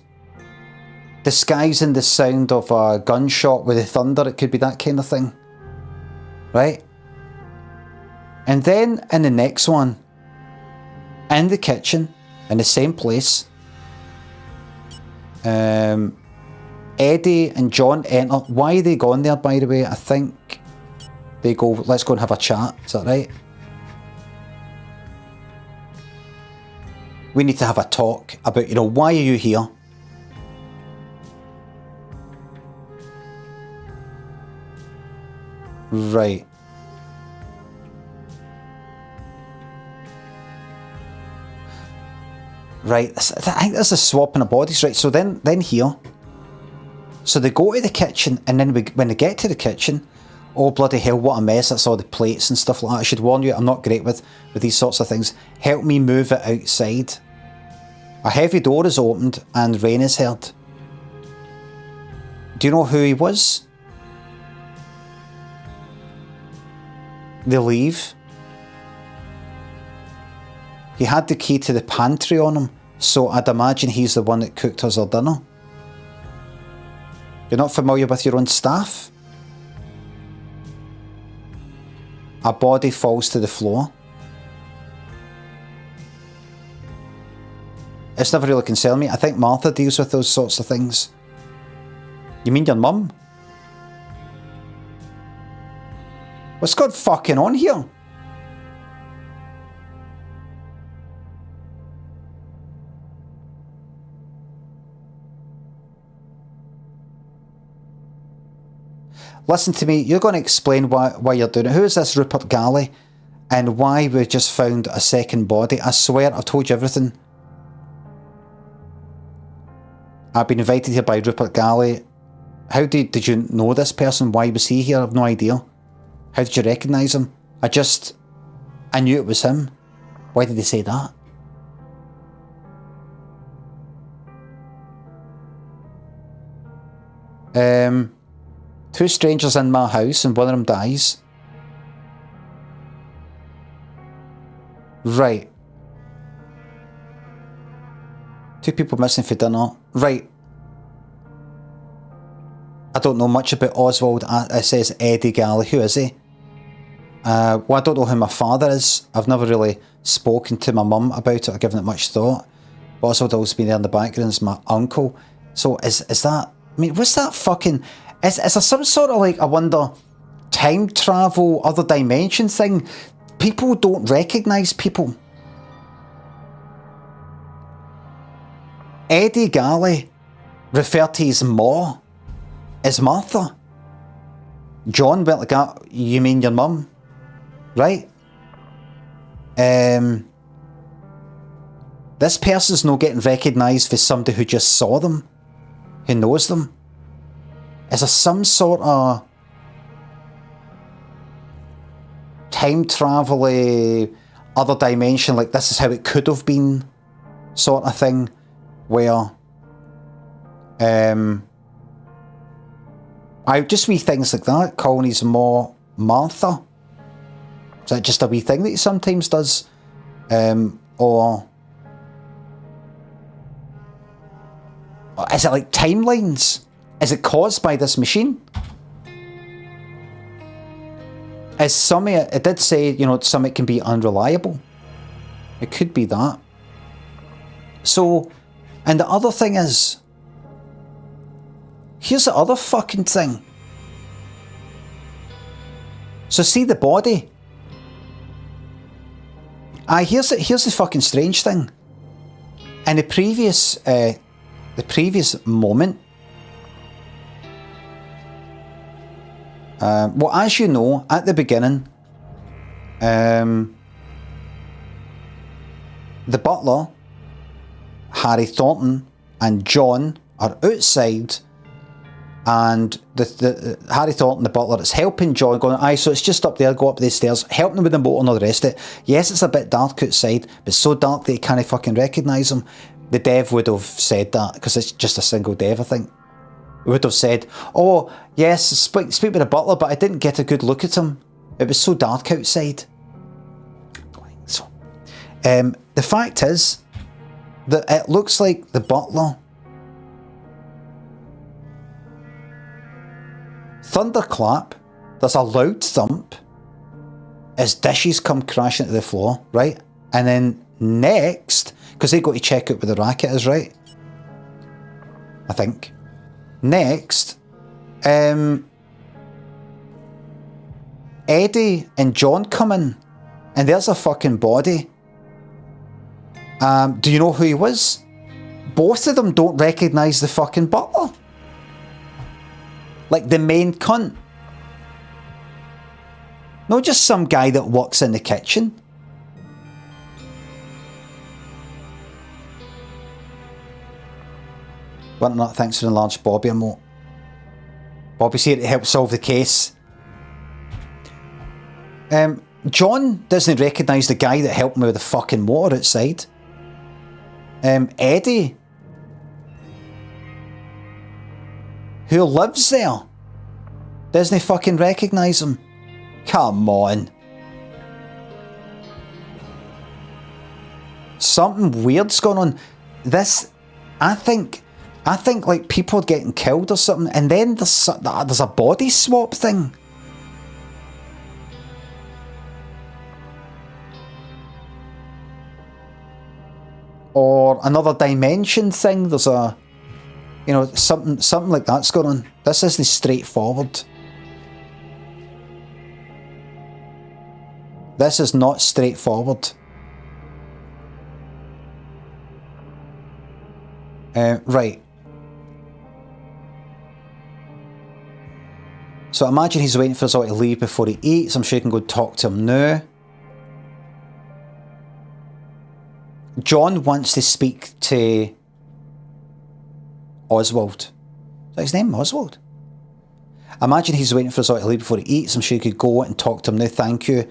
disguising the sound of a gunshot with the thunder. It could be that kind of thing, right? And then in the next one, in the kitchen, in the same place, Eddie and John enter. Why are they gone there, by the way? I think they go, let's go and have a chat. Is that right? We need to have a talk about, you know, why are you here? Right. Right, I think there's a swapping of bodies, right? So then here, so they go to the kitchen, and then when they get to the kitchen, oh bloody hell, what a mess! That's all the plates and stuff like that. I should warn you, I'm not great with these sorts of things. Help me move it outside. A heavy door is opened, and rain is heard. Do you know who he was? They leave. He had the key to the pantry on him, so I'd imagine he's the one that cooked us our dinner. You're not familiar with your own staff? A body falls to the floor. It's never really concerned me. I think Martha deals with those sorts of things. You mean your mum? What's going fucking on here? Listen to me, you're going to explain why you're doing it. Who is this Rupert Galley? And why we just found a second body? I swear, I've told you everything. I've been invited here by Rupert Galley. How did you know this person? Why was he here? I've no idea. How did you recognise him? I knew it was him. Why did they say that? Two strangers in my house and one of them dies. Right. Two people missing for dinner. Right. I don't know much about Oswald. It says Eddie Galley. Who is he? Well, I don't know who my father is. I've never really spoken to my mum about it or given it much thought. But Oswald always been there in the background as my uncle. So is that... I mean, what's that fucking... Is there some sort of, like, I wonder, time travel, other dimension thing? People don't recognise people. Eddie Galley referred to his ma as Martha. John went like that. You mean your mum? Right? This person's not getting recognised for somebody who just saw them, who knows them. Is there some sort of time travel, other dimension, like this is how it could have been, sort of thing, where I just wee things like that, calling his ma Martha. Is that just a wee thing that he sometimes does? Or is it like timelines? Is it caused by this machine? Is something, it did say, you know, something can be unreliable. It could be that. So, and the other thing is, here's the other fucking thing. So see the body. Here's the fucking strange thing. In the previous moment, well, as you know, at the beginning, the butler, Harry Thornton, and John are outside, and the Harry Thornton, the butler, is helping John, going, aye, so it's just up there, go up the stairs, helping him with the motor and all the rest of it. Yes, it's a bit dark outside, but it's so dark that he can't fucking recognise him. The dev would have said that, because it's just a single dev, I think. Would have said, oh, yes, speak with the butler, but I didn't get a good look at him. It was so dark outside. So, the fact is that it looks like the butler, thunderclap, there's a loud thump as dishes come crashing to the floor, right? And then next, because they go to check out where the racket is, right? I think. Next, Eddie and John come in, and there's a fucking body. Do you know who he was? Both of them don't recognise the fucking butler. Like the main cunt. Not just some guy that works in the kitchen. But not thanks for the large Bobby emote. Bobby's here to help solve the case. John doesn't recognise the guy that helped me with the fucking motor outside. Eddie, who lives there, doesn't fucking recognise him. Come on. Something weird's going on. This, I think like people are getting killed or something, and then there's a body swap thing. Or another dimension thing. There's a, you know, something like that's going on. This isn't straightforward. This is not straightforward. Right. So imagine he's waiting for us all to leave before he eats. I'm sure you can go talk to him now. John wants to speak to Oswald. Is that his name? Oswald? Imagine he's waiting for us all to leave before he eats. I'm sure you could go and talk to him now. Thank you.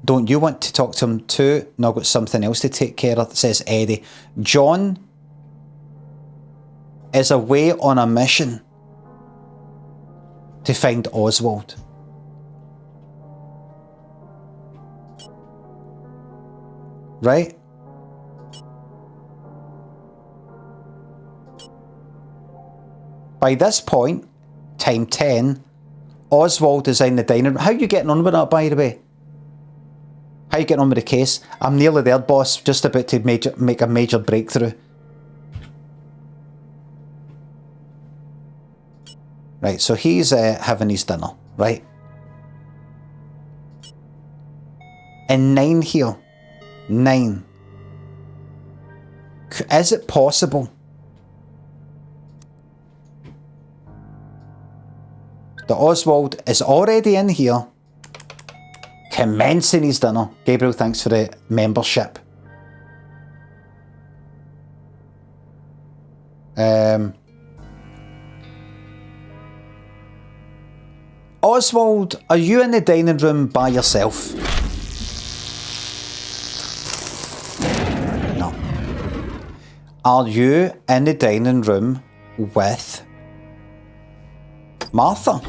Don't you want to talk to him too? No, I've got something else to take care of, says Eddie. John is away on a mission. to find Oswald. Right? By this point, time 10, Oswald is in the dining room. How are you getting on with that, by the way? How are you getting on with the case? I'm nearly there, boss. Just about to make a major breakthrough. Right, so he's having his dinner, right? And 9 here. 9. Is it possible that Oswald is already in here, commencing his dinner? Gabriel, thanks for the membership. Oswald, are you in the dining room by yourself? No. Are you in the dining room with Martha?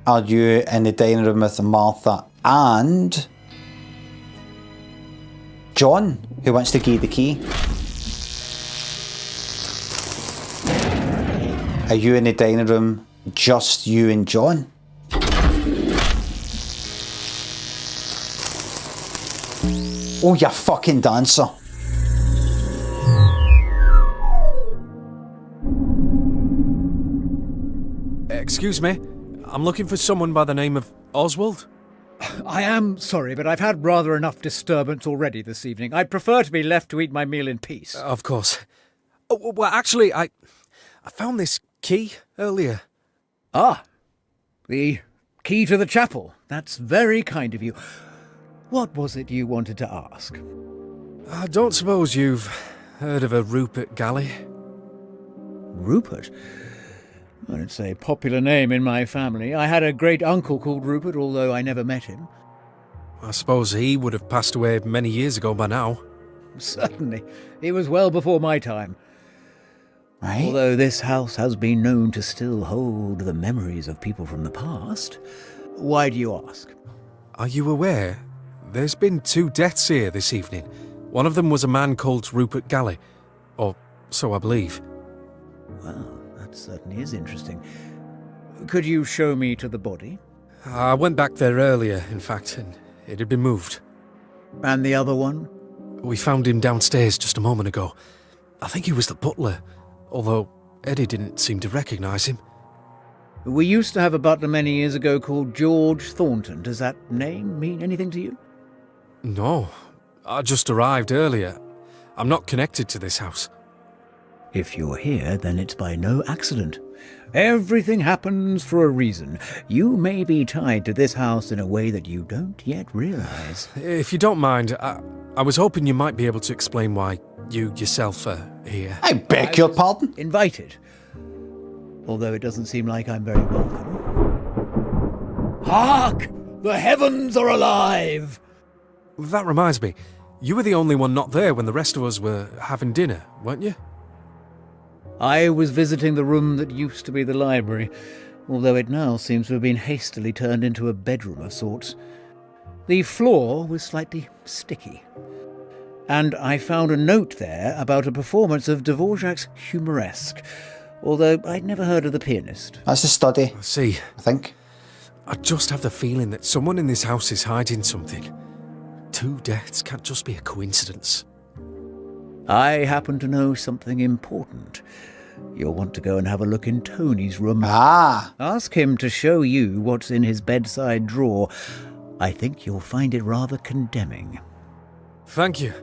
Are you in the dining room with Martha and John, who wants to give you the key? Are you in the dining room, just you and John? Oh, you fucking dancer. Excuse me, I'm looking for someone by the name of Oswald. I am sorry, but I've had rather enough disturbance already this evening. I'd prefer to be left to eat my meal in peace. Of course. Oh, well, actually, I found this key earlier. Ah, the key to the chapel. That's very kind of you. What was it you wanted to ask? I don't suppose you've heard of a Rupert Galley? Rupert? Well, it's a popular name in my family. I had a great-uncle called Rupert, although I never met him. I suppose he would have passed away many years ago by now. Certainly. He was well before my time. Right. Although this house has been known to still hold the memories of people from the past. Why do you ask? Are you aware? There's been 2 deaths here this evening. One of them was a man called Rupert Galley. Or so I believe. Well, that certainly is interesting. Could you show me to the body? I went back there earlier, in fact, and it had been moved. And the other one? We found him downstairs just a moment ago. I think he was the butler, although Eddie didn't seem to recognise him. We used to have a butler many years ago called George Thornton. Does that name mean anything to you? No, I just arrived earlier. I'm not connected to this house. If you're here, then it's by no accident. Everything happens for a reason. You may be tied to this house in a way that you don't yet realise. If you don't mind, I was hoping you might be able to explain why you yourself are here. I beg your pardon? Invited. Although it doesn't seem like I'm very welcome. Hark! The heavens are alive! That reminds me, you were the only one not there when the rest of us were having dinner, weren't you? I was visiting the room that used to be the library, although it now seems to have been hastily turned into a bedroom of sorts. The floor was slightly sticky, and I found a note there about a performance of Dvorak's Humoresque, although I'd never heard of the pianist. That's a study, I see. I think. I just have the feeling that someone in this house is hiding something. 2 deaths can't just be a coincidence. I happen to know something important. You'll want to go and have a look in Tony's room. Ah! Ask him to show you what's in his bedside drawer. I think you'll find it rather condemning. Thank you.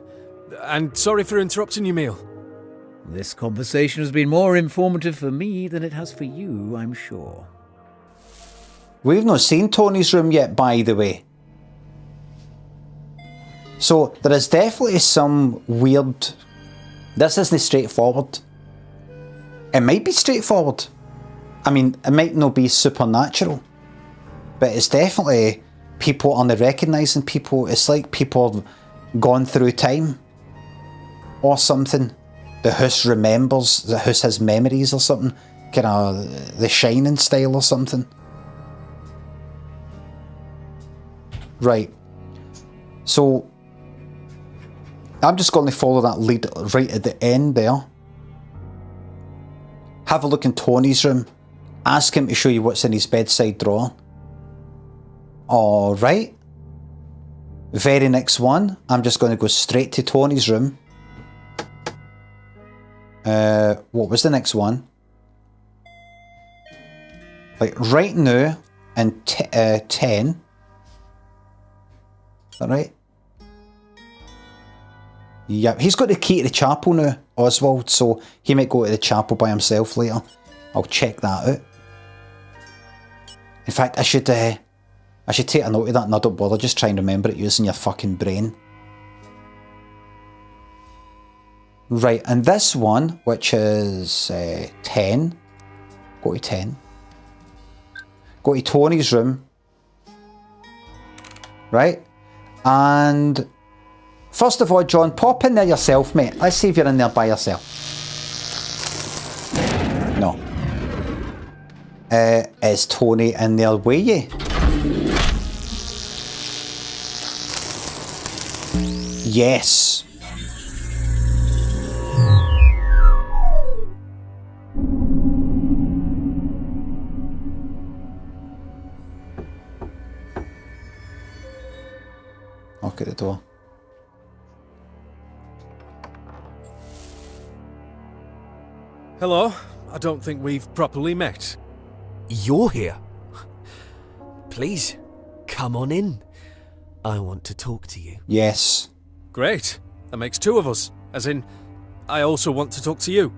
And sorry for interrupting your meal. This conversation has been more informative for me than it has for you, I'm sure. We've not seen Tony's room yet, by the way. So there is definitely some weird... This isn't straightforward. It might be straightforward. I mean, it might not be supernatural. But it's definitely people aren't recognising people. It's like people have gone through time. Or something. the house remembers, the house has memories or something. Kind of The Shining style or something. Right. So, I'm just going to follow that lead right at the end there. Have a look in Tony's room. Ask him to show you what's in his bedside drawer. Alright. Very next one. I'm just going to go straight to Tony's room. What was the next one? Like right now in 10. Alright. Yep, he's got the key to the chapel now, Oswald, so he might go to the chapel by himself later. I'll check that out. In fact, I should take a note of that, and I don't bother, just try and remember it using your fucking brain. Right, and this one, which is 10, go to 10. Go to Tony's room. Right, and first of all, John, pop in there yourself, mate. Let's see if you're in there by yourself. No. Is Tony in there with you? Yes. Knock at the door. Hello. I don't think we've properly met. You're here. Please, come on in. I want to talk to you. Yes. Great. That makes two of us. As in, I also want to talk to you.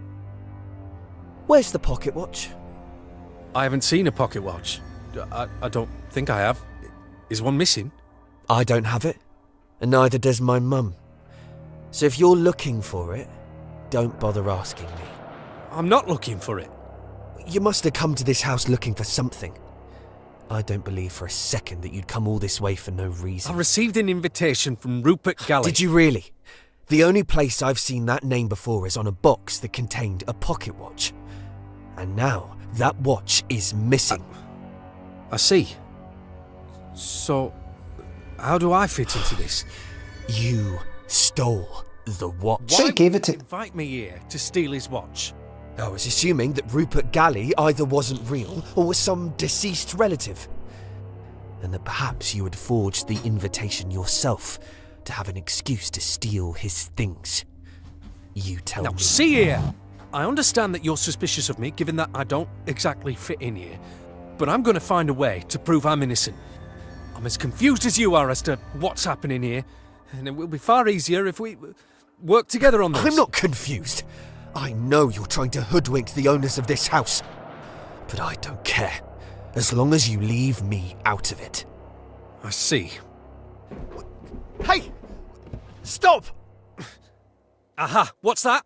Where's the pocket watch? I haven't seen a pocket watch. I don't think I have. Is one missing? I don't have it, and neither does my mum. So if you're looking for it, don't bother asking me. I'm not looking for it. You must have come to this house looking for something. I don't believe for a second that you'd come all this way for no reason. I received an invitation from Rupert Galley. Did you really? The only place I've seen that name before is on a box that contained a pocket watch. And now, that watch is missing. I see. So, how do I fit into this? You stole the watch. Why gave it to... Invite me here to steal his watch. I was assuming that Rupert Galley either wasn't real or was some deceased relative. And that perhaps you had forged the invitation yourself to have an excuse to steal his things. You tell me. Now, see here! I understand that you're suspicious of me, given that I don't exactly fit in here. But I'm going to find a way to prove I'm innocent. I'm as confused as you are as to what's happening here, and it will be far easier if we work together on this. I'm not confused. I know you're trying to hoodwink the owners of this house. But I don't care, as long as you leave me out of it. I see. Hey! Stop! Aha, what's that?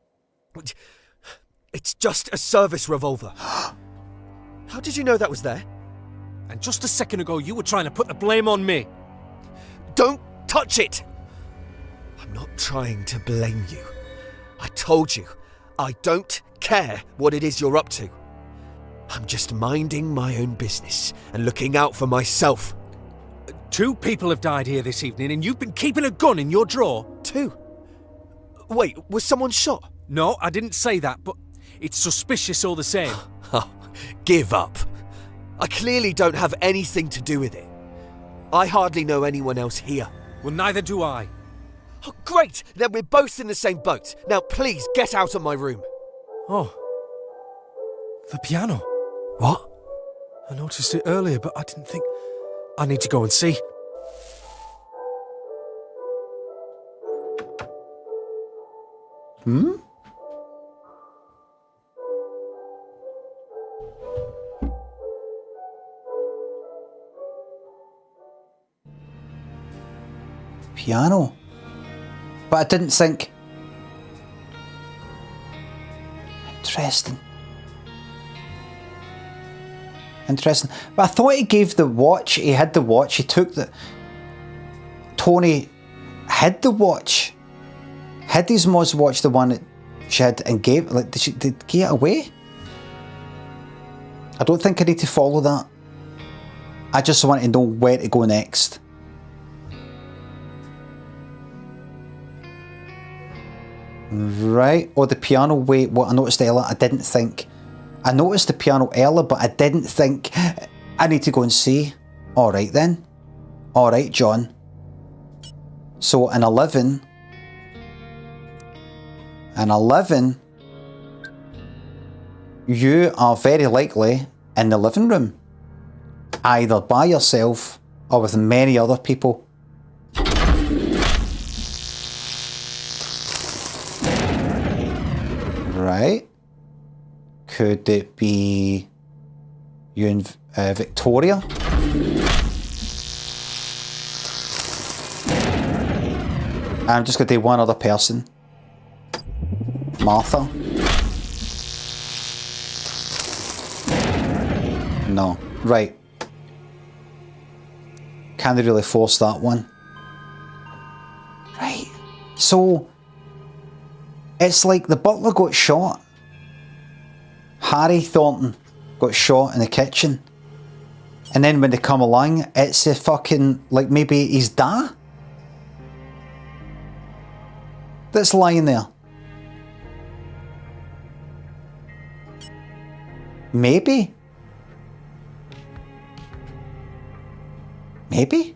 It's just a service revolver. How did you know that was there? And just a second ago, you were trying to put the blame on me. Don't touch it! I'm not trying to blame you. I told you, I don't care what it is you're up to. I'm just minding my own business and looking out for myself. 2 people have died here this evening, and you've been keeping a gun in your drawer. 2? Wait, was someone shot? No, I didn't say that, but it's suspicious all the same. Oh, give up. I clearly don't have anything to do with it. I hardly know anyone else here. Well, neither do I. Oh, great! Then we're both in the same boat. Now please get out of my room. Oh. The piano. What? I noticed it earlier, but I didn't think... I need to go and see. Hmm? Piano. But I didn't think... Interesting. Interesting. But I thought he gave the watch, he had the watch, he took the... Tony had the watch. Had his Moz watch the one that she had and gave, like, did she give it away? I don't think I need to follow that. I just want to know where to go next. Right, the piano. Wait, what I noticed earlier, I didn't think. I noticed the piano earlier, but I didn't think I need to go and see. Alright then. Alright, John. So an 11. An 11. You are very likely in the living room. Either by yourself or with many other people. Right. Could it be you and Victoria? I'm just going to do one other person. Martha. No. Right. Can't really force that one. Right. So, it's like the butler got shot. Harry Thornton got shot in the kitchen. And then when they come along, it's a fucking, like maybe his dad that's lying there. Maybe. Maybe.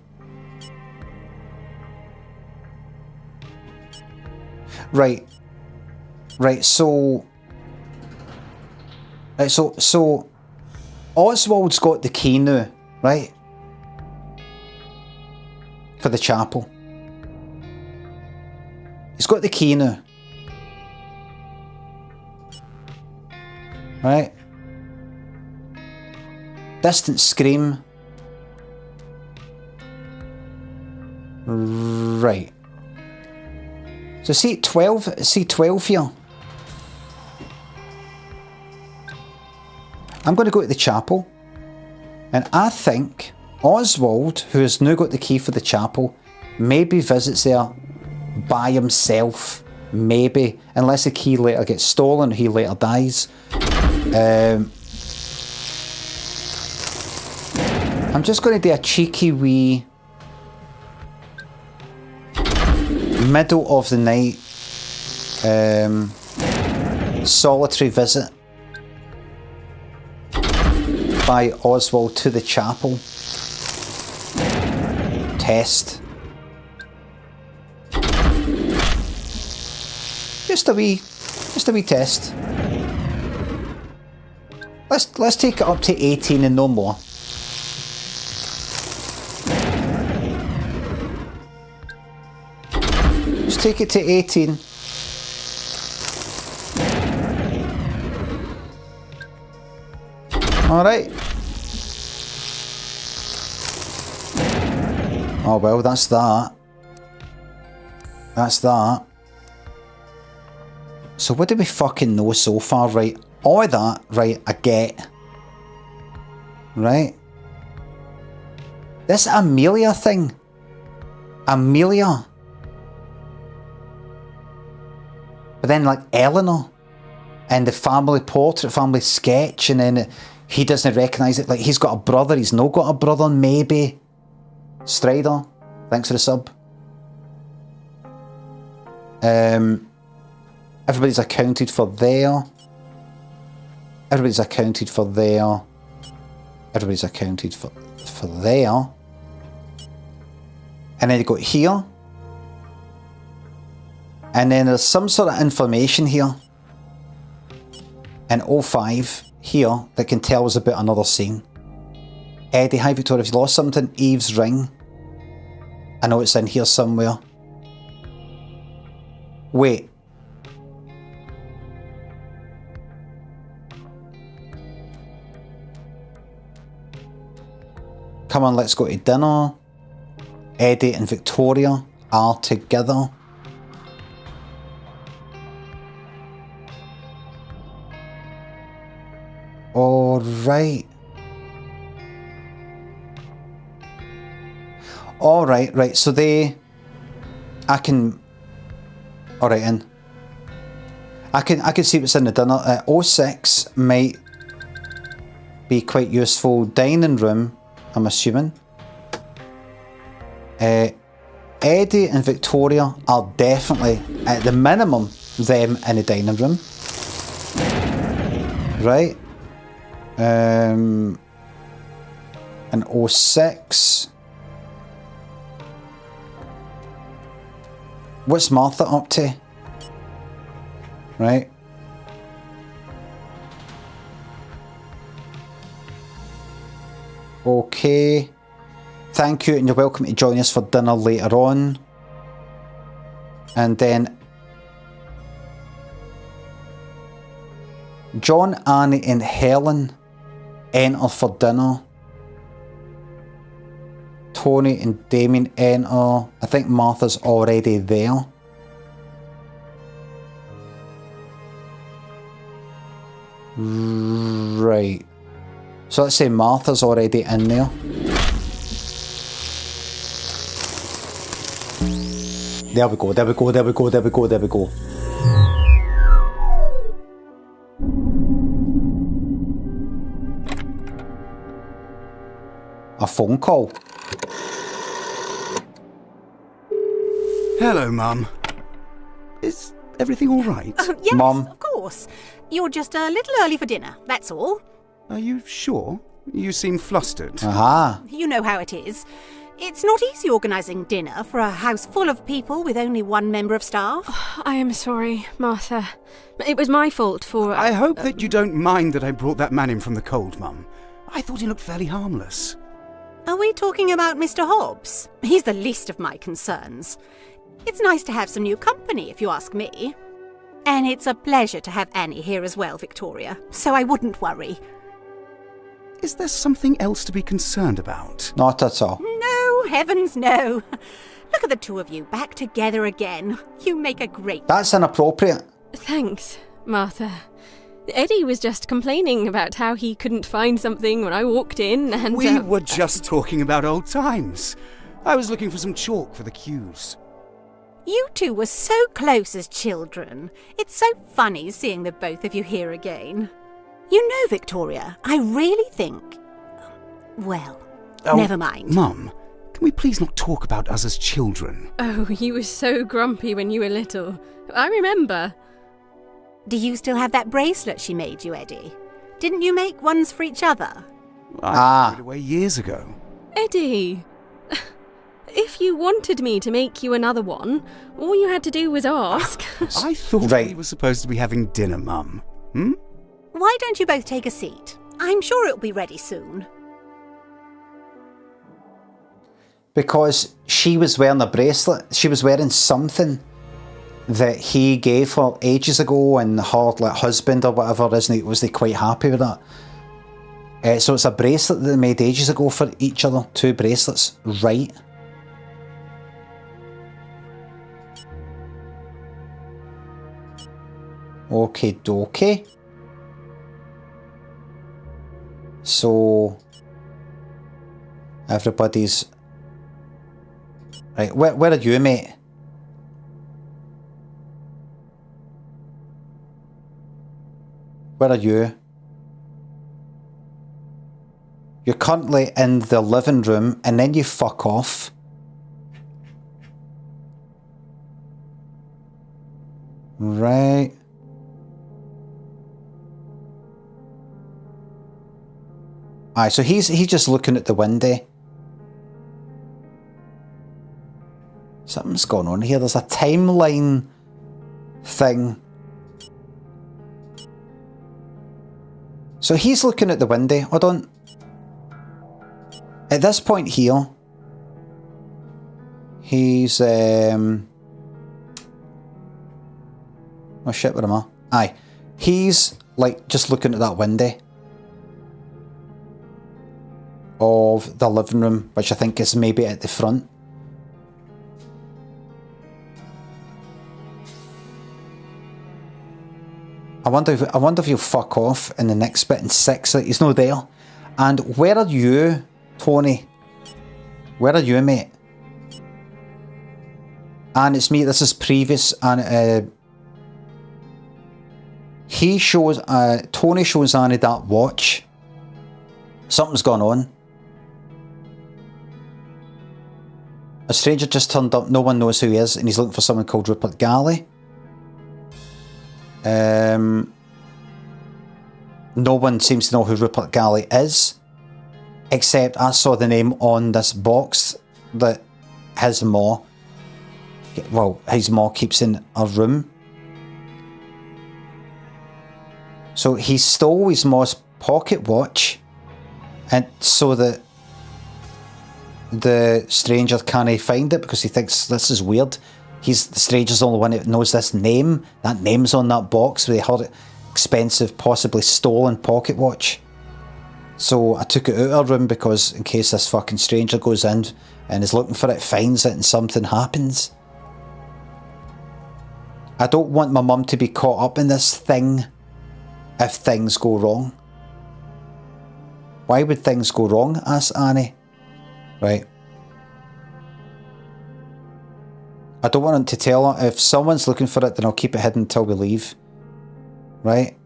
Right. Right, so... Right, so... Oswald's got the key now, right? For the chapel. He's got the key now. Right? Distant scream. Right. So see 12, see 12 here. I'm going to go to the chapel. And I think Oswald, who has now got the key for the chapel, maybe visits there by himself. Maybe. Unless the key later gets stolen, he later dies. I'm just going to do a cheeky wee middle of the night solitary visit by Oswald to the chapel. Test. Just a wee test. Let's take it up to 18 and no more. Just take it to 18. Alright. Oh well, that's that. That's that. So what do we fucking know so far, right? All that, right, I get. Right? This Amelia thing. Amelia. But then like Eleanor. And the family portrait, family sketch, and then he doesn't recognise it. Like he's got a brother, he's not got a brother, maybe. Strider, thanks for the sub. Everybody's accounted for there. Everybody's accounted for there. Everybody's accounted for there. And then you got here. And then there's some sort of information here. In 05 here that can tell us about another scene. Eddie, hi Victoria, have you lost something? Eve's ring. I know it's in here somewhere. Wait. Come on, let's go to dinner. Eddie and Victoria are together. Alright. Alright, right, so they... I can... Alright, in. I can see what's in the dinner. 06 might be quite useful. Dining room, I'm assuming. Eddie and Victoria are definitely, at the minimum, them in the dining room. Right. And 06. What's Martha up to? Right. Okay. Thank you, and you're welcome to join us for dinner later on. And then John, Annie and Helen enter for dinner. Tony and Damien enter. I think Martha's already there. Right. So let's say Martha's already in there. There we go, there we go, there we go, there we go, there we go. A phone call. Hello, Mum. Is everything all right? Oh, yes, Mum. of course. You're just a little early for dinner, that's all. Are you sure? You seem flustered. Aha. You know how it is. It's not easy organising dinner for a house full of people with only one member of staff. I am sorry, Martha. It was my fault for... I hope that you don't mind that I brought that man in from the cold, Mum. I thought he looked fairly harmless. Are we talking about Mr. Hobbs? He's the least of my concerns. It's nice to have some new company, if you ask me. And it's a pleasure to have Annie here as well, Victoria, so I wouldn't worry. Is there something else to be concerned about? Not at all. No, heavens no. Look at the two of you back together again. You make a great... That's inappropriate. Thanks, Martha. Eddie was just complaining about how he couldn't find something when I walked in and... We were just talking about old times. I was looking for some chalk for the cues. You two were so close as children. It's so funny seeing the both of you here again. You know, Victoria, I really think... Well, never mind. Mum, can we please not talk about us as children? Oh, you were so grumpy when you were little. I remember. Do you still have that bracelet she made you, Eddie? Didn't you make ones for each other? I threw it away years ago. Eddie! If you wanted me to make you another one, all you had to do was ask. I thought we were supposed to be having dinner, Mum. Why don't you both take a seat? I'm sure it'll be ready soon. Because she was wearing a bracelet. She was wearing something that he gave her ages ago, and her husband or whatever wasn't he quite happy with that. So it's a bracelet that they made ages ago for each other. 2 bracelets. Right. Okie dokie. So everybody's right. Where are you, mate? Where are you? You're currently in the living room, and then you fuck off. Right. Aye, so he's just looking at the window. Something's going on here. There's a timeline thing. So he's looking at the window. Hold on. At this point here, he's oh shit, where am I? Aye. He's like just looking at that window of the living room, which I think is maybe at the front. I wonder if he'll fuck off in the next bit in 6. Like, he's not there. And where are you, Tony? Where are you, mate? And it's me. This is previous, and He shows, Tony shows Annie that watch. Something's gone on. A stranger just turned up, no one knows who he is, and he's looking for someone called Rupert Galley. No one seems to know who Rupert Galley is, except I saw the name on this box that his ma keeps in a room. So he stole his ma's pocket watch, and so that the stranger can't find it because he thinks this is weird. The stranger's the only one that knows this name. That name's on that box with the expensive, possibly stolen pocket watch. So I took it out of our room because in case this fucking stranger goes in and is looking for it, finds it, and something happens. I don't want my mum to be caught up in this thing if things go wrong. Why would things go wrong? Asked Annie. Right. I don't want him to tell her. If someone's looking for it, then I'll keep it hidden until we leave. Right?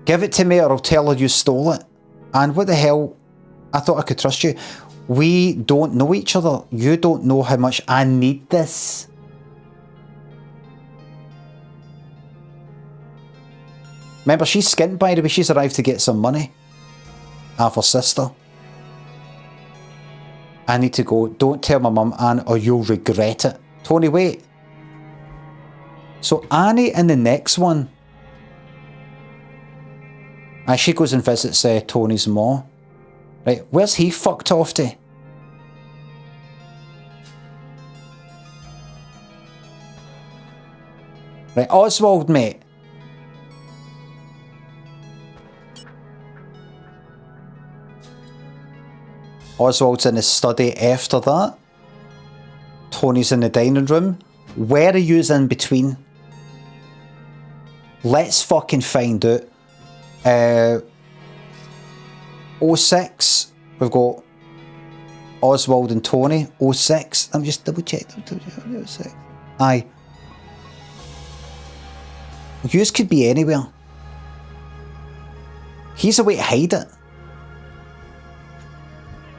Give it to me or I'll tell her you stole it. And what the hell? I thought I could trust you. We don't know each other. You don't know how much I need this. Remember, she's skint, by the way. She's arrived to get some money. Off her sister. I need to go. Don't tell my mum, Anne, or you'll regret it. Tony, wait. So Annie in the next one. And she goes and visits Tony's ma. Right, where's he fucked off to? Right, Oswald, mate. Oswald's in his study after that. Tony's in the dining room. Where are yous in between? Let's fucking find out. 06. We've got Oswald and Tony. 06. Let me just double check. 06. Aye. Yous could be anywhere. He's a way to hide it.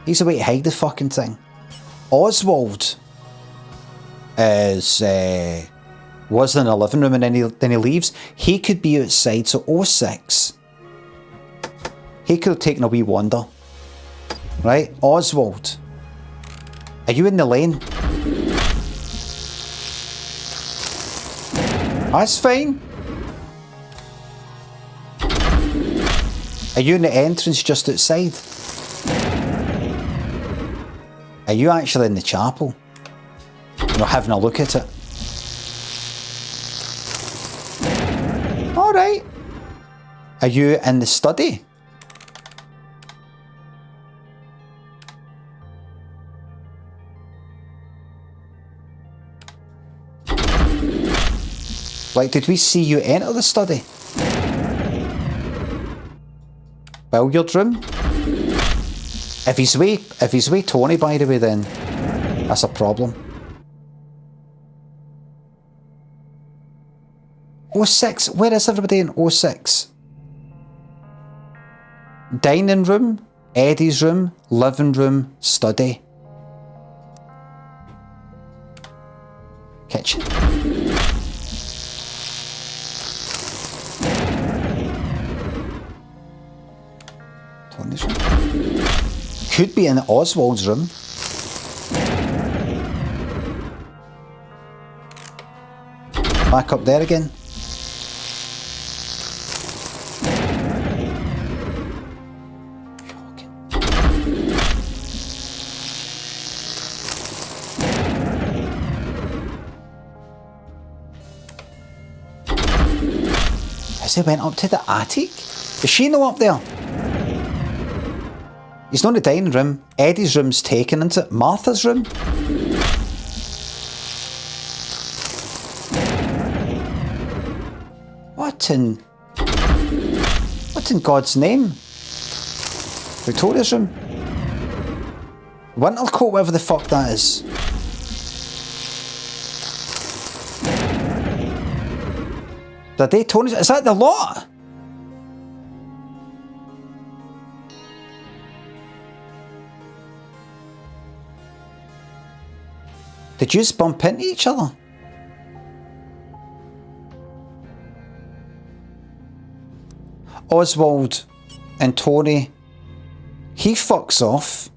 He's a way to hide the fucking thing. Oswald is was in the living room and then he leaves. He could be outside, so 06. He could have taken a wee wander. Right? Oswald. Are you in the lane? That's fine. Are you in the entrance just outside? Are you actually in the chapel? You're having a look at it. Alright. Are you in the study? Like, did we see you enter the study? Billiard room? If he's with Tony, by the way, then that's a problem. 06, where is everybody in 06? Dining room, Eddie's room, living room, study. Kitchen. Tony's room. Could be in Oswald's room. Back up there again. Has he went up to the attic? Is she not up there? He's not in the dining room. Eddie's room's taken into it. Martha's room? What in God's name? Victoria's room? Wintercoat, whatever the fuck that is. Did they? Tony's? Is that the lot? Did you just bump into each other? Oswald and Tony, he fucks off.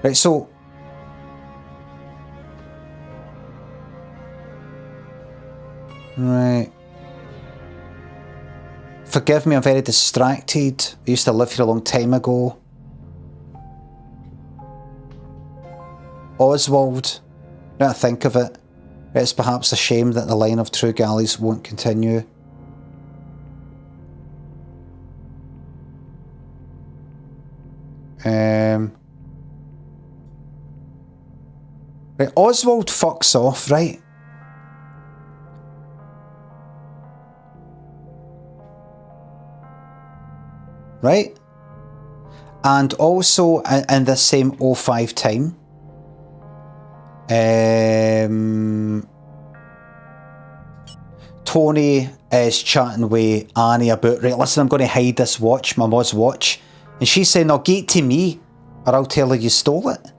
Right, so right. Forgive me, I'm very distracted. I used to live here a long time ago. Oswald, now I think of it, it's perhaps a shame that the line of true galleys won't continue. Right, Oswald fucks off, right? Right? And also in the same 05 time, Tony is chatting with Annie about, right, listen, I'm going to hide this watch, my mom's watch. And she's saying, no, get it to me, or I'll tell her you stole it.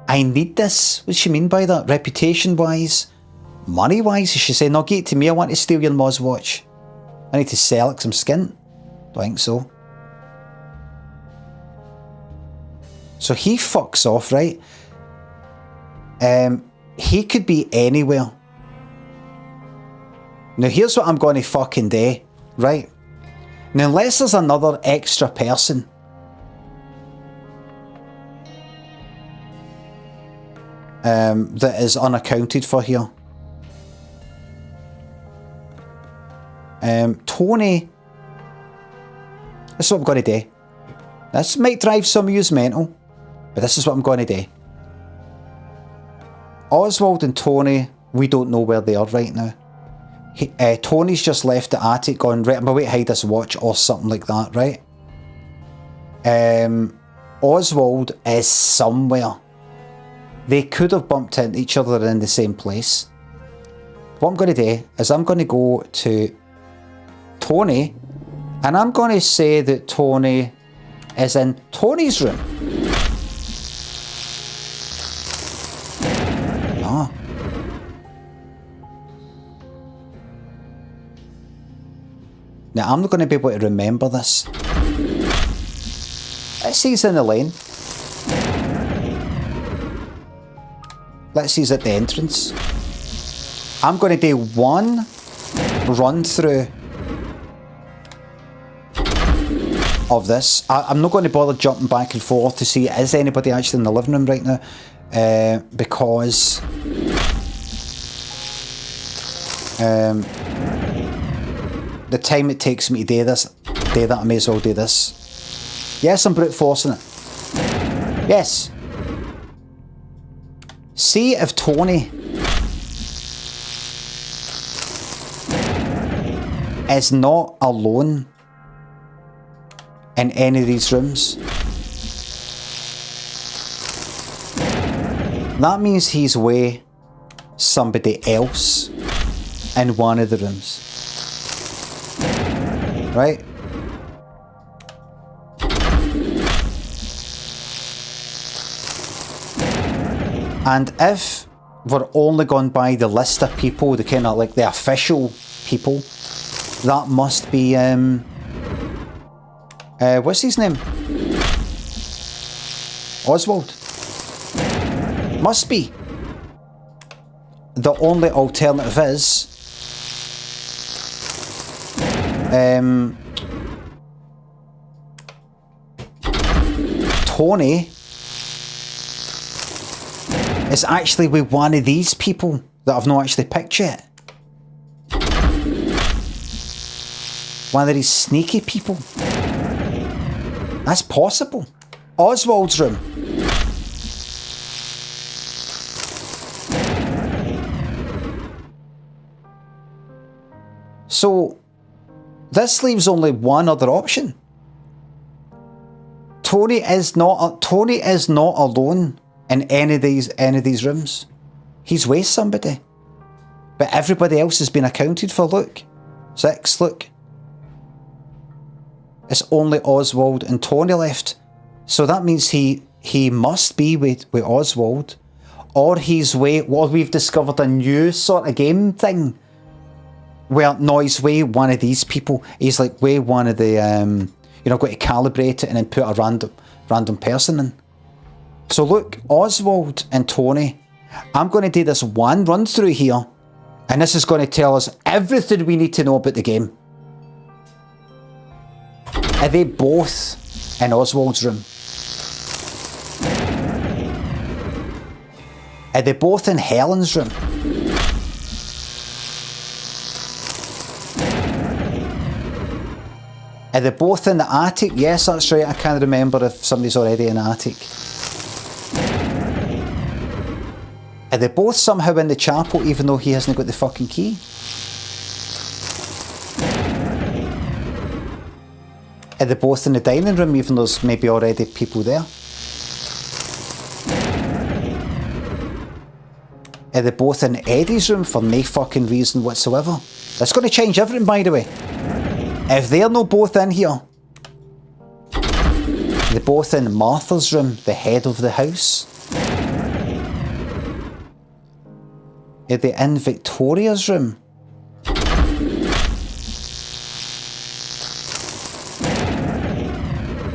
I need this. What does she mean by that? Reputation-wise? Money-wise? Is she saying, no, get it to me, I want to steal your mom's watch. I need to sell it because I'm skint. Don't think so. So he fucks off, right? He could be anywhere. Now here's what I'm going to fucking do, right? Now unless there's another extra person that is unaccounted for here. Tony, this is what I'm going to do. This might drive some of you's mental, but this is what I'm going to do. Oswald and Tony, we don't know where they are right now. Tony's just left the attic going, right, I'm going to hide this watch or something like that, right? Oswald is somewhere. They could have bumped into each other in the same place. What I'm going to do is I'm going to go to Tony and I'm going to say that Tony is in Tony's room. Ah. Now I'm not going to be able to remember this. Let's see he's in the lane. Let's see he's at the entrance. I'm going to do one run through of this. I'm not going to bother jumping back and forth to see is anybody actually in the living room right now, because the time it takes me to do that, I may as well do this. Yes, I'm brute forcing it. Yes. See if Tony is not alone in any of these rooms. That means he's with somebody else in one of the rooms. Right? And if we're only going by the list of people, the kind of like the official people, that must be what's his name? Oswald. Must be. The only alternative is Tony is actually with one of these people that I've not actually picked yet. One of these sneaky people. That's possible. Oswald's room. So this leaves only one other option. Tony is not alone in any of these rooms. He's with somebody. But everybody else has been accounted for, look. 6, look. It's only Oswald and Tony left. So that means he must be with Oswald. Or he's with, well, we've discovered a new sort of game thing. Where, no, he's with one of these people. He's like with one of the, got to calibrate it and then put a random person in. So look, Oswald and Tony, I'm going to do this one run through here. And this is going to tell us everything we need to know about the game. Are they both in Oswald's room? Are they both in Helen's room? Are they both in the attic? Yes, that's right. I can't remember if somebody's already in the attic. Are they both somehow in the chapel even though he hasn't got the fucking key? Are they both in the dining room even though there's maybe already people there? Are they both in Eddie's room for no fucking reason whatsoever? That's going to change everything, by the way. If they're not both in here, they're both in Martha's room, the head of the house. Are they in Victoria's room?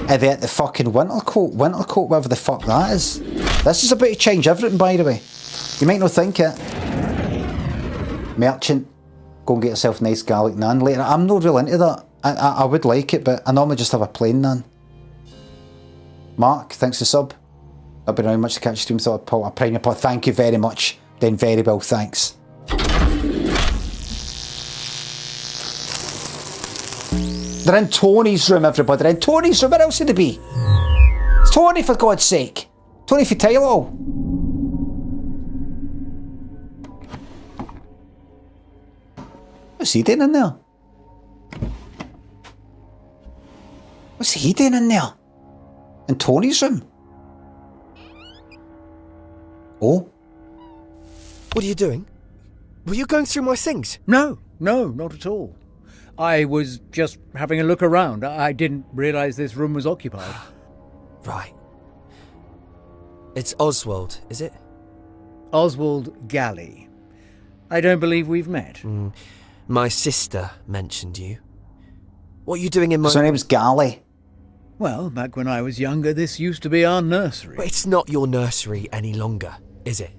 Are they at the fucking Wintercoat, whatever the fuck that is? This is about to change everything, by the way. You might not think it. Merchant, go and get yourself a nice garlic naan later. I'm not real into that. I would like it, but I normally just have a plain naan. Mark, thanks for sub. I've been very much to catch stream, thought I'd pull a prime pot. Thank you very much. Doing very well, thanks. They're in Tony's room, everybody. They're in Tony's room. Where else would they be? It's Tony, for God's sake. Tony for Tylo. What's he doing in there? What's he doing in there? In Tony's room? Oh? What are you doing? Were you going through my things? No, not at all. I was just having a look around. I didn't realise this room was occupied. Right. It's Oswald, is it? Oswald Galley. I don't believe we've met. My sister mentioned you. What are you doing in my... So her name's Galley. Well, back when I was younger, this used to be our nursery. But it's not your nursery any longer, is it?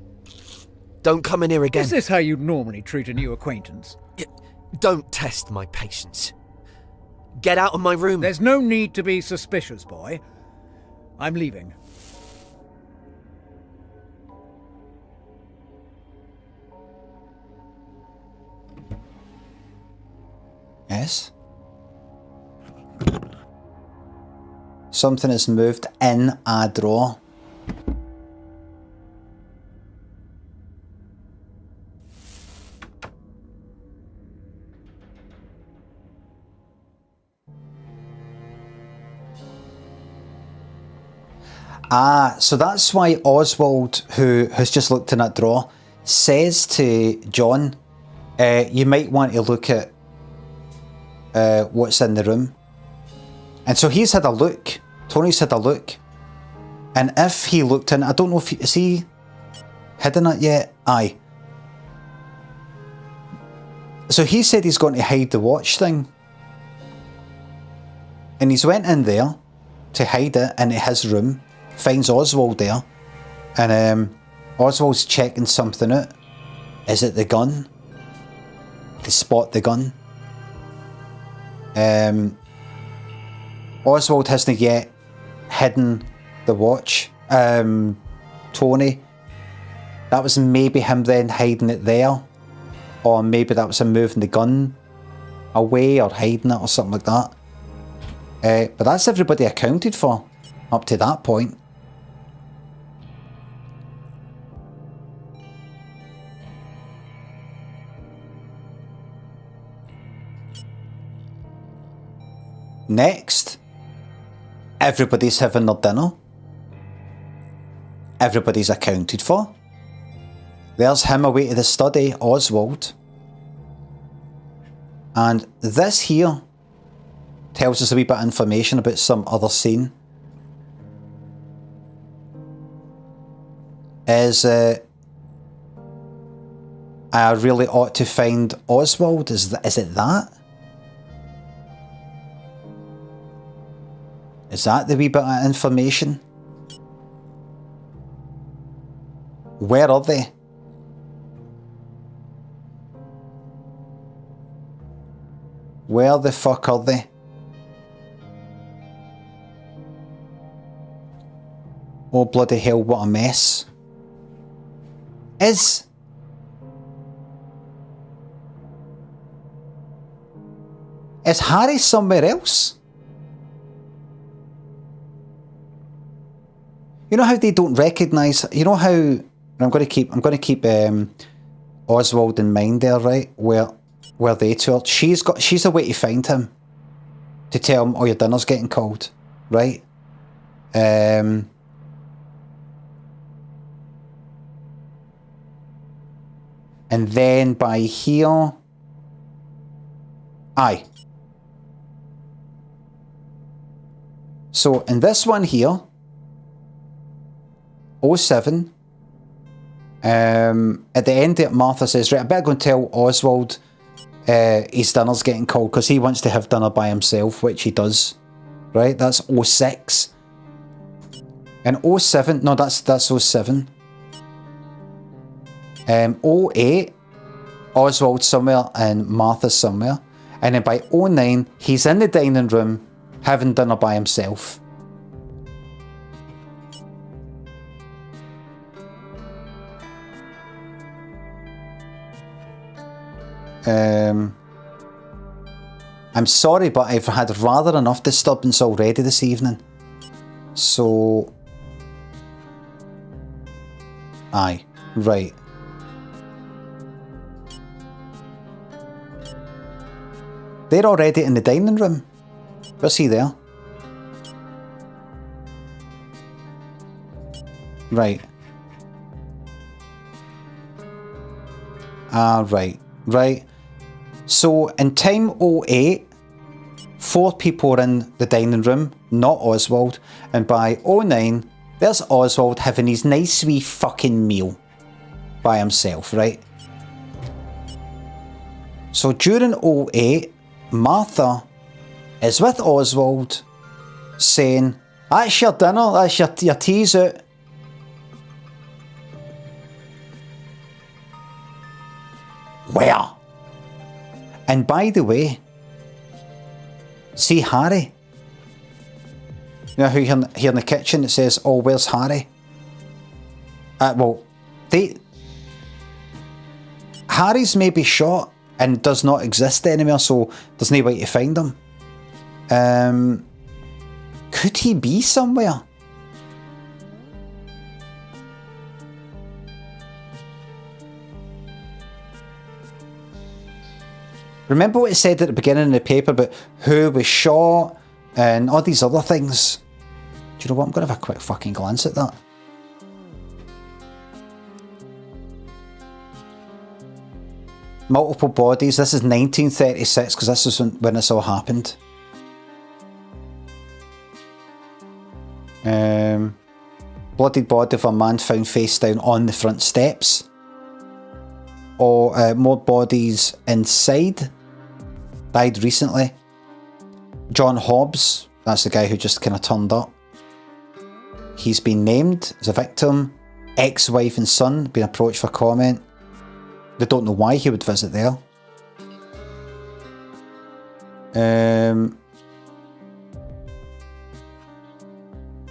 Don't come in here again. Is this how you'd normally treat a new acquaintance? Don't test my patience. Get out of my room. There's no need to be suspicious, boy. I'm leaving. Yes? Something is moved in a drawer. Ah, so that's why Oswald, who has just looked in that drawer, says to John, you might want to look at what's in the room. And so he's had a look. Tony's had a look. And if he looked in, I don't know if is he hidden it yet? Aye. So he said he's going to hide the watch thing. And he's went in there to hide it in his room. Finds Oswald there. And Oswald's checking something out. Is it the gun? To spot the gun. Oswald hasn't yet hidden the watch. Tony. That was maybe him then hiding it there. Or maybe that was him moving the gun away or hiding it or something like that. But that's everybody accounted for up to that point. Next, everybody's having their dinner. everybody's accounted for. There's him away to the study, Oswald. And this here tells us a wee bit of information about some other scene. I really ought to find Oswald. Is it that? Is that the wee bit of information? Where are they? Where the fuck are they? Oh bloody hell, what a mess. Is Harry somewhere else? You know how they don't recognise, you know how, I'm going to keep Oswald in mind there, right? Where they two are. She's a way to find him. To tell him, oh, your dinner's getting cold, right? And then by here, aye. So in this one here, 07, at the end there, Martha says, right, I better go and tell Oswald his dinner's getting cold because he wants to have dinner by himself, which he does, right? That's 06. And 07, no, that's 07. 08, Oswald somewhere and Martha somewhere. And then by 09, he's in the dining room having dinner by himself. I'm sorry, but I've had rather enough disturbance already this evening. So... Aye, right. They're already in the dining room. Where's he there? Right. Right. So in time 08, 4 people are in the dining room, not Oswald, and by 09, there's Oswald having his nice wee fucking meal by himself, right? So during 08, Martha is with Oswald saying, that's your dinner, that's your tea's out. Where? And by the way, see Harry? You know how here in the kitchen it says, oh, where's Harry? Harry's maybe shot and does not exist anymore, so there's no way to find him. Could he be somewhere? Remember what it said at the beginning of the paper about who was shot and all these other things? Do you know what? I'm going to have a quick fucking glance at that. Multiple bodies. This is 1936 because this is when this all happened. Bloodied body of a man found face down on the front steps. Or more bodies inside. Died recently. John Hobbs, that's the guy who just kind of turned up. He's been named as a victim. Ex-wife and son been approached for comment. They don't know why he would visit there.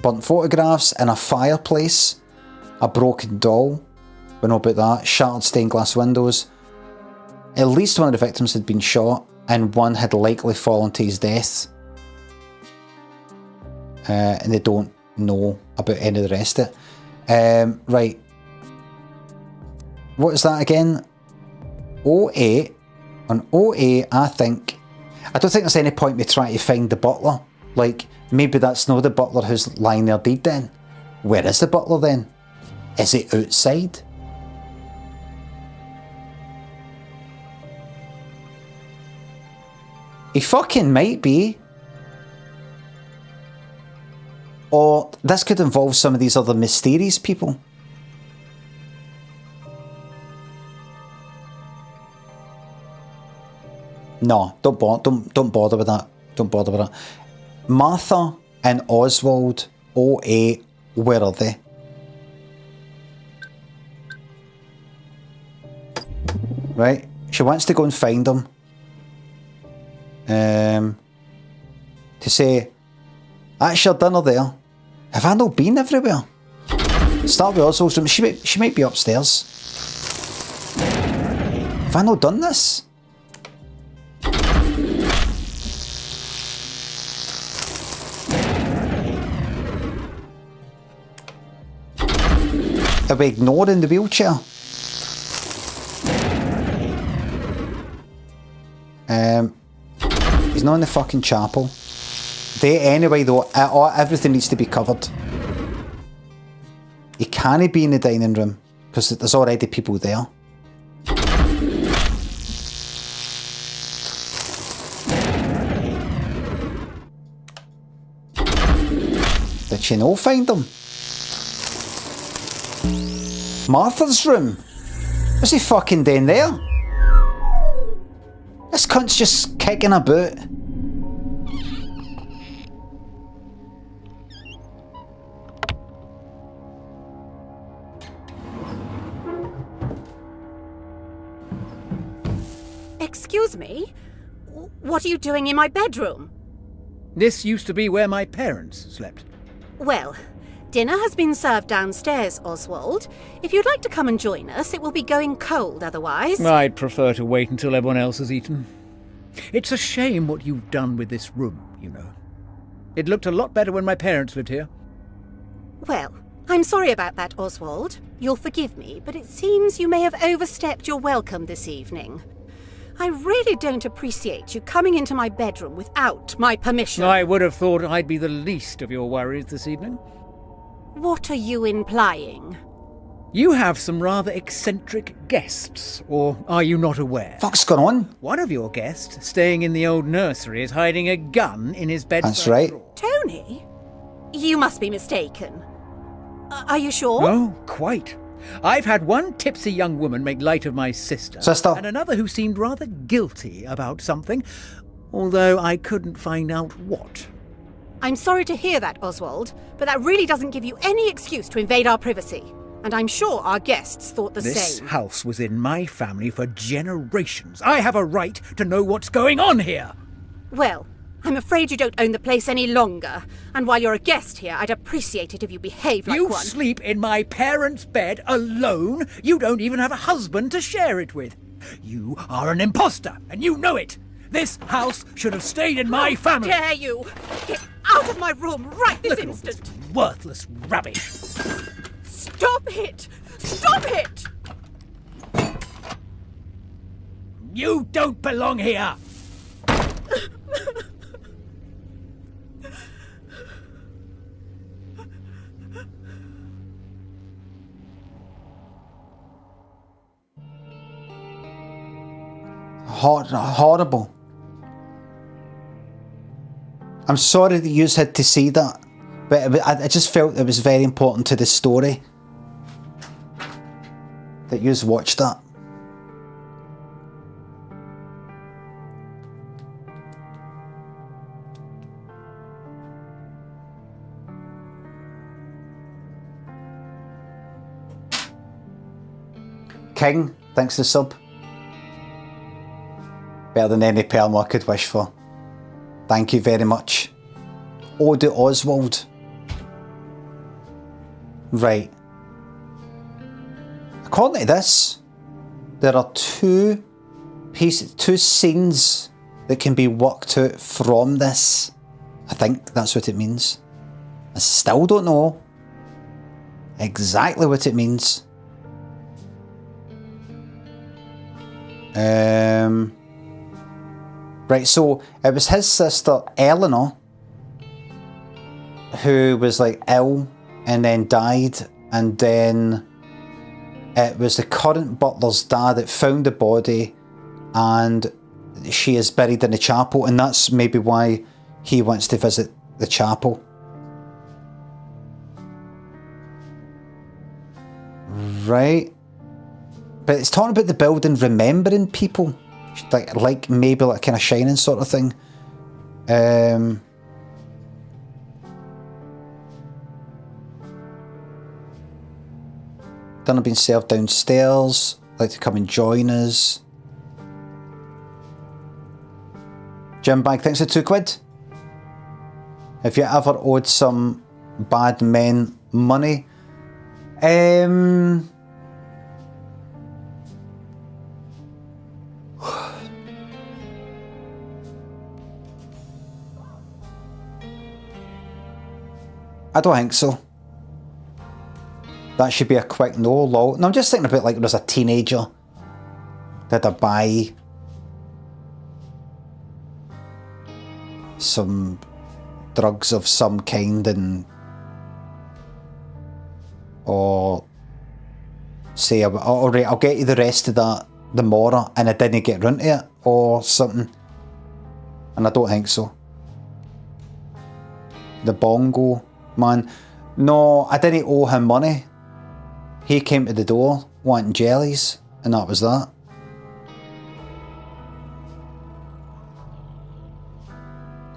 Burnt photographs in a fireplace. A broken doll. We know about that. Shattered stained glass windows. At least one of the victims had been shot, and one had likely fallen to his death. And they don't know about any of the rest of it. Right. What is that again? 08. On 08, I don't think there's any point me trying to find the butler. Like, maybe that's not the butler who's lying there dead then. Where is the butler then? Is it outside? He fucking might be. Or this could involve some of these other mysterious people. No, don't bother with that. Don't bother with that. Martha and Oswald 08, where are they? Right, she wants to go and find them. To say, that's your dinner there. Have I not been everywhere? Start with Oswald's room. She might be upstairs. Have I not done this? Are we ignoring the wheelchair? He's not in the fucking chapel. Anyway though, everything needs to be covered. He can't be in the dining room because there's already people there. Did she not find them? Martha's room? What's he fucking doing there? This cunt's just kicking about. Excuse me? What are you doing in my bedroom? This used to be where my parents slept. Well, dinner has been served downstairs, Oswald. If you'd like to come and join us, it will be going cold otherwise. I'd prefer to wait until everyone else has eaten. It's a shame what you've done with this room, you know. It looked a lot better when my parents lived here. Well, I'm sorry about that, Oswald. You'll forgive me, but it seems you may have overstepped your welcome this evening. I really don't appreciate you coming into my bedroom without my permission. I would have thought I'd be the least of your worries this evening. What are you implying? You have some rather eccentric guests, or are you not aware? What's going on? One of your guests, staying in the old nursery, is hiding a gun in his bedside That's right. drawer. Tony? You must be mistaken. Are you sure? No, quite. I've had one tipsy young woman make light of my sister. And another who seemed rather guilty about something, although I couldn't find out what. I'm sorry to hear that, Oswald, but that really doesn't give you any excuse to invade our privacy. And I'm sure our guests thought the same. This house was in my family for generations. I have a right to know what's going on here. Well, I'm afraid you don't own the place any longer. And while you're a guest here, I'd appreciate it if you behaved like You one. sleep in my parents' bed alone? You don't even have a husband to share it with. You are an imposter, and you know it. This house should have stayed in my family. How dare you! Get out of my room right this instant! Look at all this worthless rubbish. Stop it! Stop it! You don't belong here. Horrible. I'm sorry that you had to see that, but I just felt it was very important to the story that you watched that. King, thanks for the sub. Better than any perm I could wish for. Thank you very much. Ode to Oswald. Right. According to this, there are two scenes that can be worked out from this. I think that's what it means. I still don't know exactly what it means. Right, so it was his sister Eleanor who was like ill and then died and then it was the current butler's dad that found the body, and she is buried in the chapel, and that's maybe why he wants to visit the chapel. Right. But it's talking about the building remembering people. Like maybe like kind of Shining sort of thing. Dinner being served downstairs. Like to come and join us. Jim Bag, thanks for £2. Have you ever owed some bad men money? I don't think so. That should be a quick no, lol. No, I'm just thinking about like when I was a teenager. Did I buy some drugs of some kind and or say, alright, I'll get you the rest of that tomorrow, and I didn't get round to it or something. And I don't think so. The bongo man. No, I didn't owe him money. He came to the door wanting jellies, and that was that.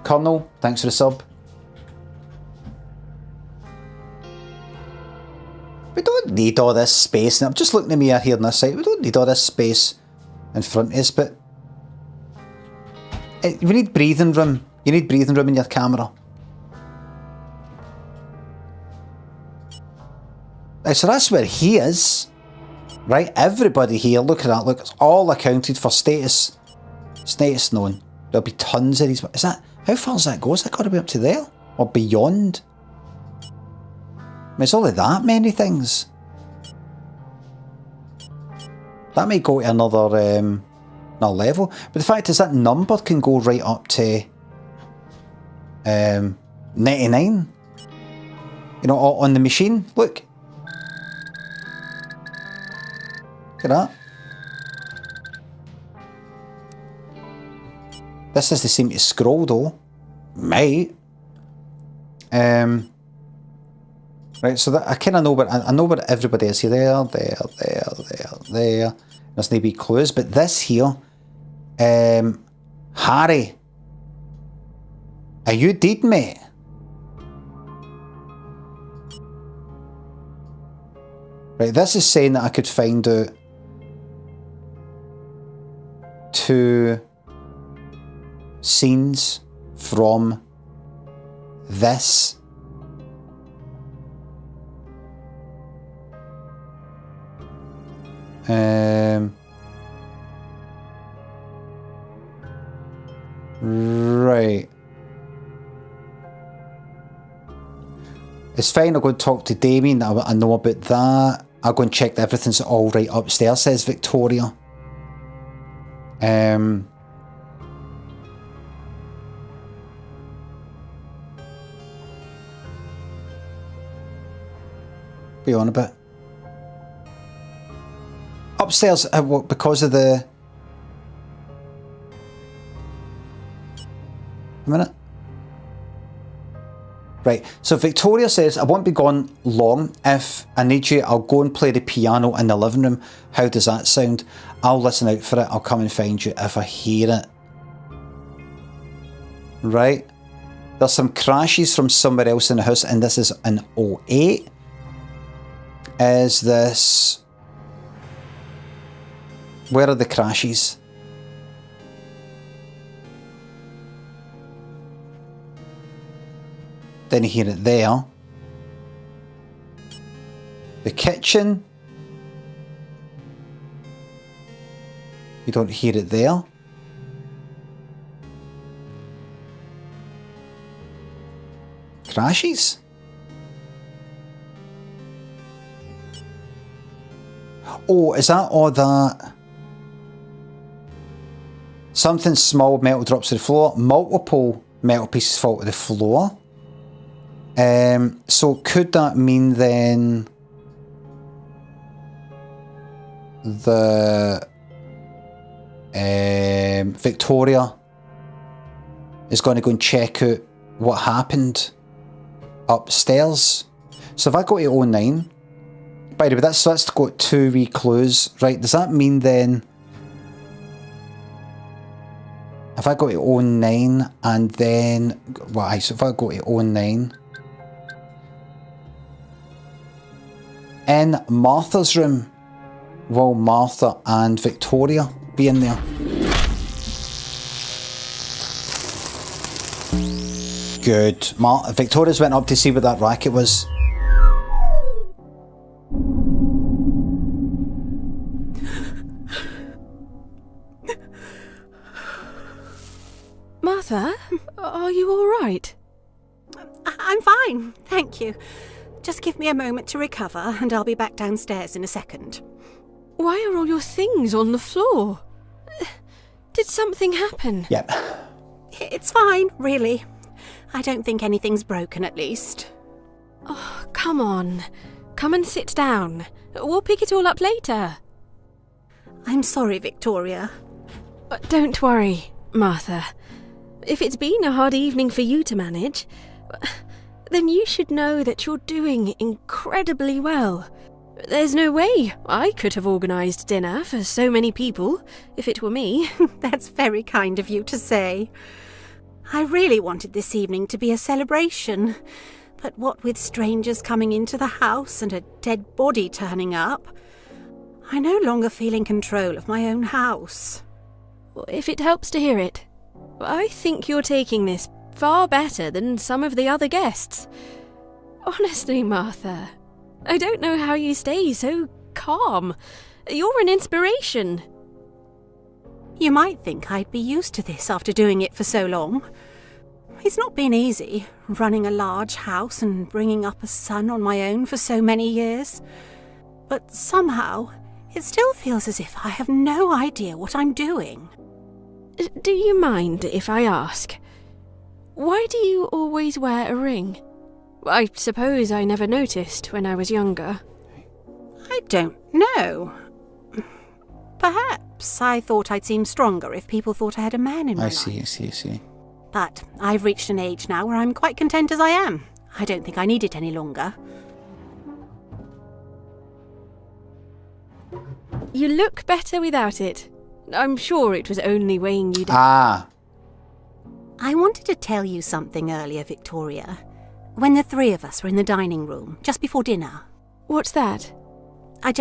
Colonel, thanks for the sub. We don't need all this space. And I'm just looking at me here on this side. We don't need all this space in front of us, but we need breathing room. You need breathing room in your camera. So that's where he is, right? Everybody here, look at that, look, it's all accounted for. Status known. There'll be tons of these. Is that, how far does that go? Is that got to be up to there? Or beyond? I mean, it's only that many things. That may go to another level. But the fact is that number can go right up to 99. You know, on the machine. Look. Look at that. This doesn't seem to scroll though. Might. Right, so that I kind of know where I know where everybody is here. There. There's no wee clues, but this here, Harry, are you dead, mate? Right, this is saying that I could find out 2 scenes from this. Right. It's fine, I'll go and talk to Damien. I know about that. I'll go and check that everything's all right upstairs, says Victoria. Be on a bit. Upstairs, because of the... A minute. Right, so Victoria says, I won't be gone long. If I need you, I'll go and play the piano in the living room. How does that sound? I'll listen out for it. I'll come and find you if I hear it. Right. There's some crashes from somewhere else in the house, and this is an 08. Is this... Where are the crashes? Didn't hear it there. The kitchen. You don't hear it there. Crashes. Oh, is that all that? Something small, metal drops to the floor. Multiple metal pieces fall to the floor. So could that mean then the Victoria is going to go and check out what happened upstairs. So if I go to 09, by the way, that's got 2 wee clues, right? Does that mean then if I go to 09 and then, well, so if I go to 09, in Martha's room, will Martha and Victoria be in there? Good. Victoria's went up to see what that racket was. Martha, are you all right? I'm fine, thank you. Just give me a moment to recover and I'll be back downstairs in a second. Why are all your things on the floor? Did something happen? Yep. It's fine, really. I don't think anything's broken, at least. Oh, come on. Come and sit down. We'll pick it all up later. I'm sorry, Victoria. Don't worry, Martha. If it's been a hard evening for you to manage, then you should know that you're doing incredibly well. There's no way I could have organised dinner for so many people if it were me. That's very kind of you to say. I really wanted this evening to be a celebration, but what with strangers coming into the house and a dead body turning up, I no longer feel in control of my own house. If it helps to hear it, I think you're taking this far better than some of the other guests. Honestly, Martha, I don't know how you stay so calm. You're an inspiration. You might think I'd be used to this after doing it for so long. It's not been easy, running a large house and bringing up a son on my own for so many years. But somehow, it still feels as if I have no idea what I'm doing. Do you mind if I ask? Why do you always wear a ring? I suppose I never noticed when I was younger. I don't know. Perhaps I thought I'd seem stronger if people thought I had a man in my life. I see. But I've reached an age now where I'm quite content as I am. I don't think I need it any longer. You look better without it. I'm sure it was only weighing you down. Ah. I wanted to tell you something earlier, Victoria. When the three of us were in the dining room, just before dinner. What's that? I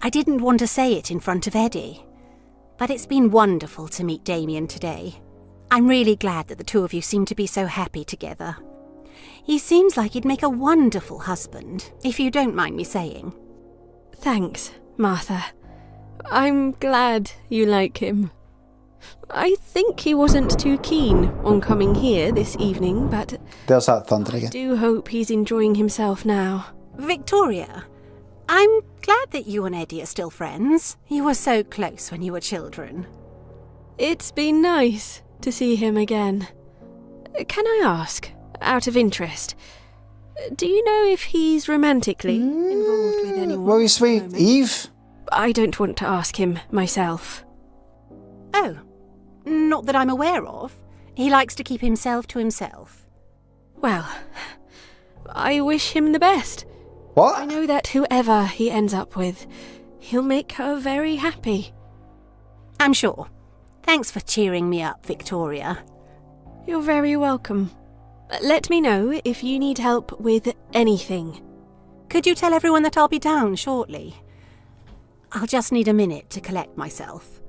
didn't want to say it in front of Eddie. But it's been wonderful to meet Damien today. I'm really glad that the two of you seem to be so happy together. He seems like he'd make a wonderful husband, if you don't mind me saying. Thanks, Martha. I'm glad you like him. I think he wasn't too keen on coming here this evening, but there's that thunder again. I do hope he's enjoying himself now. Victoria, I'm glad that you and Eddie are still friends. You were so close when you were children. It's been nice to see him again. Can I ask, out of interest, do you know if he's romantically involved with anyone? Well, sweet Eve. I don't want to ask him myself. Oh, not that I'm aware of. He likes to keep himself to himself. Well, I wish him the best. What? I know that whoever he ends up with, he'll make her very happy. I'm sure. Thanks for cheering me up, Victoria. You're very welcome. Let me know if you need help with anything. Could you tell everyone that I'll be down shortly? I'll just need a minute to collect myself.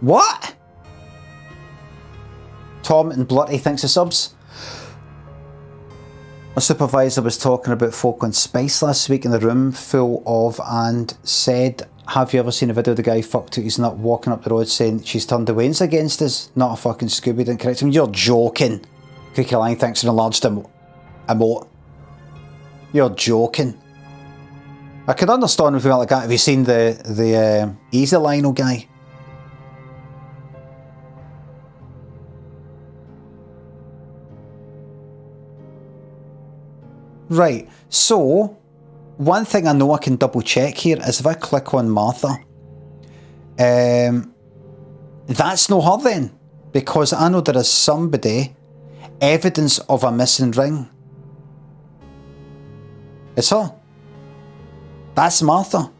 What? Tom and Blutty thanks for subs. My supervisor was talking about folk on Spice last week in the room full of and said, have you ever seen a video of the guy fucked out his nut walking up the road saying she's turned the wains against us? Not a fucking Scooby, didn't correct him. You're joking. Cookie Line thanks for an enlarged emote. You're joking. I could understand if we went like that. Have you seen the Easy Lionel guy? Right, so one thing I know I can double check here is if I click on Martha, that's no her then, because I know there is somebody, evidence of a missing ring. It's her. That's Martha.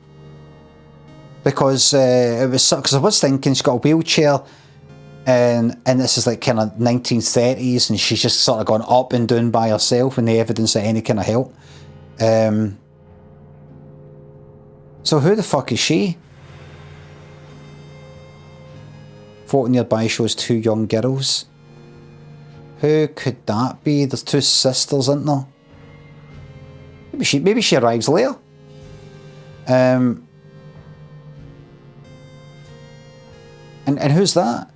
Because it was, because I was thinking she's got a wheelchair, and this is like kind of 1930s, and she's just sort of gone up and down by herself, and the evidence of any kind of help. So who the fuck is she? Photo nearby shows two young girls. Who could that be? There's two sisters, isn't there? Maybe she arrives later. And who's that?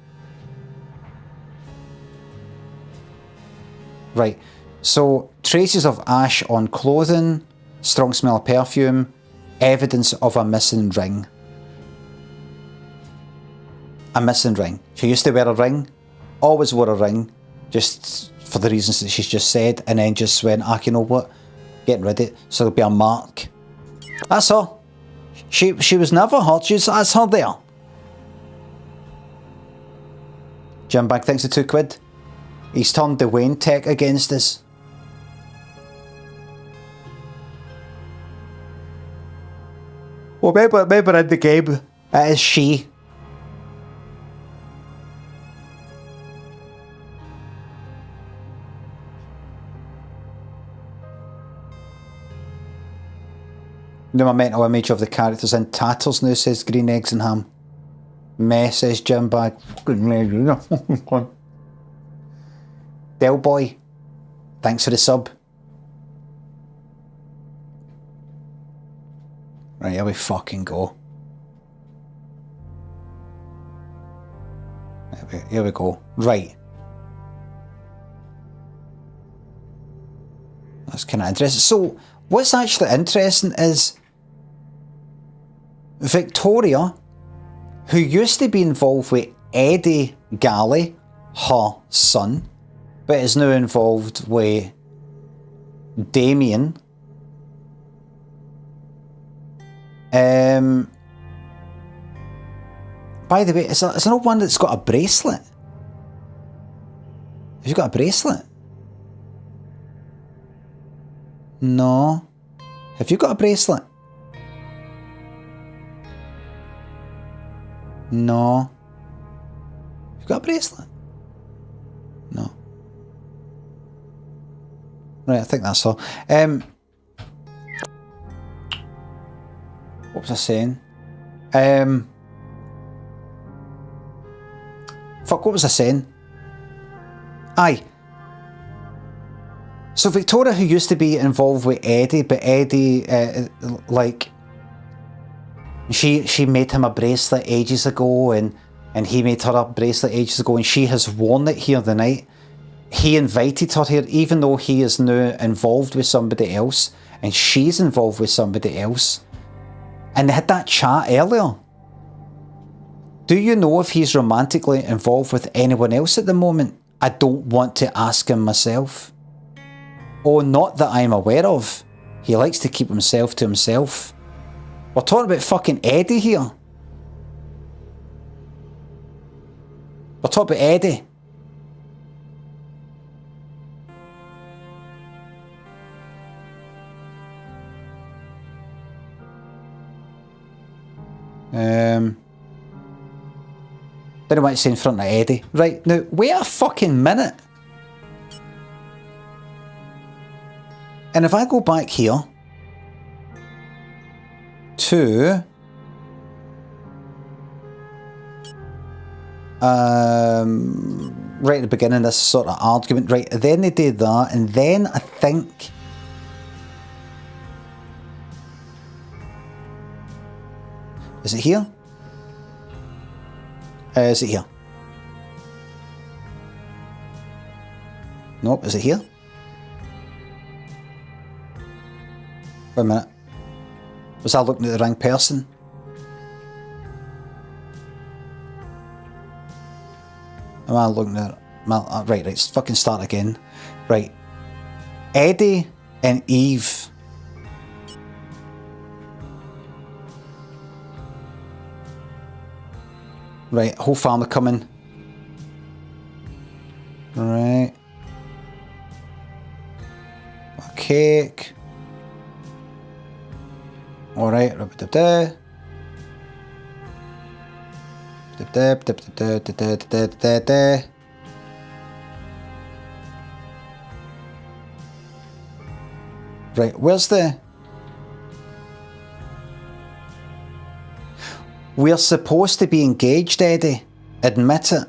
Right. So traces of ash on clothing, strong smell of perfume, evidence of a missing ring. A missing ring. She used to wear a ring, always wore a ring, just for the reasons that she's just said, and then just went, you know what, getting rid of it, so there'll be a mark. That's her. She was never hurt, that's her there. Jim Bag thinks of £2. He's turned the Wayne tech against us. Well, maybe in the game, it is she. No, my mental image of the characters in tatters now, says Green Eggs and Ham. Meh, says Jim Bag. Del Boy, thanks for the sub. Right, here we fucking go. Here we go. Right. That's kind of interesting. So, what's actually interesting is Victoria, who used to be involved with Eddie Galley, her son, but is now involved with Damien. By the way, is there no one that's got a bracelet? Have you got a bracelet? No. Have you got a bracelet? No. You've got a bracelet? No. Right, I think that's all. What was I saying? Fuck, what was I saying? Aye. So Victoria, who used to be involved with Eddie, but Eddie, like, she made him a bracelet ages ago, and he made her a bracelet ages ago, and she has worn it here the night. He invited her here, even though he is now involved with somebody else, and she's involved with somebody else. And they had that chat earlier. Do you know if he's romantically involved with anyone else at the moment? I don't want to ask him myself. Oh, not that I'm aware of. He likes to keep himself to himself. We're talking about fucking Eddie here. We're talking about Eddie. Didn't want to say in front of Eddie. Right, now, wait a fucking minute. And if I go back here to right at the beginning, this sort of argument, right, then they did that, and then I think is it here? Is it here? Nope, is it here? Wait a minute. Was I looking at the wrong person? Am I looking at... Right, let's fucking start again. Right. Eddie and Eve. Right, whole family coming. Right. A cake. Alright, rub-a-dub-da. Dub-dub-dub-dub-dub-dub-dub-dub-dub-dub. Right, where's the... We're supposed to be engaged, Eddie. Admit it.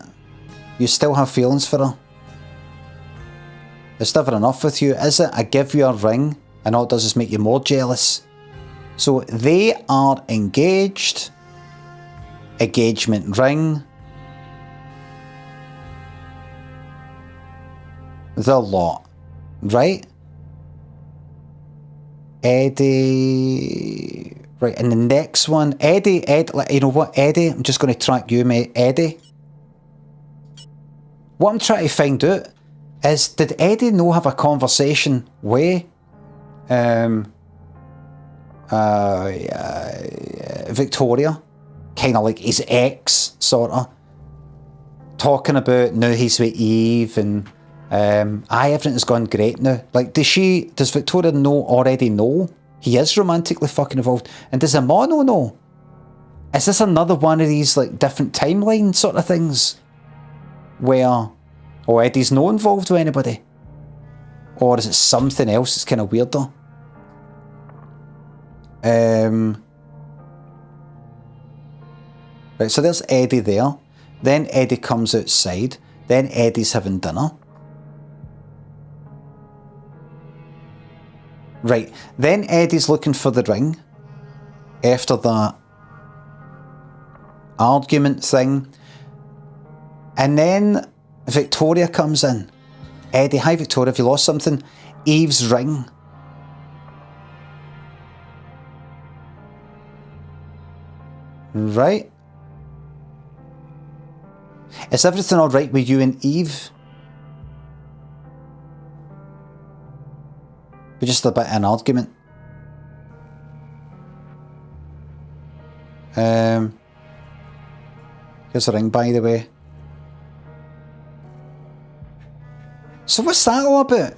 You still have feelings for her. It's never enough with you, is it? I give you a ring, and all it does is make you more jealous. So they are engaged. Engagement ring. The lot. Right? Eddie... Right, and the next one, Eddie, you know what, Eddie, I'm just going to track you, mate. Eddie. What I'm trying to find out is, did Eddie no have a conversation with Victoria? Kind of like his ex, sort of. Talking about now he's with Eve and everything's gone great now. Like, does Victoria already know he is romantically fucking involved? And does Amano know? Is this another one of these like different timeline sort of things where Eddie's no involved with anybody? Or is it something else that's kind of weirder? Right, so there's Eddie there. Then Eddie comes outside. Then Eddie's having dinner. Right, then Eddie's looking for the ring after that argument thing. And then Victoria comes in. Eddie, hi Victoria, have you lost something? Eve's ring. Right. Is everything alright with you and Eve? But just a bit of an argument. Here's a ring, by the way. So what's that all about?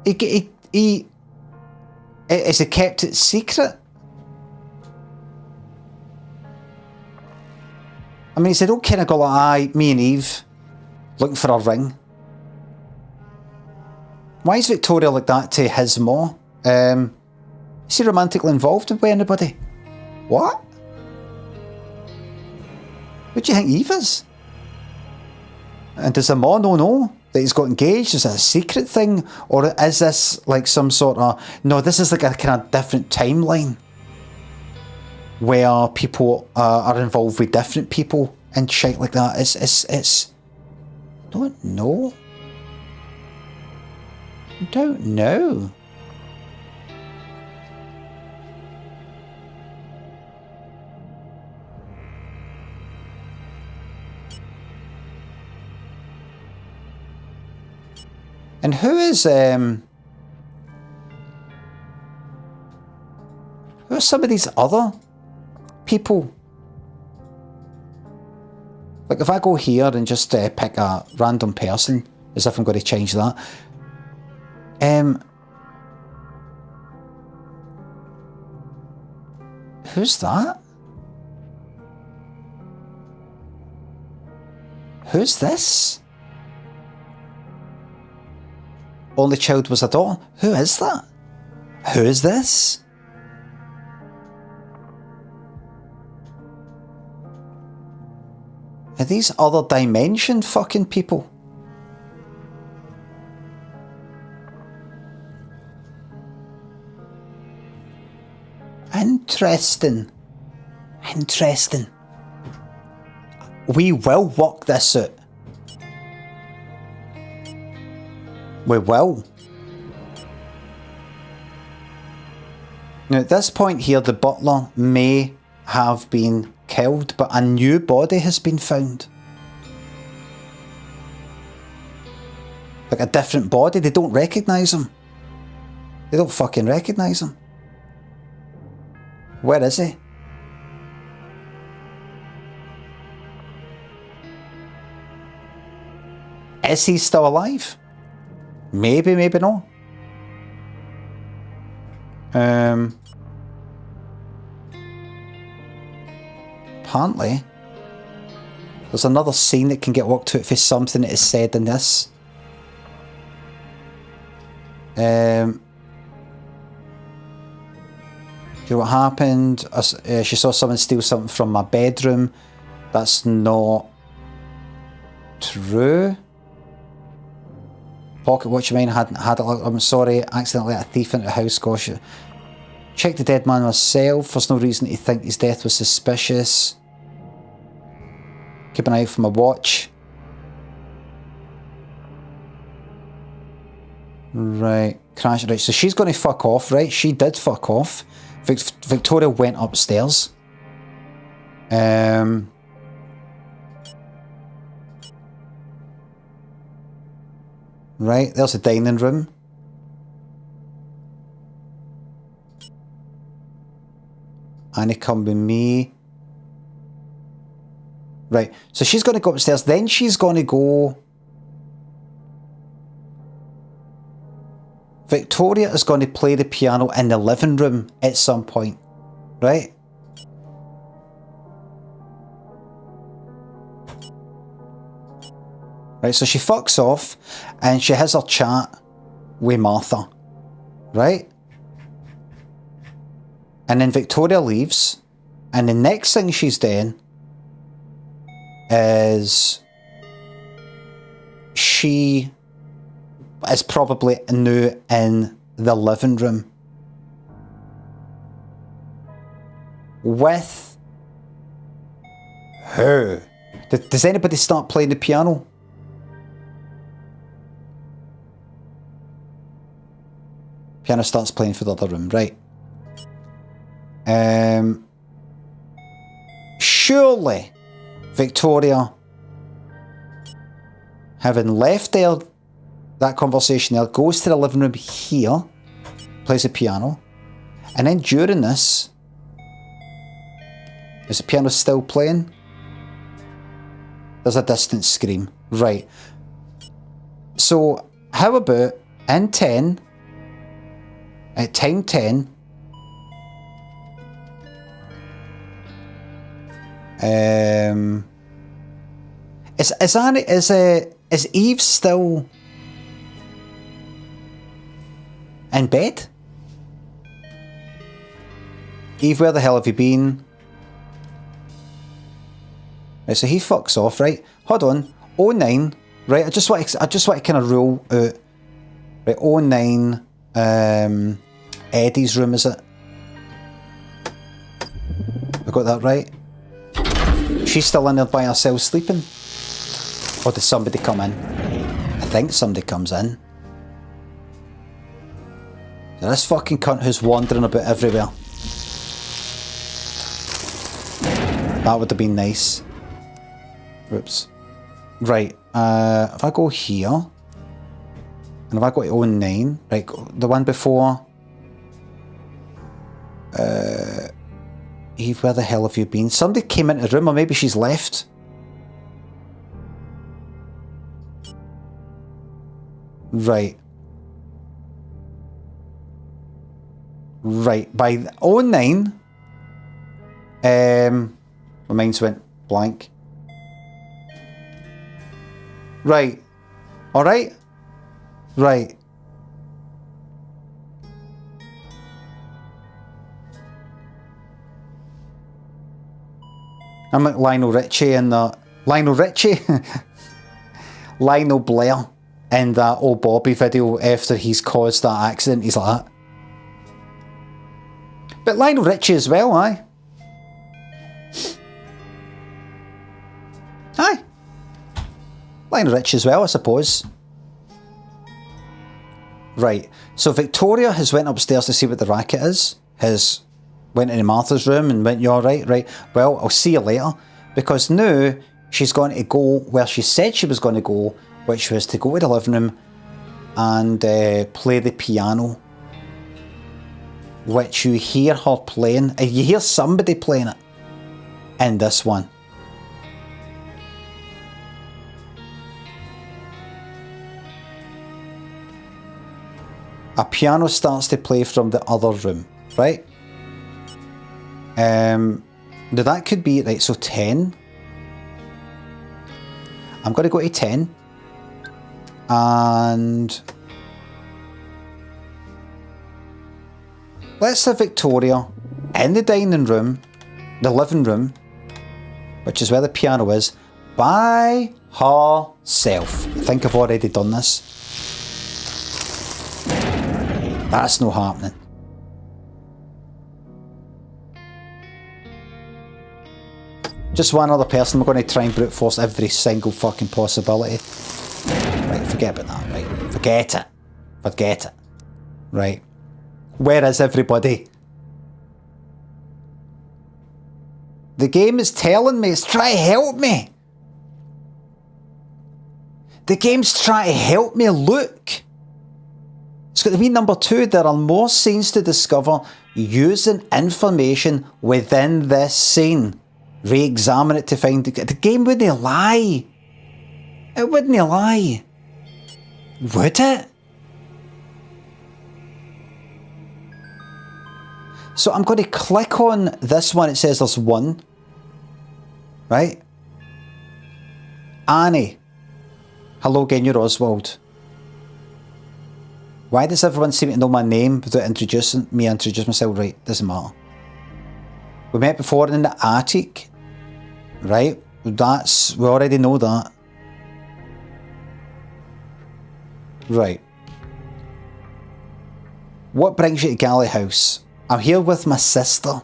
Is it kept it secret? I mean, he said, "Oh, kind of go like, aye, me and Eve looking for a ring." Why is Victoria like that to his ma? Is he romantically involved with anybody? What? What do you think Eve is? And does the ma know that he's got engaged? Is it a secret thing? Or is this like some sort of... No, this is like a kind of different timeline where people are involved with different people and shit like that. It's... I don't know. I don't know. And who is some of these other people? Like if I go here and just pick a random person, as if I'm going to change that. Who's that? Who's this? Only child was a daughter. Who is that? Who is this? Are these other dimension fucking people? Interesting. Interesting. We will work this out. We will. Now at this point here, the butler may have been killed, but a new body has been found. Like a different body. They don't recognise him. They don't fucking recognise him. Where is he? Is he still alive? Maybe, maybe not. Apparently, there's another scene that can get worked out for something that is said in this. Do you know what happened? She saw someone steal something from my bedroom. That's not true. Pocket watch of mine hadn't had it. I'm sorry, accidentally let a thief into the house. Gosh. Checked the dead man myself. There's no reason to think his death was suspicious. Keep an eye out for my watch. Right. Crash. Right. So she's going to fuck off, right? She did fuck off. Victoria went upstairs. Right. There's the dining room. Annie, come with me. Right. So she's going to go upstairs. Then she's going to go... Victoria is going to play the piano in the living room at some point, right? Right, so she fucks off and she has her chat with Martha, right? And then Victoria leaves, and the next thing she's doing is she is probably now in the living room with who? Does anybody start playing the piano? Piano starts playing for the other room, right? Surely Victoria, having left there that conversation there, goes to the living room here, plays the piano, and then during this, is the piano still playing? There's a distant scream. Right. So, how about in 10, at time 10, is Eve still in bed? Eve, where the hell have you been? Right, so he fucks off, right? Hold on. 09, right? I just want to kind of rule out. Right, 09, Eddie's room, is it? I got that right? She's still in there by herself sleeping? Or did somebody come in? I think somebody comes in. So this fucking cunt who's wandering about everywhere. That would have been nice. Whoops. Right, if I go here, and if I go to 09, right, the one before, Eve, where the hell have you been? Somebody came into the room, or maybe she's left. Right. Right, by 09, my mind's went blank. Right. Alright? Right. I'm like Lionel Richie in the... Lionel Richie? Lionel Blair in that old Bobby video after he's caused that accident. He's like that. But Lionel Richie as well, aye? Aye. Lionel Richie as well, I suppose. Right. So Victoria has went upstairs to see what the racket is. Has went into Martha's room and went, you alright? Right. Well, I'll see you later. Because now she's going to go where she said she was going to go, which was to go to the living room and play the piano, which you hear her playing, and you hear somebody playing it in this one. A piano starts to play from the other room, right? Now that could be, right, so 10. I'm going to go to 10. And let's have Victoria in the dining room, the living room, which is where the piano is, by herself. I think I've already done this. That's no happening. Just one other person. We're going to try and brute force every single fucking possibility. Right, forget about that, right? Forget it. Forget it. Right. Where is everybody? The game is telling me, it's trying to help me. The game's trying to help me look. It's got to be number 2. There are more scenes to discover using information within this scene. Re-examine it to find the game wouldn't lie. It wouldn't lie. Would it? So I'm going to click on this one. It says there's 1. Right? Annie. Hello again, you're Oswald. Why does everyone seem to know my name without introducing me? Introduce myself, right? Doesn't matter. We met before in the attic. Right? We already know that. Right. What brings you to Galley House? I'm here with my sister.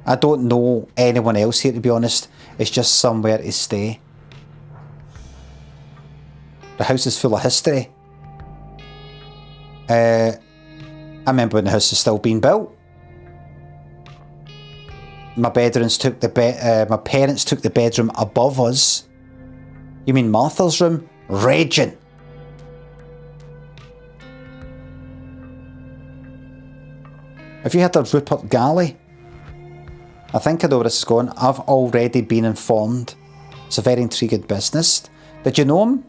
I don't know anyone else here, to be honest. It's just somewhere to stay. The house is full of history. I remember when the house was still being built. My parents took the bedroom above us. You mean Martha's room? Raging. Have you heard of Rupert Galley? I think I know where this is going. I've already been informed. It's a very intriguing business. Did you know him?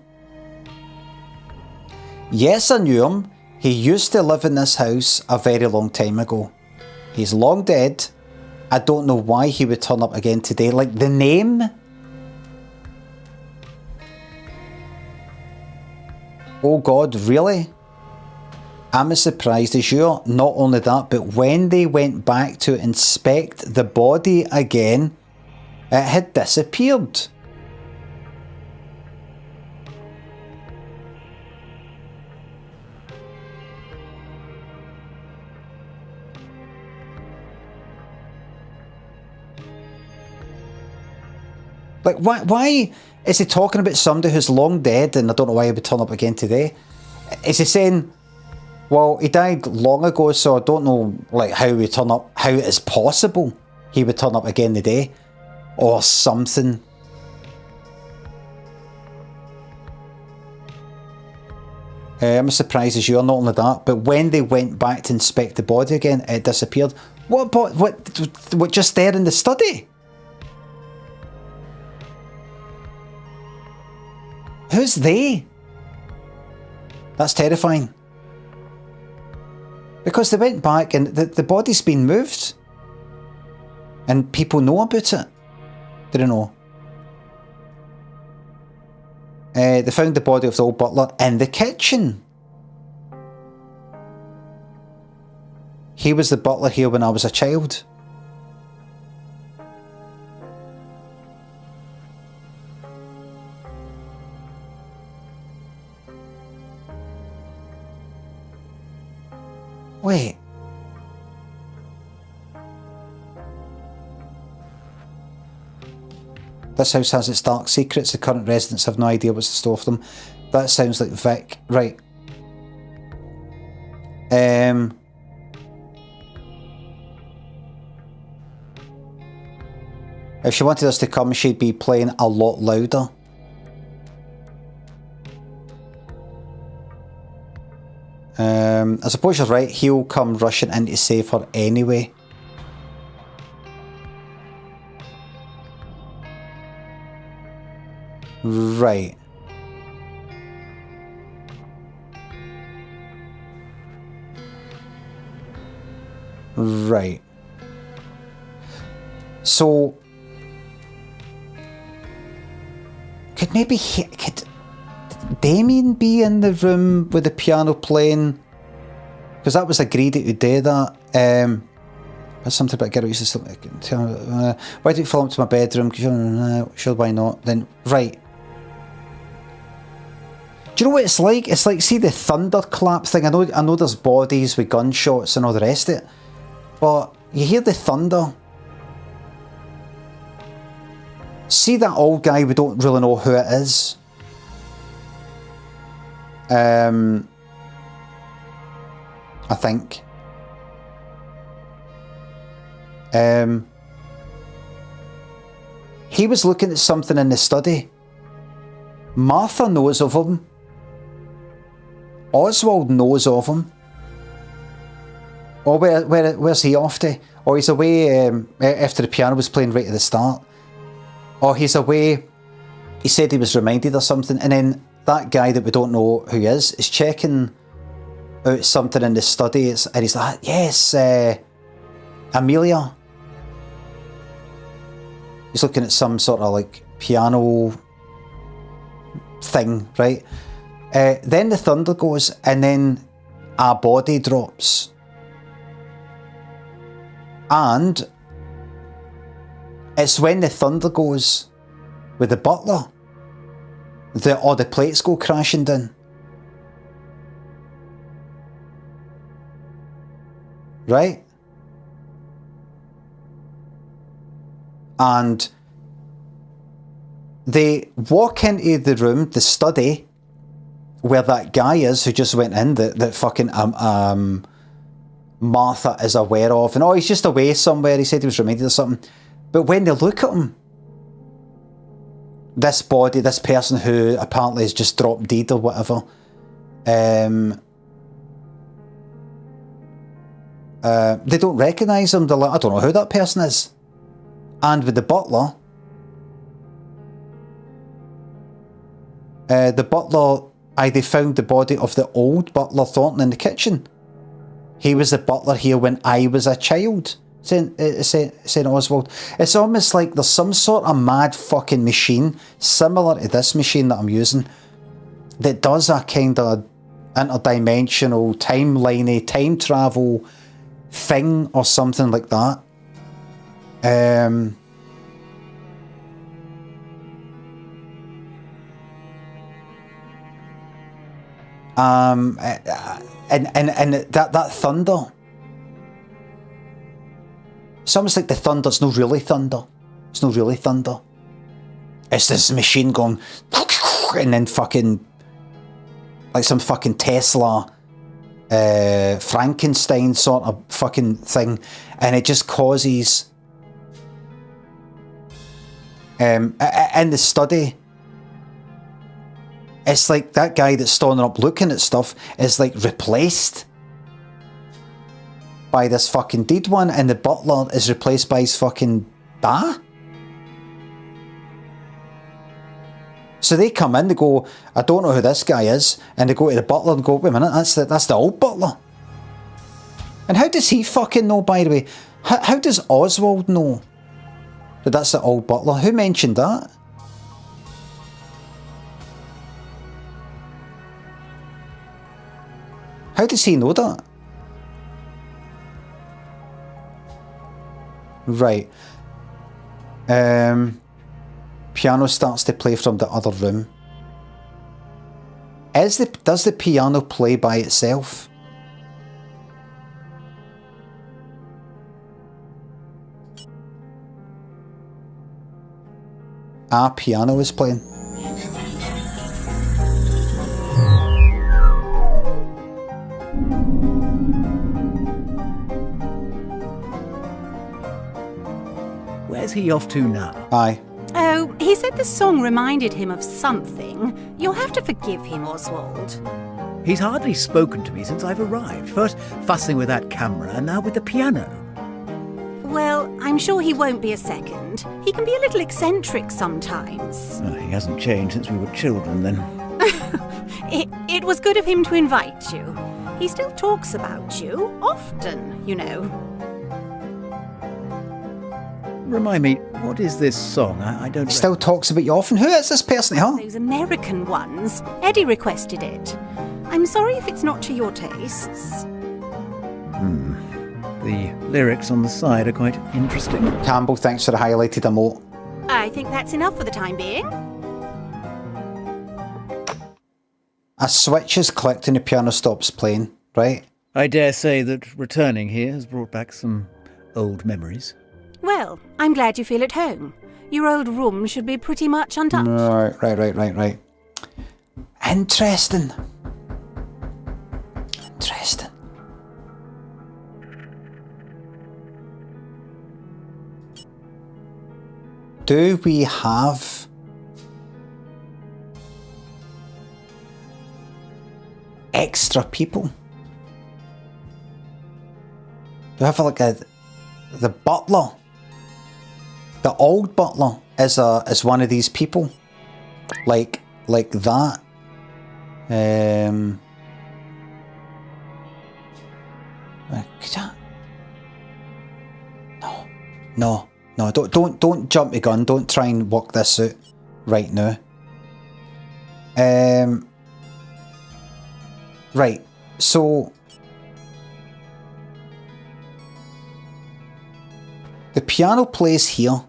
Yes, I knew him. He used to live in this house a very long time ago. He's long dead. I don't know why he would turn up again today. Like the name? Oh God, really? I'm as surprised as you. Not only that, but when they went back to inspect the body again, it had disappeared. Like, why is he talking about somebody who's long dead and I don't know why he would turn up again today? Is he saying, well, he died long ago, so I don't know like how he turn up, how it is possible he would turn up again today or something. I'm as surprised as you are, not only that, but when they went back to inspect the body again, it disappeared. What just there in the study? Who's they? That's terrifying. Because they went back and the body's been moved. And people know about it. They don't know. They found the body of the old butler in the kitchen. He was the butler here when I was a child. Wait. This house has its dark secrets. The current residents have no idea what's in store for them. That sounds like Vic. Right. If she wanted us to come, she'd be playing a lot louder. I suppose you're right, he'll come rushing in to save her anyway. Right. Right. So could could Damien be in the room with the piano playing? Because that was agreed to do that. There's something about Galley used to why did you fall up to my bedroom? Sure, why not? Then right. Do you know what it's like? It's like, see the thunderclap thing. I know there's bodies with gunshots and all the rest of it, but you hear the thunder. See that old guy, we don't really know who it is. I think. He was looking at something in the study. Martha knows of him. Oswald knows of him. Or where's he off to? Or he's away after the piano was playing right at the start. Or he's away. He said he was reminded of something, and then that guy that we don't know who he is checking out something in the study, and he's like, yes, Amelia. He's looking at some sort of like piano thing, right? Then the thunder goes, and then a body drops. And it's when the thunder goes with the butler that all the plates go crashing down. Right? And they walk into the room, the study, where that guy is who just went in, that fucking Martha is aware of, and he's just away somewhere, he said he was reminded of something. But when they look at him, this body, this person who apparently has just dropped dead or whatever, they don't recognise him. They're like, I don't know who that person is. And with the butler, they found the body of the old butler Thornton in the kitchen. He was the butler here when I was a child, saying Oswald. It's almost like there's some sort of mad fucking machine, similar to this machine that I'm using, that does a kind of interdimensional, timeliney, time travel thing or something like that. And that thunder, it's almost like the thunder's not really thunder. It's not really thunder. It's this machine going, and then fucking like some fucking Tesla Frankenstein sort of fucking thing, and it just causes in the study, it's like that guy that's standing up looking at stuff is like replaced by this fucking dead one, and the butler is replaced by his fucking da. So they come in, they go, I don't know who this guy is, and they go to the butler and go, wait a minute, that's the old butler. And how does he fucking know, by the way? How does Oswald know that that's the old butler? Who mentioned that? How does he know that? Right. Piano starts to play from the other room. Does the piano play by itself? A piano is playing. Where's he off to now? Aye. Oh, he said the song reminded him of something. You'll have to forgive him, Oswald. He's hardly spoken to me since I've arrived. First fussing with that camera, and now with the piano. Well, I'm sure he won't be a second. He can be a little eccentric sometimes. Oh, he hasn't changed since we were children, then. It was good of him to invite you. He still talks about you, often, you know. Remind me, what is this song? I don't... He still talks about you often. Who is this person, huh? Those American ones. Eddie requested it. I'm sorry if it's not to your tastes. The lyrics on the side are quite interesting. Campbell, thanks for the highlighted emote. I think that's enough for the time being. A switch is clicked and the piano stops playing, right? I dare say that returning here has brought back some old memories. Well, I'm glad you feel at home. Your old room should be pretty much untouched. Right. Interesting. Do we have extra people? Do we have like the butler? The old butler is one of these people, like that. No, don't jump the gun. Don't try and work this out right now. Right, so the piano plays here.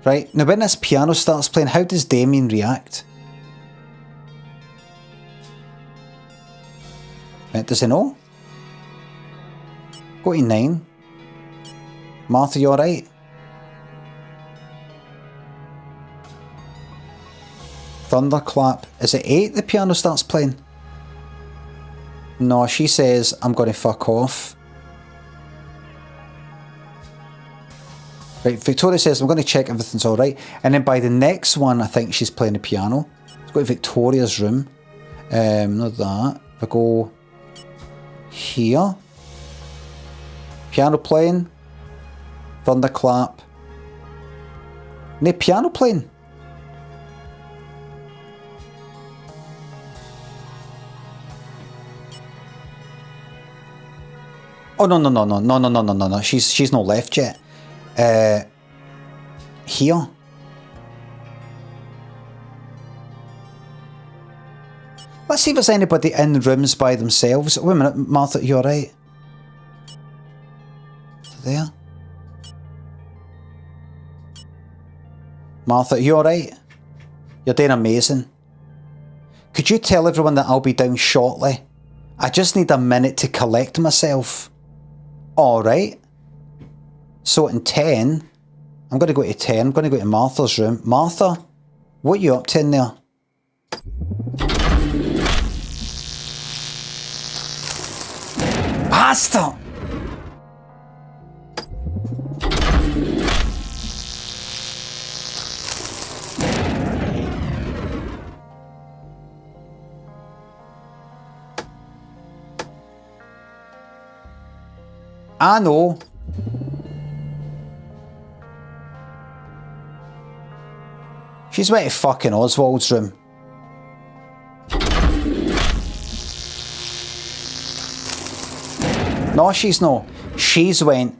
Right, now when this piano starts playing, how does Damien react? Right, does he know? Go to 9. Martha, you alright? Thunderclap. Is it 8 the piano starts playing? No, she says, I'm going to fuck off. Right, Victoria says, I'm going to check everything's alright. And then by the next one, I think she's playing the piano. Let's go to Victoria's room. Not that. If I go here. Piano playing. Thunderclap. No piano playing. Oh, no. She's not left yet. Here. Let's see if there's anybody in rooms by themselves. Wait a minute, Martha, you alright? There. Martha, you alright? You're doing amazing. Could you tell everyone that I'll be down shortly? I just need a minute to collect myself. Alright. So in 10, I'm going to go to 10. I'm going to go to Martha's room. Martha, what are you up to in there? Bastard! I know. She's went to fucking Oswald's room. No, she's not. She's went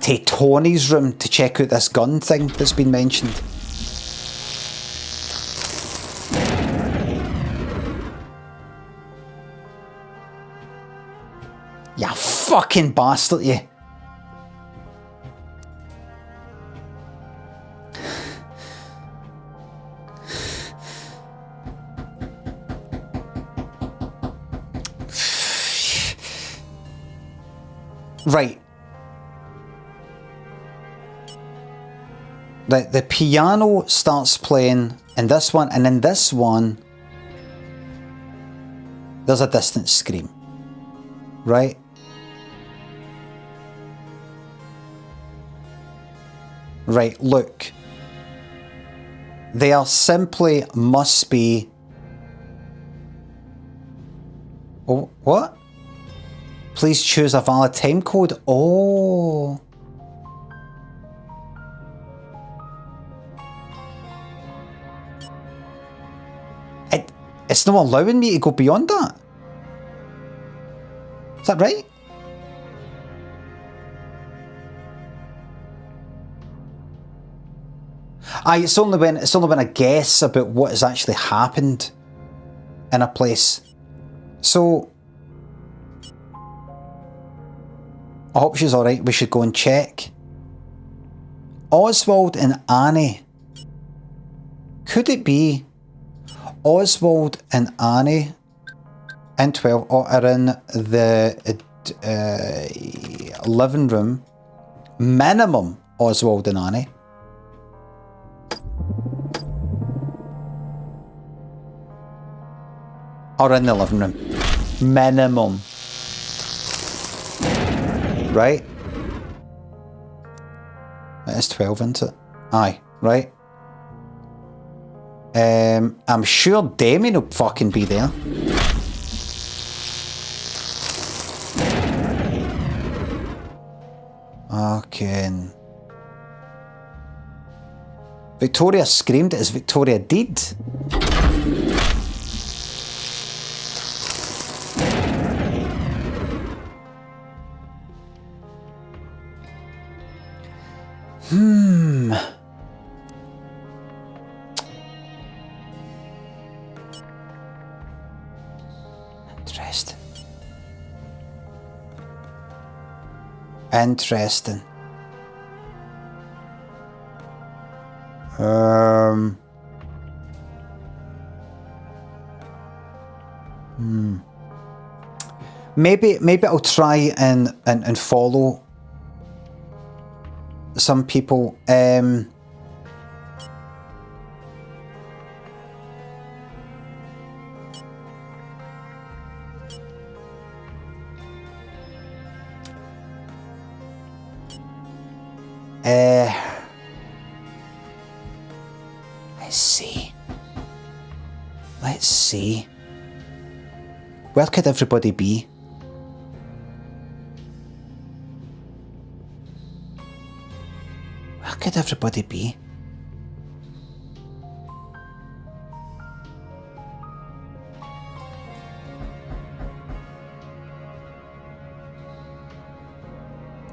to Tony's room to check out this gun thing that's been mentioned. You fucking bastard, you. Right. The piano starts playing in this one, and in this one, there's a distant scream. Right? Right, look. There simply must be... Oh, what? Please choose a valid time code. Oh. It's not allowing me to go beyond that. Is that right? Aye, it's only when I guess about what has actually happened in a place. So I hope she's alright. We should go and check. Oswald and Annie. Could it be Oswald and Annie in 12 are in the living room? Minimum Oswald and Annie. Are in the living room. Minimum. Right? It is 12, isn't it? Aye, right. I'm sure Damien will fucking be there. Okay. Victoria screamed as Victoria did. Interesting. Maybe I'll try and follow some people. Let's see. Where could everybody be? Where could everybody be?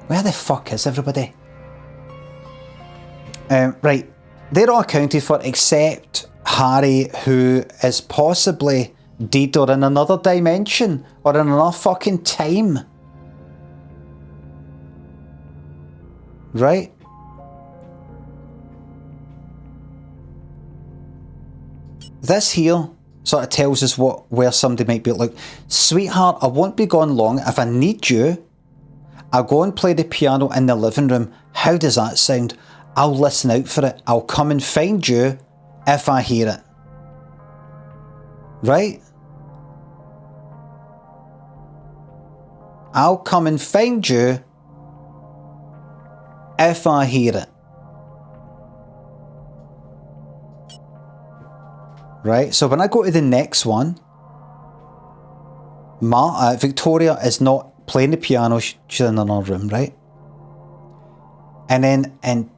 Where the fuck is everybody? Right. They're all accounted for except Harry, who is possibly dead or in another dimension or in another fucking time. Right? This here sort of tells us where somebody might be. Like, sweetheart, I won't be gone long. If I need you, I'll go and play the piano in the living room. How does that sound? I'll listen out for it. I'll come and find you if I hear it. Right? I'll come and find you if I hear it. Right? So when I go to the next one, Victoria is not playing the piano. She's in another room, right? And then in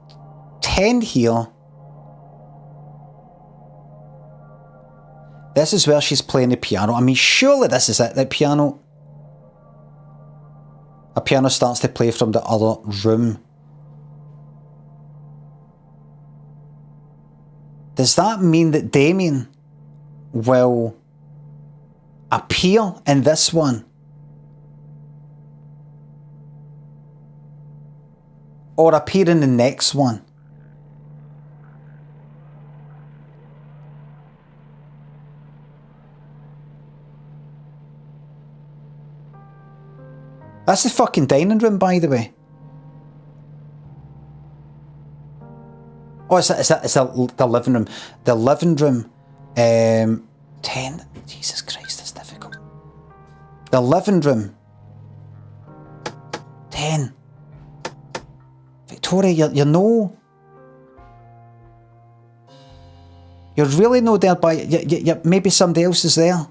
10 here, this is where she's playing the piano. I mean, surely this is it. The piano... A piano starts to play from the other room. Does that mean that Damien will appear in this one? Or appear in the next one? That's the fucking dining room, by the way. Oh, it's the living room. The living room. 10. Jesus Christ, that's difficult. The living room. 10. Victoria, you know. You're really no there, but maybe somebody else is there.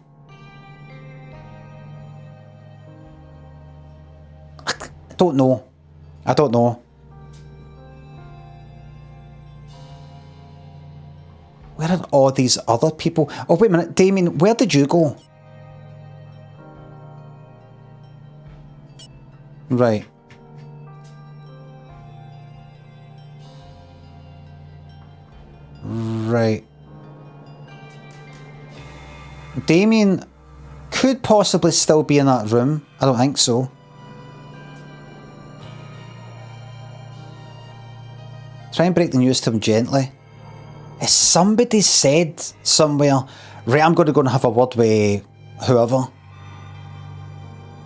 I don't know. I don't know. Where are all these other people? Oh, wait a minute. Damien, where did you go? Right. Right. Damien could possibly still be in that room. I don't think so. Try and break the news to him gently. Has somebody said somewhere, right, I'm going to go and have a word with whoever.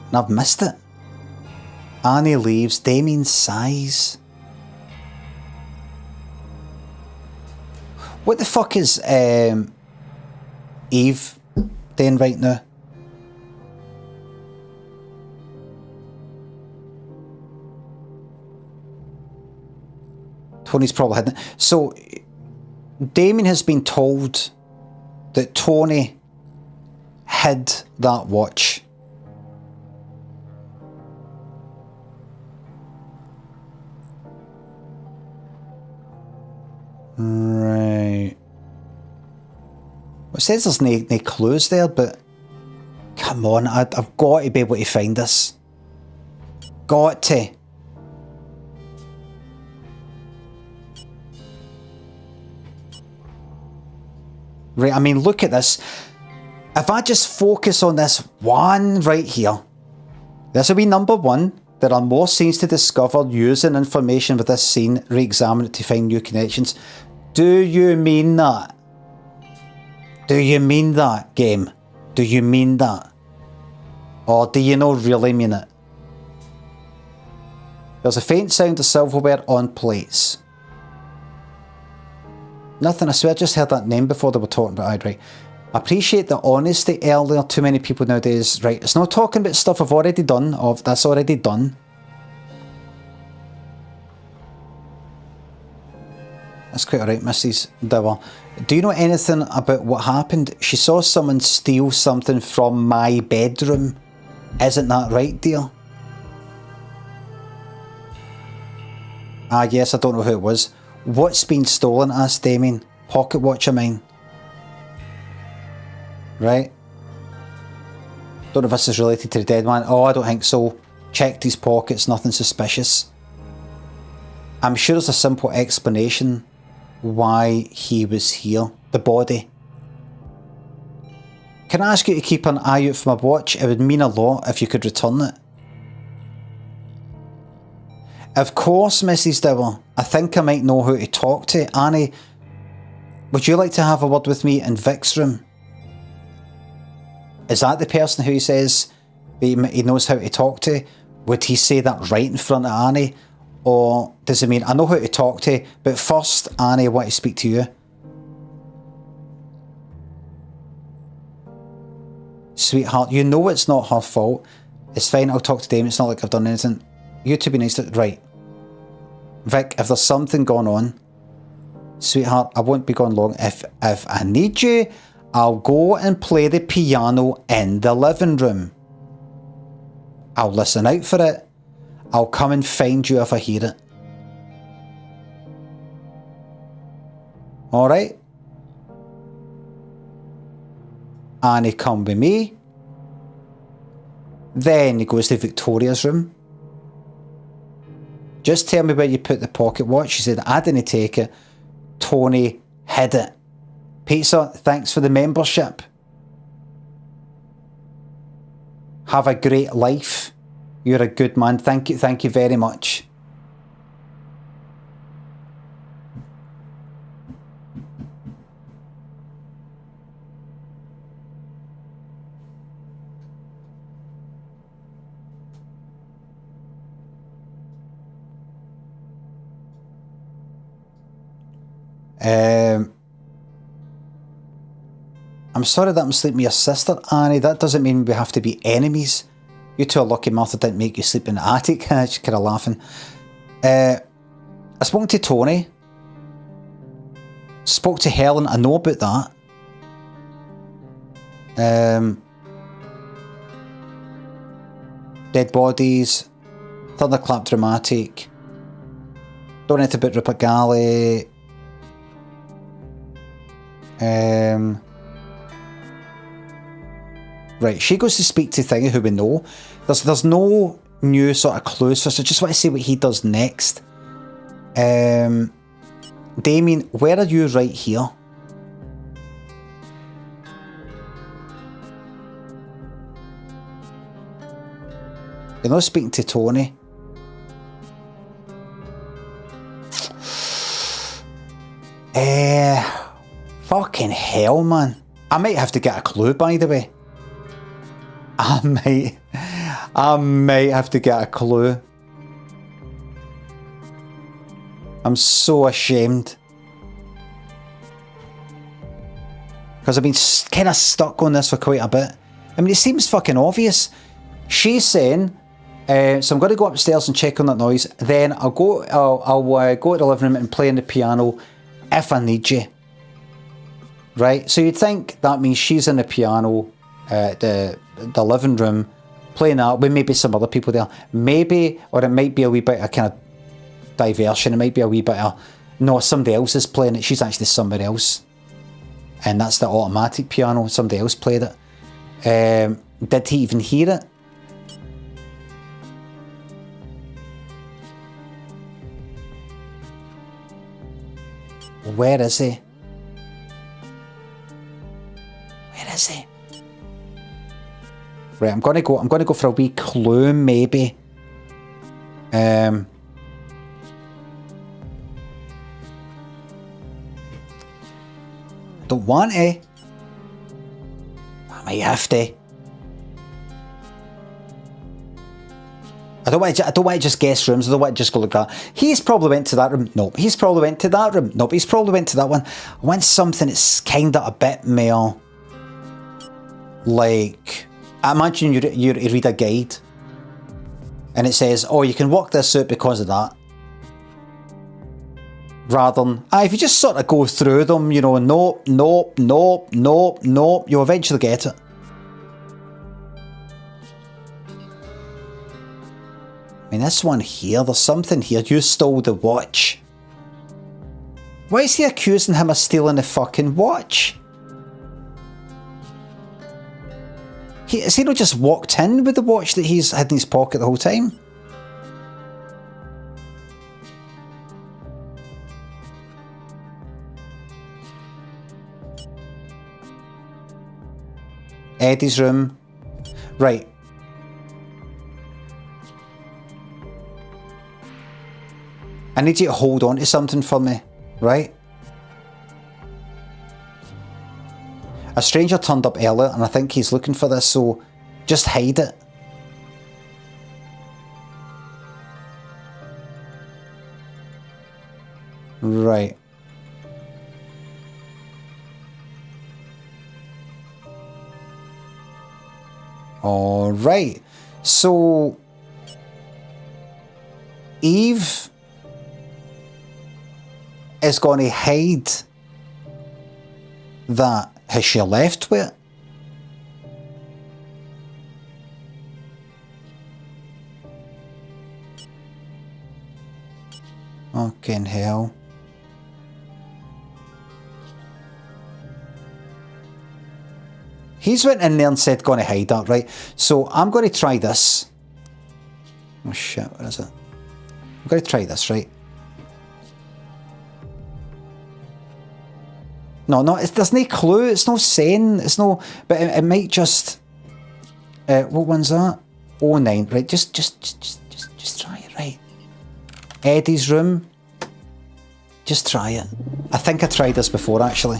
And I've missed it. Annie leaves. Damien sighs. What the fuck is Eve doing right now? Tony's probably hidden. So, Damien has been told that Tony hid that watch. Right. Well, it says there's no clues there, but come on, I've got to be able to find this. Got to. Right, I mean, look at this. If I just focus on this one right here, this will be number one. There are more scenes to discover. Using information with this scene, re-examine it to find new connections. Do you mean that? Do you mean that, game? Do you mean that? Or do you not really mean it? There's a faint sound of silverware on plates. Nothing, I swear I just heard that name before they were talking about it, right? I appreciate the honesty earlier. Too many people nowadays, right? It's not talking about stuff I've already done, that's already done. That's quite alright, Mrs. Dower. Do you know anything about what happened? She saw someone steal something from my bedroom. Isn't that right, dear? Ah, yes, I don't know who it was. What's been stolen? Asked Damien. Pocket watch of mine. Right? Don't know if this is related to the dead man. Oh, I don't think so. Checked his pockets, nothing suspicious. I'm sure there's a simple explanation why he was here. The body. Can I ask you to keep an eye out for my watch? It would mean a lot if you could return it. Of course, Mrs. Dower. I think I might know who to talk to. Annie, would you like to have a word with me in Vic's room? Is that the person who says he knows how to talk to? Would he say that right in front of Annie? Or does it mean, I know how to talk to, but first, Annie, I want to speak to you? Sweetheart, you know it's not her fault. It's fine, I'll talk to Damien. It's not like I've done anything. You two be nice to... Right. Vic, if there's something going on, sweetheart, I won't be gone long. If I need you, I'll go and play the piano in the living room. I'll listen out for it. I'll come and find you if I hear it. Alright? Annie come with me. Then he goes to Victoria's room. Just tell me where you put the pocket watch. She said, I didn't take it. Tony hid it. Pizza, thanks for the membership. Have a great life. You're a good man. Thank you very much. I'm sorry that I'm sleeping with your sister, Annie. That doesn't mean we have to be enemies. You two are lucky Martha didn't make you sleep in the attic. She's kind of laughing. I spoke to Tony. Spoke to Helen, I know about that. Dead bodies. Thunderclap dramatic. Don't know anything about Rupert Galley. Right, she goes to speak to Thingy, who we know. There's no new sort of clues for us, so I just want to see what he does next. Damien, where are you right here? You're not speaking to Tony. Fucking hell, man. I might have to get a clue, by the way. I might have to get a clue. I'm so ashamed. Because I've been kind of stuck on this for quite a bit. I mean, it seems fucking obvious. She's saying, so I'm going to go upstairs and check on that noise. Then I'll go to the living room and play on the piano if I need you. Right? So you'd think that means she's in the piano, the living room, playing that with maybe some other people there. Maybe, or it might be a wee bit of kind of diversion. It might be a wee bit of, no, somebody else is playing it. She's actually somebody else. And that's the automatic piano. Somebody else played it. Did he even hear it? Where is he? Where is he? Right, I'm gonna go for a wee clue, maybe. Don't want to. I might have to. I don't want to just guess rooms. I don't want to just go like that. He's probably went to that room. Nope. He's probably went to that room. Nope. He's probably went to that one. I want something that's kind of a bit more like, I imagine you read a guide and it says, oh, you can work this out because of that. Rather than, if you just sort of go through them, you know, nope, nope, nope, nope, nope, you'll eventually get it. I mean, this one here, there's something here. You stole the watch. Why is he accusing him of stealing the fucking watch? Has he not just walked in with the watch that he's had in his pocket the whole time? Eddie's room. Right. I need you to hold on to something for me, right? A stranger turned up earlier and I think he's looking for this, so just hide it. Right. Alright. So Eve is going to hide that. Has she left with it? Fucking hell. He's went in there and said going to hide that, right? So I'm going to try this. Oh shit, what is it? I'm going to try this, right? No, there's no clue. It's no saying. It's no. But it might just. What one's that? 09. Right. Just try it. Right. Eddie's room. Just try it. I think I tried this before actually.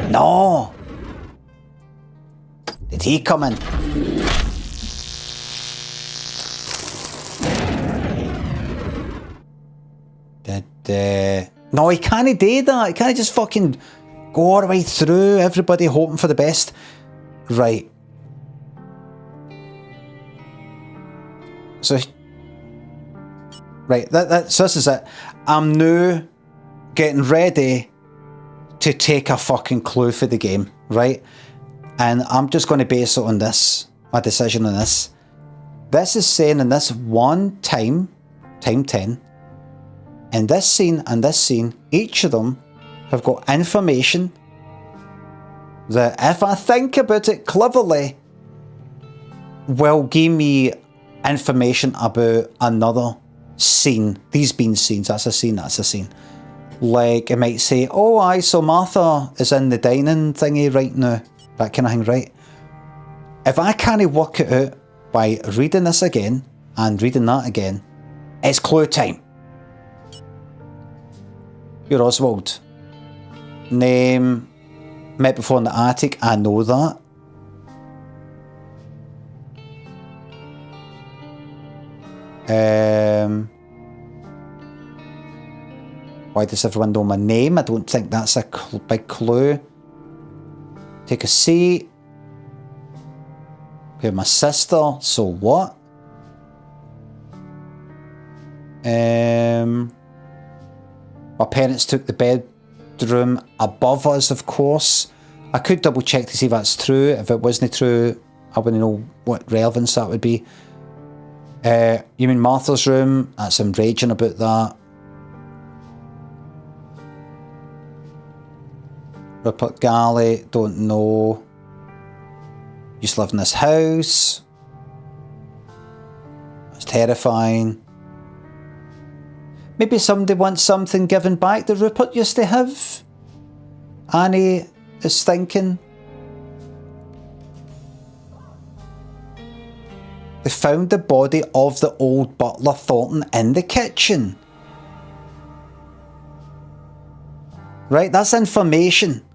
No. Did he come in? No, he can't do that. He can't just fucking go all the way through, everybody hoping for the best. Right. Right, so this is it. I'm now getting ready to take a fucking clue for the game, right? And I'm just going to base it on this, my decision on this. This is saying in this one time 10, in this scene and this scene, each of them have got information that, if I think about it cleverly, will give me information about another scene. These being scenes, that's a scene, that's a scene. Like, it might say, oh aye, so Martha is in the dining thingy right now. That kind of thing, right? If I can't work it out by reading this again and reading that again, it's clue time. You're Oswald. Name, met before in the attic, I know that. Why does everyone know my name? I don't think that's a big clue. Take a seat. We're my sister, so what? My parents took the bedroom above us, of course. I could double check to see if that's true. If it wasn't true, I wouldn't know what relevance that would be. You mean Martha's room? That's him raging about that. Rupert Galley, don't know. Used to live in this house. It's terrifying. Maybe somebody wants something given back that Rupert used to have. Annie is thinking. They found the body of the old butler Thornton in the kitchen. Right, that's information.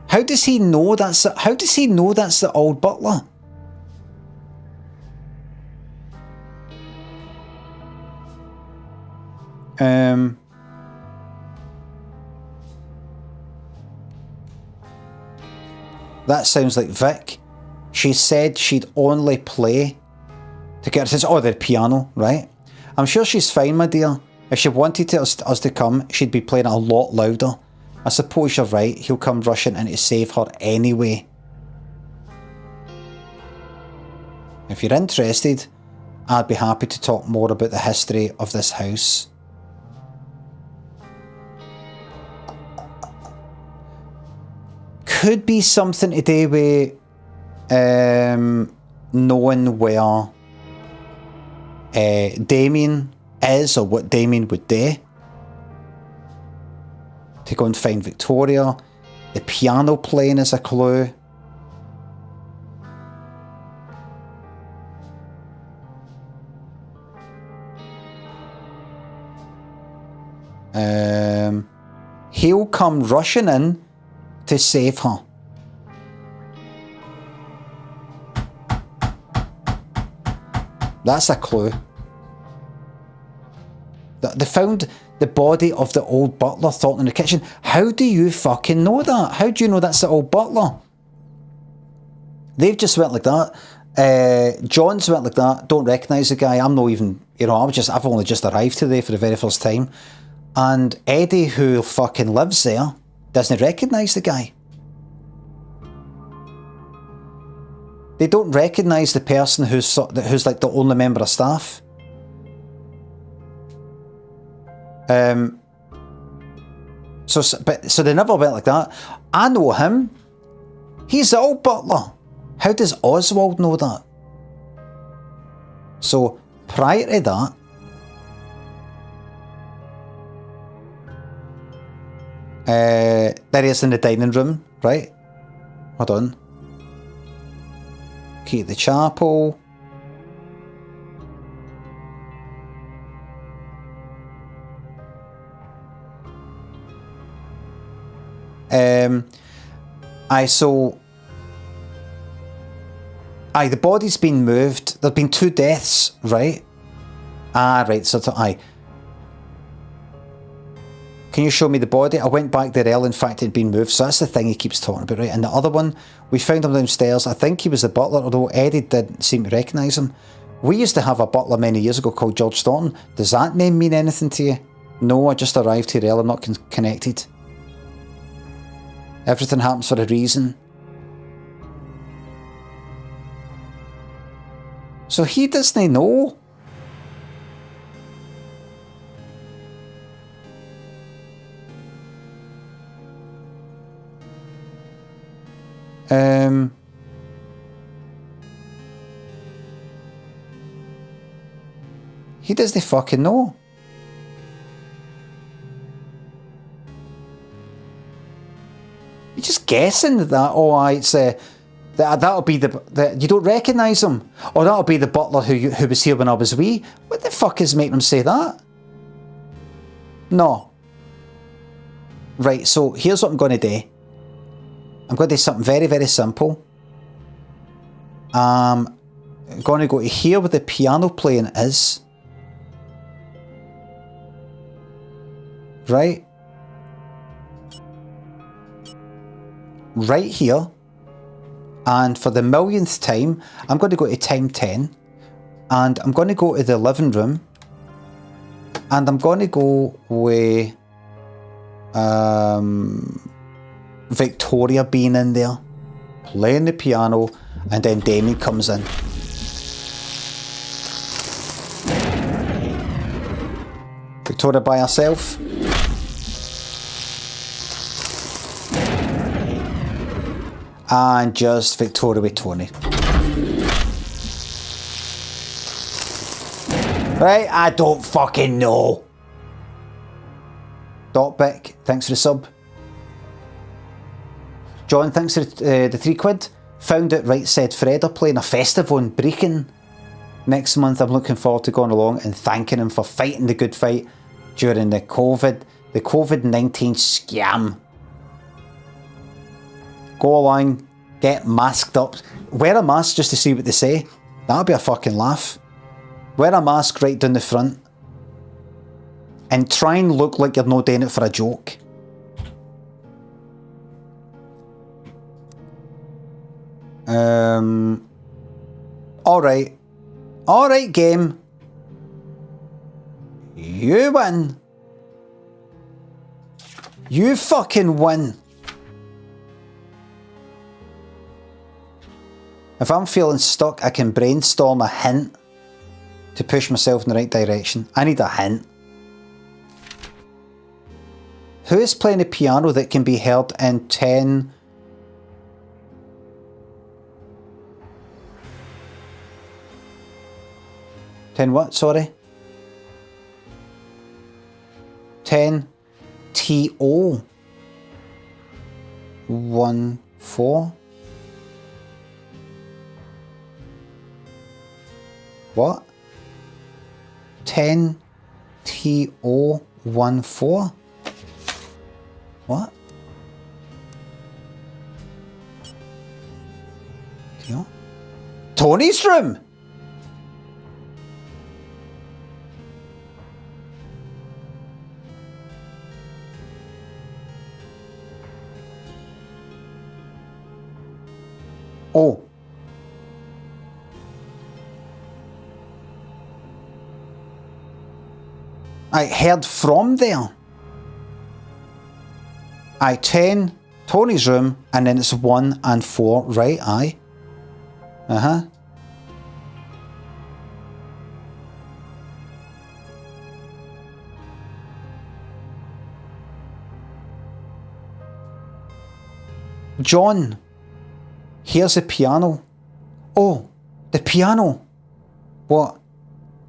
How does he know that's the old butler? That sounds like Vic. She said she'd only play to get her to the piano, right? I'm sure she's fine, my dear. If she wanted us to come, she'd be playing it a lot louder. I suppose you're right, he'll come rushing in to save her anyway. If you're interested, I'd be happy to talk more about the history of this house. Could be something to do with knowing where Damien is or what Damien would do. To go and find Victoria. The piano playing is a clue. He'll come rushing in to save her. That's a clue. They found the body of the old butler Thornton in the kitchen. How do you fucking know that? How do you know that's the old butler? They've just went like that. John's went like that. Don't recognise the guy. I'm not even, I've only just arrived today for the very first time. And Eddie, who fucking lives there, doesn't recognise the guy. They don't recognise the person who's like the only member of staff. So they never went like that. I know him. He's the old butler. How does Oswald know that? So prior to that, there he is in the dining room, right? Hold on. Key to the chapel. The body's been moved. There've been 2 deaths, right? Right, so Can you show me the body? I went back there early, in fact it'd been moved, so that's the thing he keeps talking about, right? And the other one, we found him downstairs. I think he was the butler, although Eddie didn't seem to recognise him. We used to have a butler many years ago called George Staunton. Does that name mean anything to you? No, I just arrived here early, I'm not connected. Everything happens for a reason. So he doesn't know. He doesn't fucking know. You're just guessing that, oh, it's that'll be the you don't recognise him, or that'll be the butler who was here when I was wee. What the fuck is making him say that? No. Right, so here's what I'm going to do. I'm going to do something very, very simple. I'm going to go to here where the piano playing is. Right? Right here. And for the millionth time, I'm going to go to time 10. And I'm going to go to the living room. And I'm going to go with Victoria being in there, playing the piano, and then Damien comes in. Victoria by herself. And just Victoria with Tony. Right, I don't fucking know. Dotbick, thanks for the sub. John, thanks for the £3. Found it right, said Fred are playing a festival in Brecon next month. I'm looking forward to going along and thanking him for fighting the good fight during the COVID-19 scam. Go along, get masked up, wear a mask just to see what they say. That'll be a fucking laugh. Wear a mask right down the front and try and look like you're not doing it for a joke. Alright. Alright, game. You win. You fucking win. If I'm feeling stuck, I can brainstorm a hint to push myself in the right direction. I need a hint. Who is playing a piano that can be heard in 10... 10 what? Sorry? 10 TO 14. What? 10 TO 14? What? Tony's room! Oh. I heard from there. 10, Tony's room, and then it's 1 and 4, right? Aye. Uh-huh. John, here's the piano. Oh, the piano. What?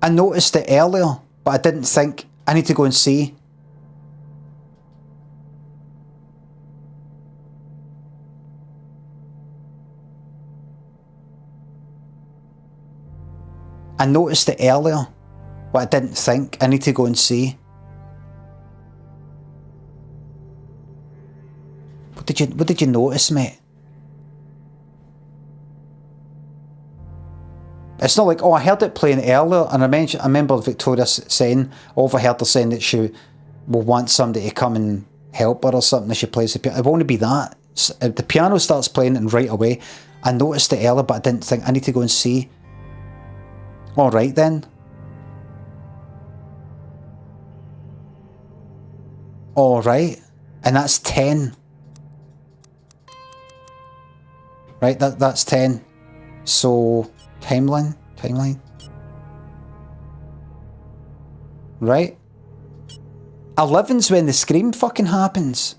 I noticed it earlier, but I didn't think. I need to go and see. I noticed it earlier, but I didn't think. I need to go and see. What did you notice, mate? It's not like, oh, I heard it playing earlier, and I remember Victoria saying, I overheard her saying that will want somebody to come and help her or something if she plays the piano. It won't be that. If the piano starts playing and right away, I noticed it earlier, but I didn't think I need to go and see. Alright then. Alright. And that's 10. Right, that's 10. So, timeline? Right? 11's when the scream fucking happens.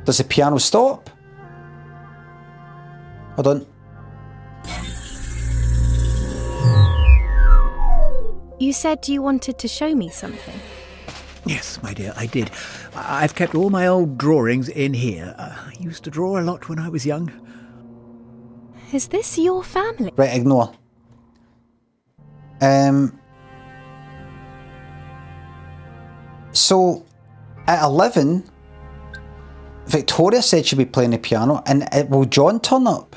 Does the piano stop? Hold on. You said you wanted to show me something. Yes, my dear, I did. I've kept all my old drawings in here. I used to draw a lot when I was young. Is this your family? Right, ignore. So, at 11, Victoria said she'd be playing the piano, and will John turn up?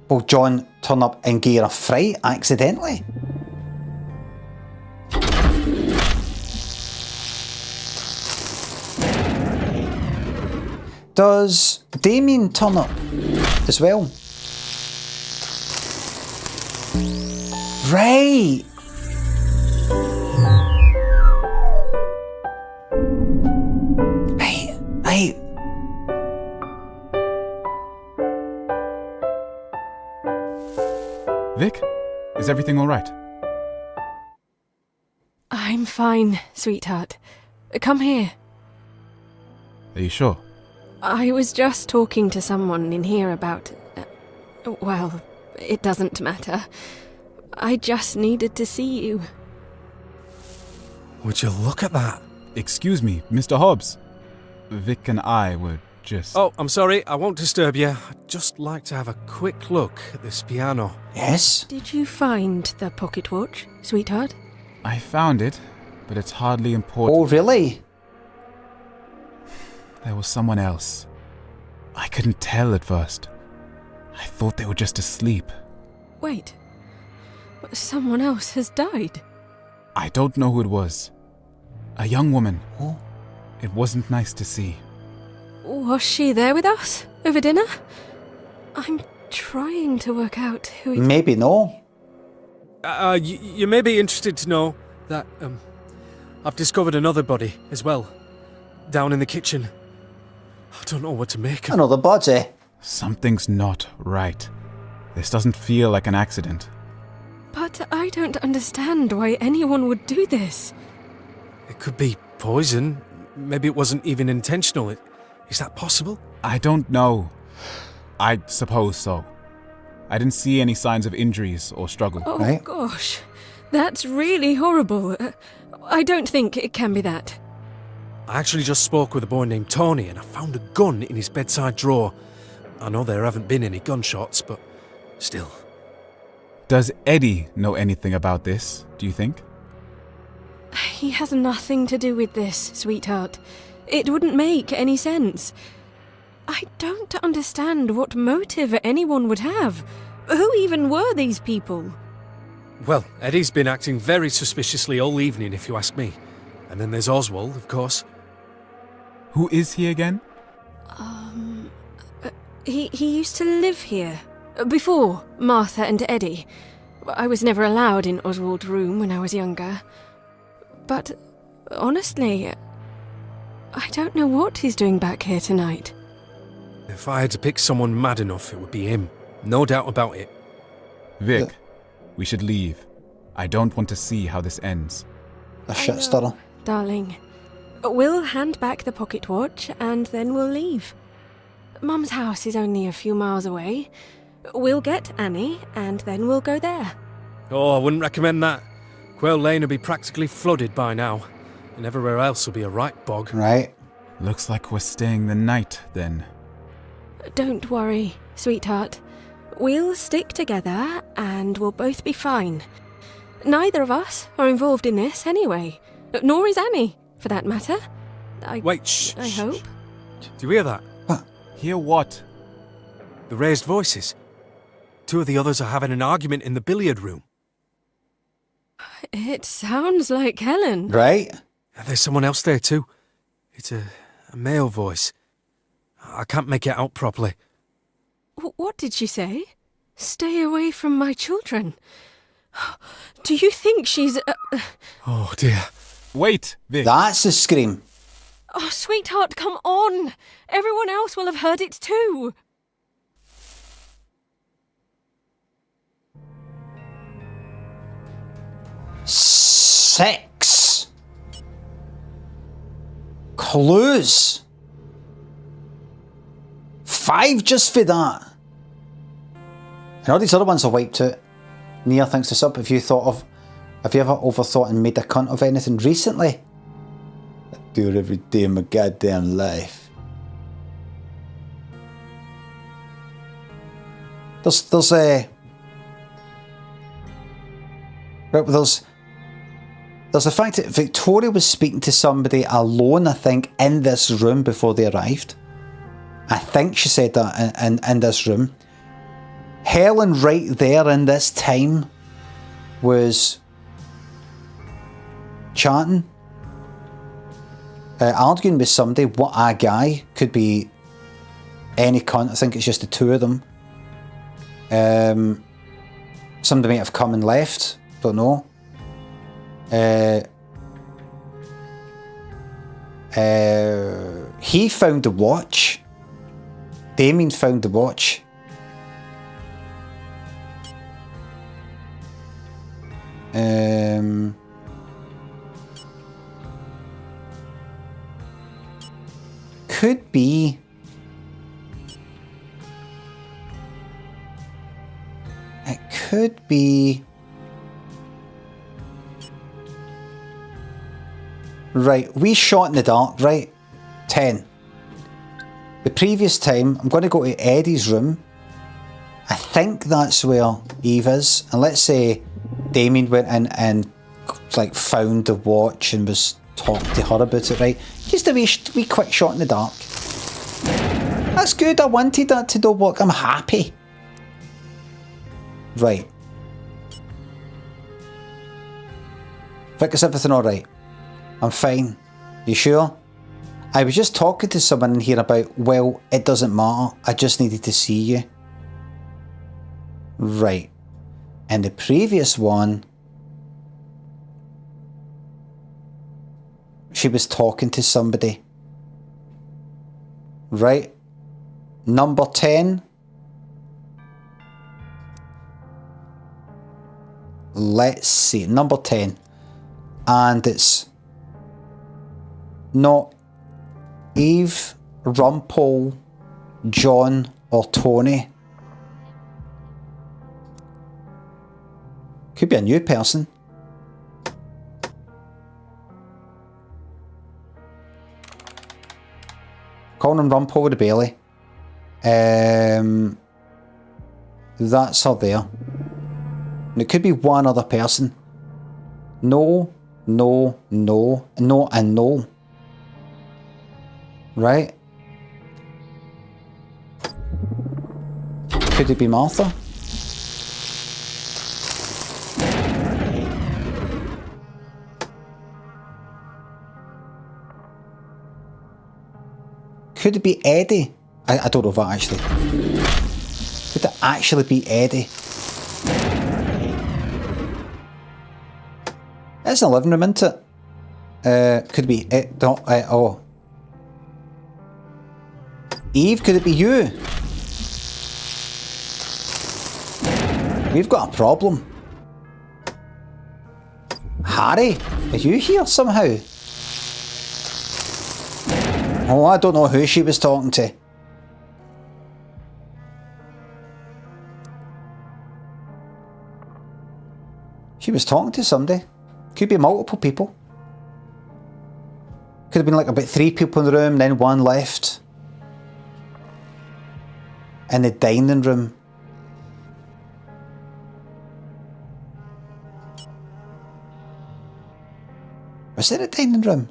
Will John turn up and give her a fright accidentally? Does Damien turn up as well? Right! Right. Vic, is everything all right? I'm fine, sweetheart. Come here. Are you sure? I was just talking to someone in here about... well, it doesn't matter. I just needed to see you. Would you look at that? Excuse me, Mr. Hobbs. Vic and I were just... Oh, I'm sorry, I won't disturb you. I'd just like to have a quick look at this piano. Yes? Did you find the pocket watch, sweetheart? I found it, but it's hardly important. Oh, really? There was someone else. I couldn't tell at first. I thought they were just asleep. Wait. Someone else has died. I don't know who it was. A young woman. Oh. It wasn't nice to see. Was she there with us over dinner? I'm trying to work out who it... Maybe no. You may be interested to know that I've discovered another body as well, down in the kitchen. I don't know what to make of. Another body. Something's not right. This doesn't feel like an accident. But I don't understand why anyone would do this. It could be poison. Maybe it wasn't even intentional. Is that possible? I don't know. I suppose so. I didn't see any signs of injuries or struggle. Oh, right? Gosh. That's really horrible. I don't think it can be that. I actually just spoke with a boy named Tony and I found a gun in his bedside drawer. I know there haven't been any gunshots, but still. Does Eddie know anything about this, do you think? He has nothing to do with this, sweetheart. It wouldn't make any sense. I don't understand what motive anyone would have. Who even were these people? Well, Eddie's been acting very suspiciously all evening, if you ask me. And then there's Oswald, of course. Who is he again? He used to live here. Before Martha and Eddie. I was never allowed in Oswald's room when I was younger. But, honestly, I don't know what he's doing back here tonight. If I had to pick someone mad enough, it would be him. No doubt about it. Vic, we should leave. I don't want to see how this ends. A shit stirrer. Darling, we'll hand back the pocket watch and then we'll leave. Mum's house is only a few miles away. We'll get Annie and then we'll go there. Oh, I wouldn't recommend that. Quail Lane will be practically flooded by now, and everywhere else will be a right bog. Right. Looks like we're staying the night, then. Don't worry, sweetheart. We'll stick together and we'll both be fine. Neither of us are involved in this anyway. Nor is Annie, for that matter. Wait, shh. I hope. Do you hear that? What? Hear what? The raised voices. 2 of the others are having an argument in the billiard room. It sounds like Helen. Right? There's someone else there too. It's a male voice. I can't make it out properly. What did she say? Stay away from my children. Do you think she's... Oh dear. Wait, Vic. That's a scream. Oh, sweetheart, come on. Everyone else will have heard it too. Six clues. 5 just for that. And all these other ones are wiped out. Nia thinks this up. Have you ever overthought and made a cunt of anything recently? I do it every day of my goddamn life. There's a... Right, well, there's the fact that Victoria was speaking to somebody alone, I think, in this room before they arrived. I think she said that in this room. Helen right there in this time was chatting, arguing with somebody. What a guy. Could be any cunt. I think it's just the 2 of them. Somebody might have come and left. Don't know. He found the watch. Damien found the watch. Could be. It could be. Right, we shot in the dark, right? 10. The previous time, I'm going to go to Eddie's room. I think that's where Eve is. And let's say Damien went in and like found the watch and was talking to her about it, right? Just a wee quick shot in the dark. That's good. I wanted that to do work. I'm happy. Right. Vic, is everything alright? I'm fine. You sure? I was just talking to someone in here about, well, it doesn't matter. I just needed to see you. Right. And the previous one, she was talking to somebody. Right. Number 10. Let's see. Number 10. And it's not Eve, Rumpel, John, or Tony. Could be a new person. Calling him Rumpel with a Bailey. That's her there. And it could be one other person. No, no, no, no, and no. Right? Could it be Martha? Could it be Eddie? I don't know if that actually. Could it actually be Eddie? It's in the living room, isn't it? Could it be oh. Eve, could it be you? We've got a problem. Harry, are you here somehow? Oh, I don't know who she was talking to. She was talking to somebody. Could be multiple people. Could have been like about 3 people in the room, then 1 left. In the dining room. Was it a dining room?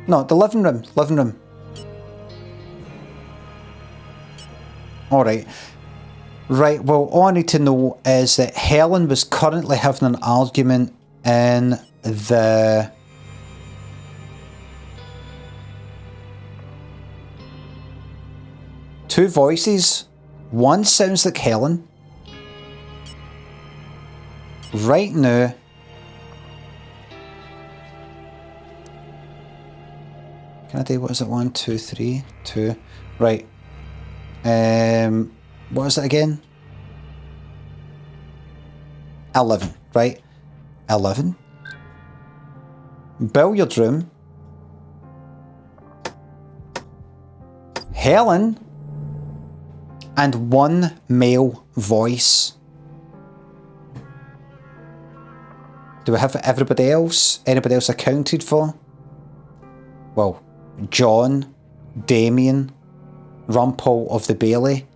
No, the living room. Living room. Alright. Right, well, all I need to know is that Helen was currently having an argument in the... Two voices. One sounds like Helen. Right now... Can I do, what is it? 1, 2, 3, 2. Right. What is it again? 11, right? 11. Billiard room. Helen. And one male voice. Do we have everybody else? Anybody else accounted for? Well, John, Damien, Rumpel of the Bailey.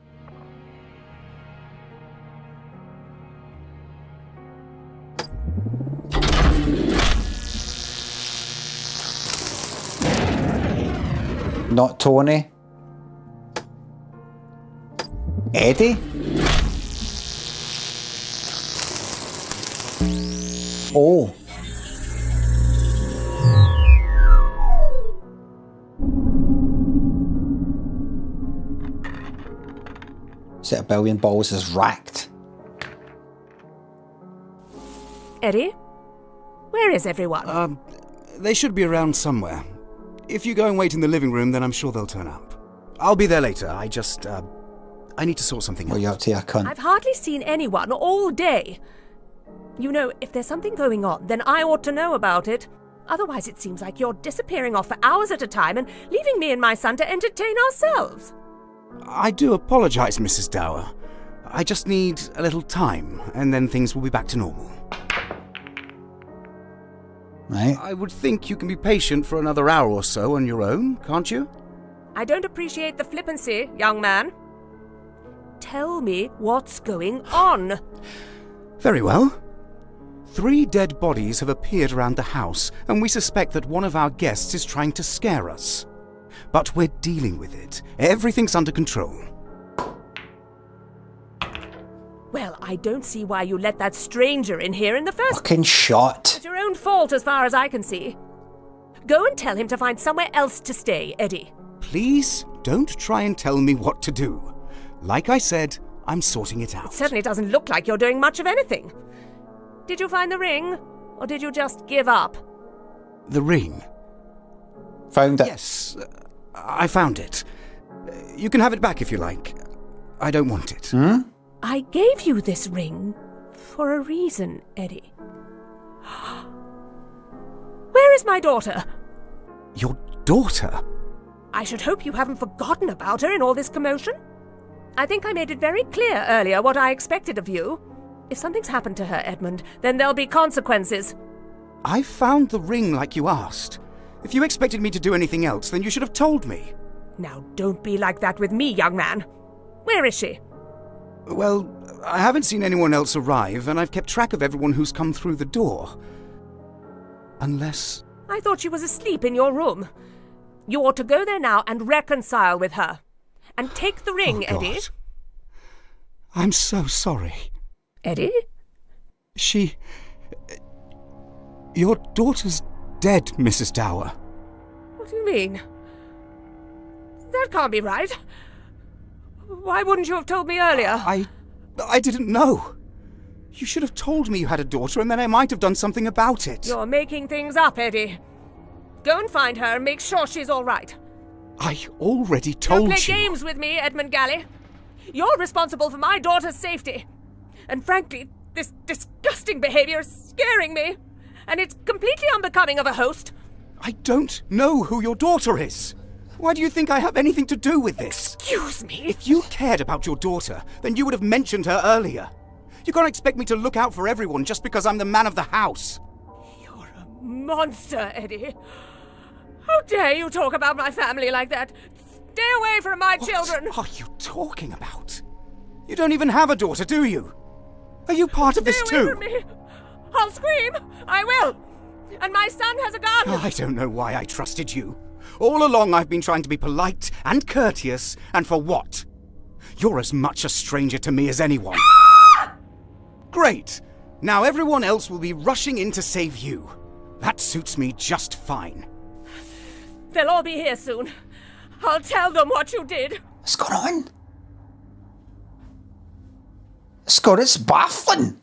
Not Tony. Eddie? Oh. Set a billion balls is racked. Eddie? Where is everyone? They should be around somewhere. If you go and wait in the living room, then I'm sure they'll turn up. I'll be there later. I just, I need to sort something out. What are you up to, you cunt? I've hardly seen anyone all day. You know, if there's something going on, then I ought to know about it. Otherwise, it seems like you're disappearing off for hours at a time and leaving me and my son to entertain ourselves. I do apologise, Mrs. Dower. I just need a little time, and then things will be back to normal. Right. I would think you can be patient for another hour or so on your own, can't you? I don't appreciate the flippancy, young man. Tell me what's going on. Very well. 3 dead bodies have appeared around the house, and we suspect that one of our guests is trying to scare us. But we're dealing with it. Everything's under control. Well, I don't see why you let that stranger in here in the first... Fucking shot. It's your own fault as far as I can see. Go and tell him to find somewhere else to stay, Eddie. Please, don't try and tell me what to do. Like I said, I'm sorting it out. It certainly doesn't look like you're doing much of anything. Did you find the ring? Or did you just give up? The ring? Found it. Yes, I found it. You can have it back if you like. I don't want it. Hmm? I gave you this ring for a reason, Eddie. Where is my daughter? Your daughter? I should hope you haven't forgotten about her in all this commotion. I think I made it very clear earlier what I expected of you. If something's happened to her, Edmund, then there'll be consequences. I found the ring like you asked. If you expected me to do anything else, then you should have told me. Now, don't be like that with me, young man. Where is she? Well, I haven't seen anyone else arrive, and I've kept track of everyone who's come through the door. Unless... I thought she was asleep in your room. You ought to go there now and reconcile with her. And take the ring, Oh, God. Eddie. I'm so sorry. Eddie? Your daughter's dead, Mrs. Dower. What do you mean? That can't be right. Why wouldn't you have told me earlier? I didn't know. You should have told me you had a daughter, and then I might have done something about it. You're making things up, Eddie. Go and find her and make sure she's all right. I already told Don't play you. games with me, Edmund Galley. You're responsible for my daughter's safety. And frankly, this disgusting behavior is scaring me. And it's completely unbecoming of a host. I don't know who your daughter is. Why do you think I have anything to do with this? Excuse me? If you cared about your daughter, then you would have mentioned her earlier. You can't expect me to look out for everyone just because I'm the man of the house. You're a monster, Eddie. How dare you talk about my family like that? Stay away from my children! What are you talking about? You don't even have a daughter, do you? Are you part of this Stay away too? from me! I'll scream! I will! And my son has a gun! Oh, I don't know why I trusted you. All along I've been trying to be polite and courteous, and for what? You're as much a stranger to me as anyone. Great! Now everyone else will be rushing in to save you. That suits me just fine. They'll all be here soon. I'll tell them what you did. What's going on? Scott, it's baffling.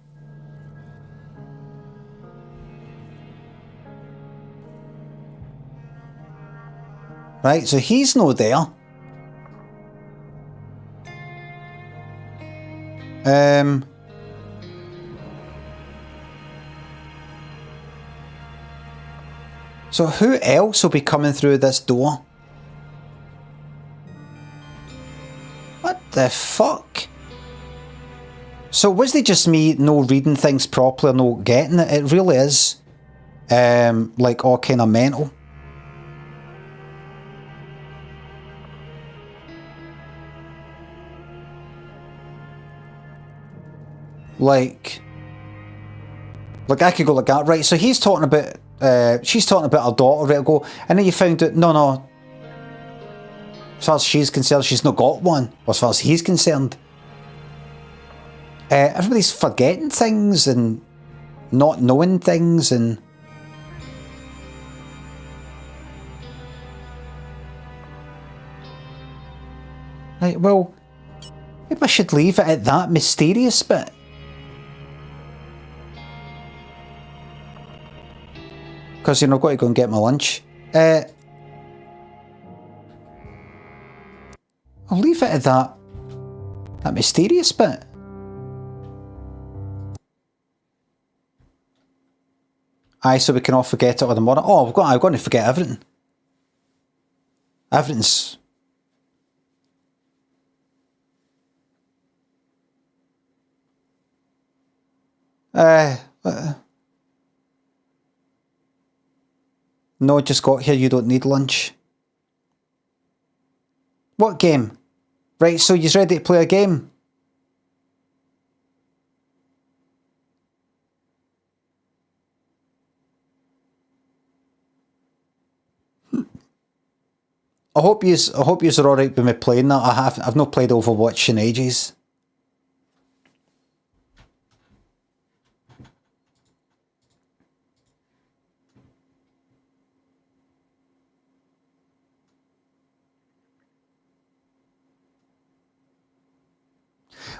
Right, so he's no there. So who else will be coming through this door? What the fuck? So was it just me no reading things properly, no getting it? It really is like all kind of mental. Like I could go like that, right? So he's talking about, she's talking about her daughter, right? Go, and then you found out, no. As far as she's concerned, she's not got one. As far as he's concerned, everybody's forgetting things and not knowing things, and right. Well, maybe I should leave it at that mysterious bit. Because, you know, I've got to go and get my lunch. I'll leave it at that mysterious bit. Aye, so we can all forget it on the morning. Oh, I'm going to forget everything. Everything's... No, just got here, you don't need lunch. What game? Right, so you're ready to play a game? I hope yous are alright with me playing that. I've not played Overwatch in ages.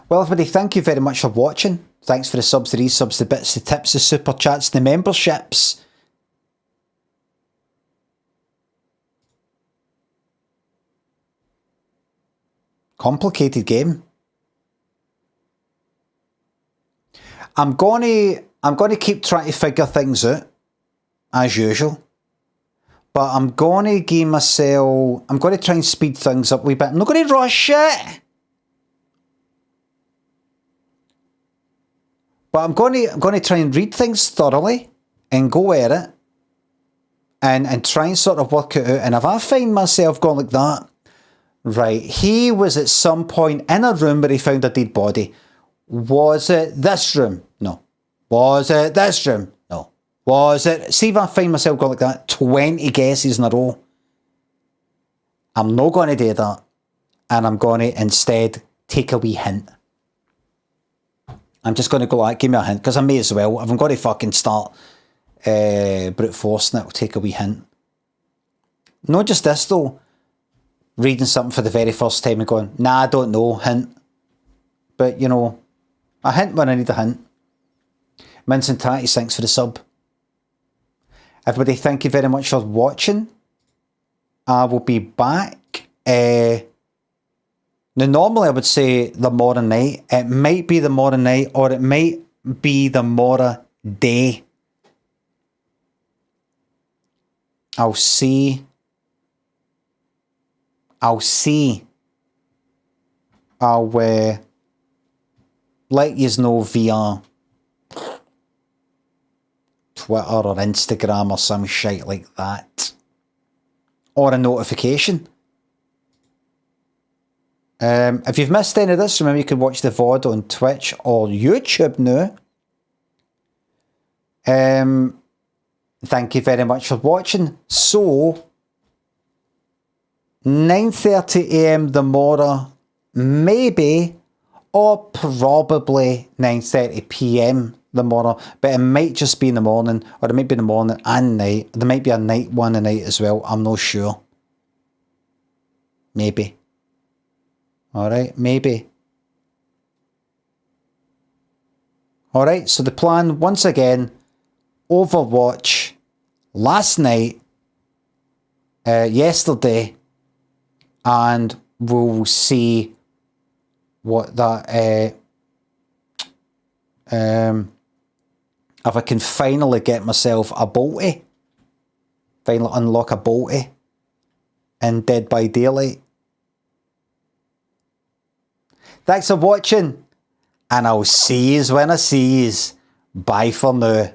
Well, everybody, thank you very much for watching. Thanks for the subs, the resubs, the bits, the tips, the super chats, the memberships. Complicated game. I'm gonna keep trying to figure things out, as usual. But I'm gonna try and speed things up a wee bit. I'm not gonna rush it. But I'm going to try and read things thoroughly and go at it and try and sort of work it out. And if I find myself going like that, right, he was at some point in a room where he found a dead body. Was it this room? No. Was it this room? No. Was it... See if I find myself going like that, 20 guesses in a row. I'm not going to do that. And I'm going to instead take a wee hint. I'm just going to go like, give me a hint, because I may as well. If I'm going to fucking start brute forcing it, I'll take a wee hint. Not just this though. Reading something for the very first time and going, nah, I don't know, hint. But, you know, a hint when I need a hint. Mince and Tatty, thanks for the sub. Everybody, thank you very much for watching. I will be back. Now, normally I would say the morning night. It might be the morning night, or it might be the morning day. I'll see. I'll let you know via Twitter or Instagram or some shit like that. Or a notification. If you've missed any of this, remember you can watch the VOD on Twitch or YouTube now. Thank you very much for watching. So, 9:30 AM tomorrow, maybe, or probably 9:30 p.m. the morning, but it might just be in the morning, or it might be in the morning and night. There might be a night one a night as well. I'm not sure. Maybe. Alright, maybe. Alright, so the plan, once again, Overwatch, last night, yesterday, and we'll see what that, if I can finally get myself a bolty, finally unlock a bolty in Dead by Daylight. Thanks for watching, and I'll see yous when I see yous. Bye for now.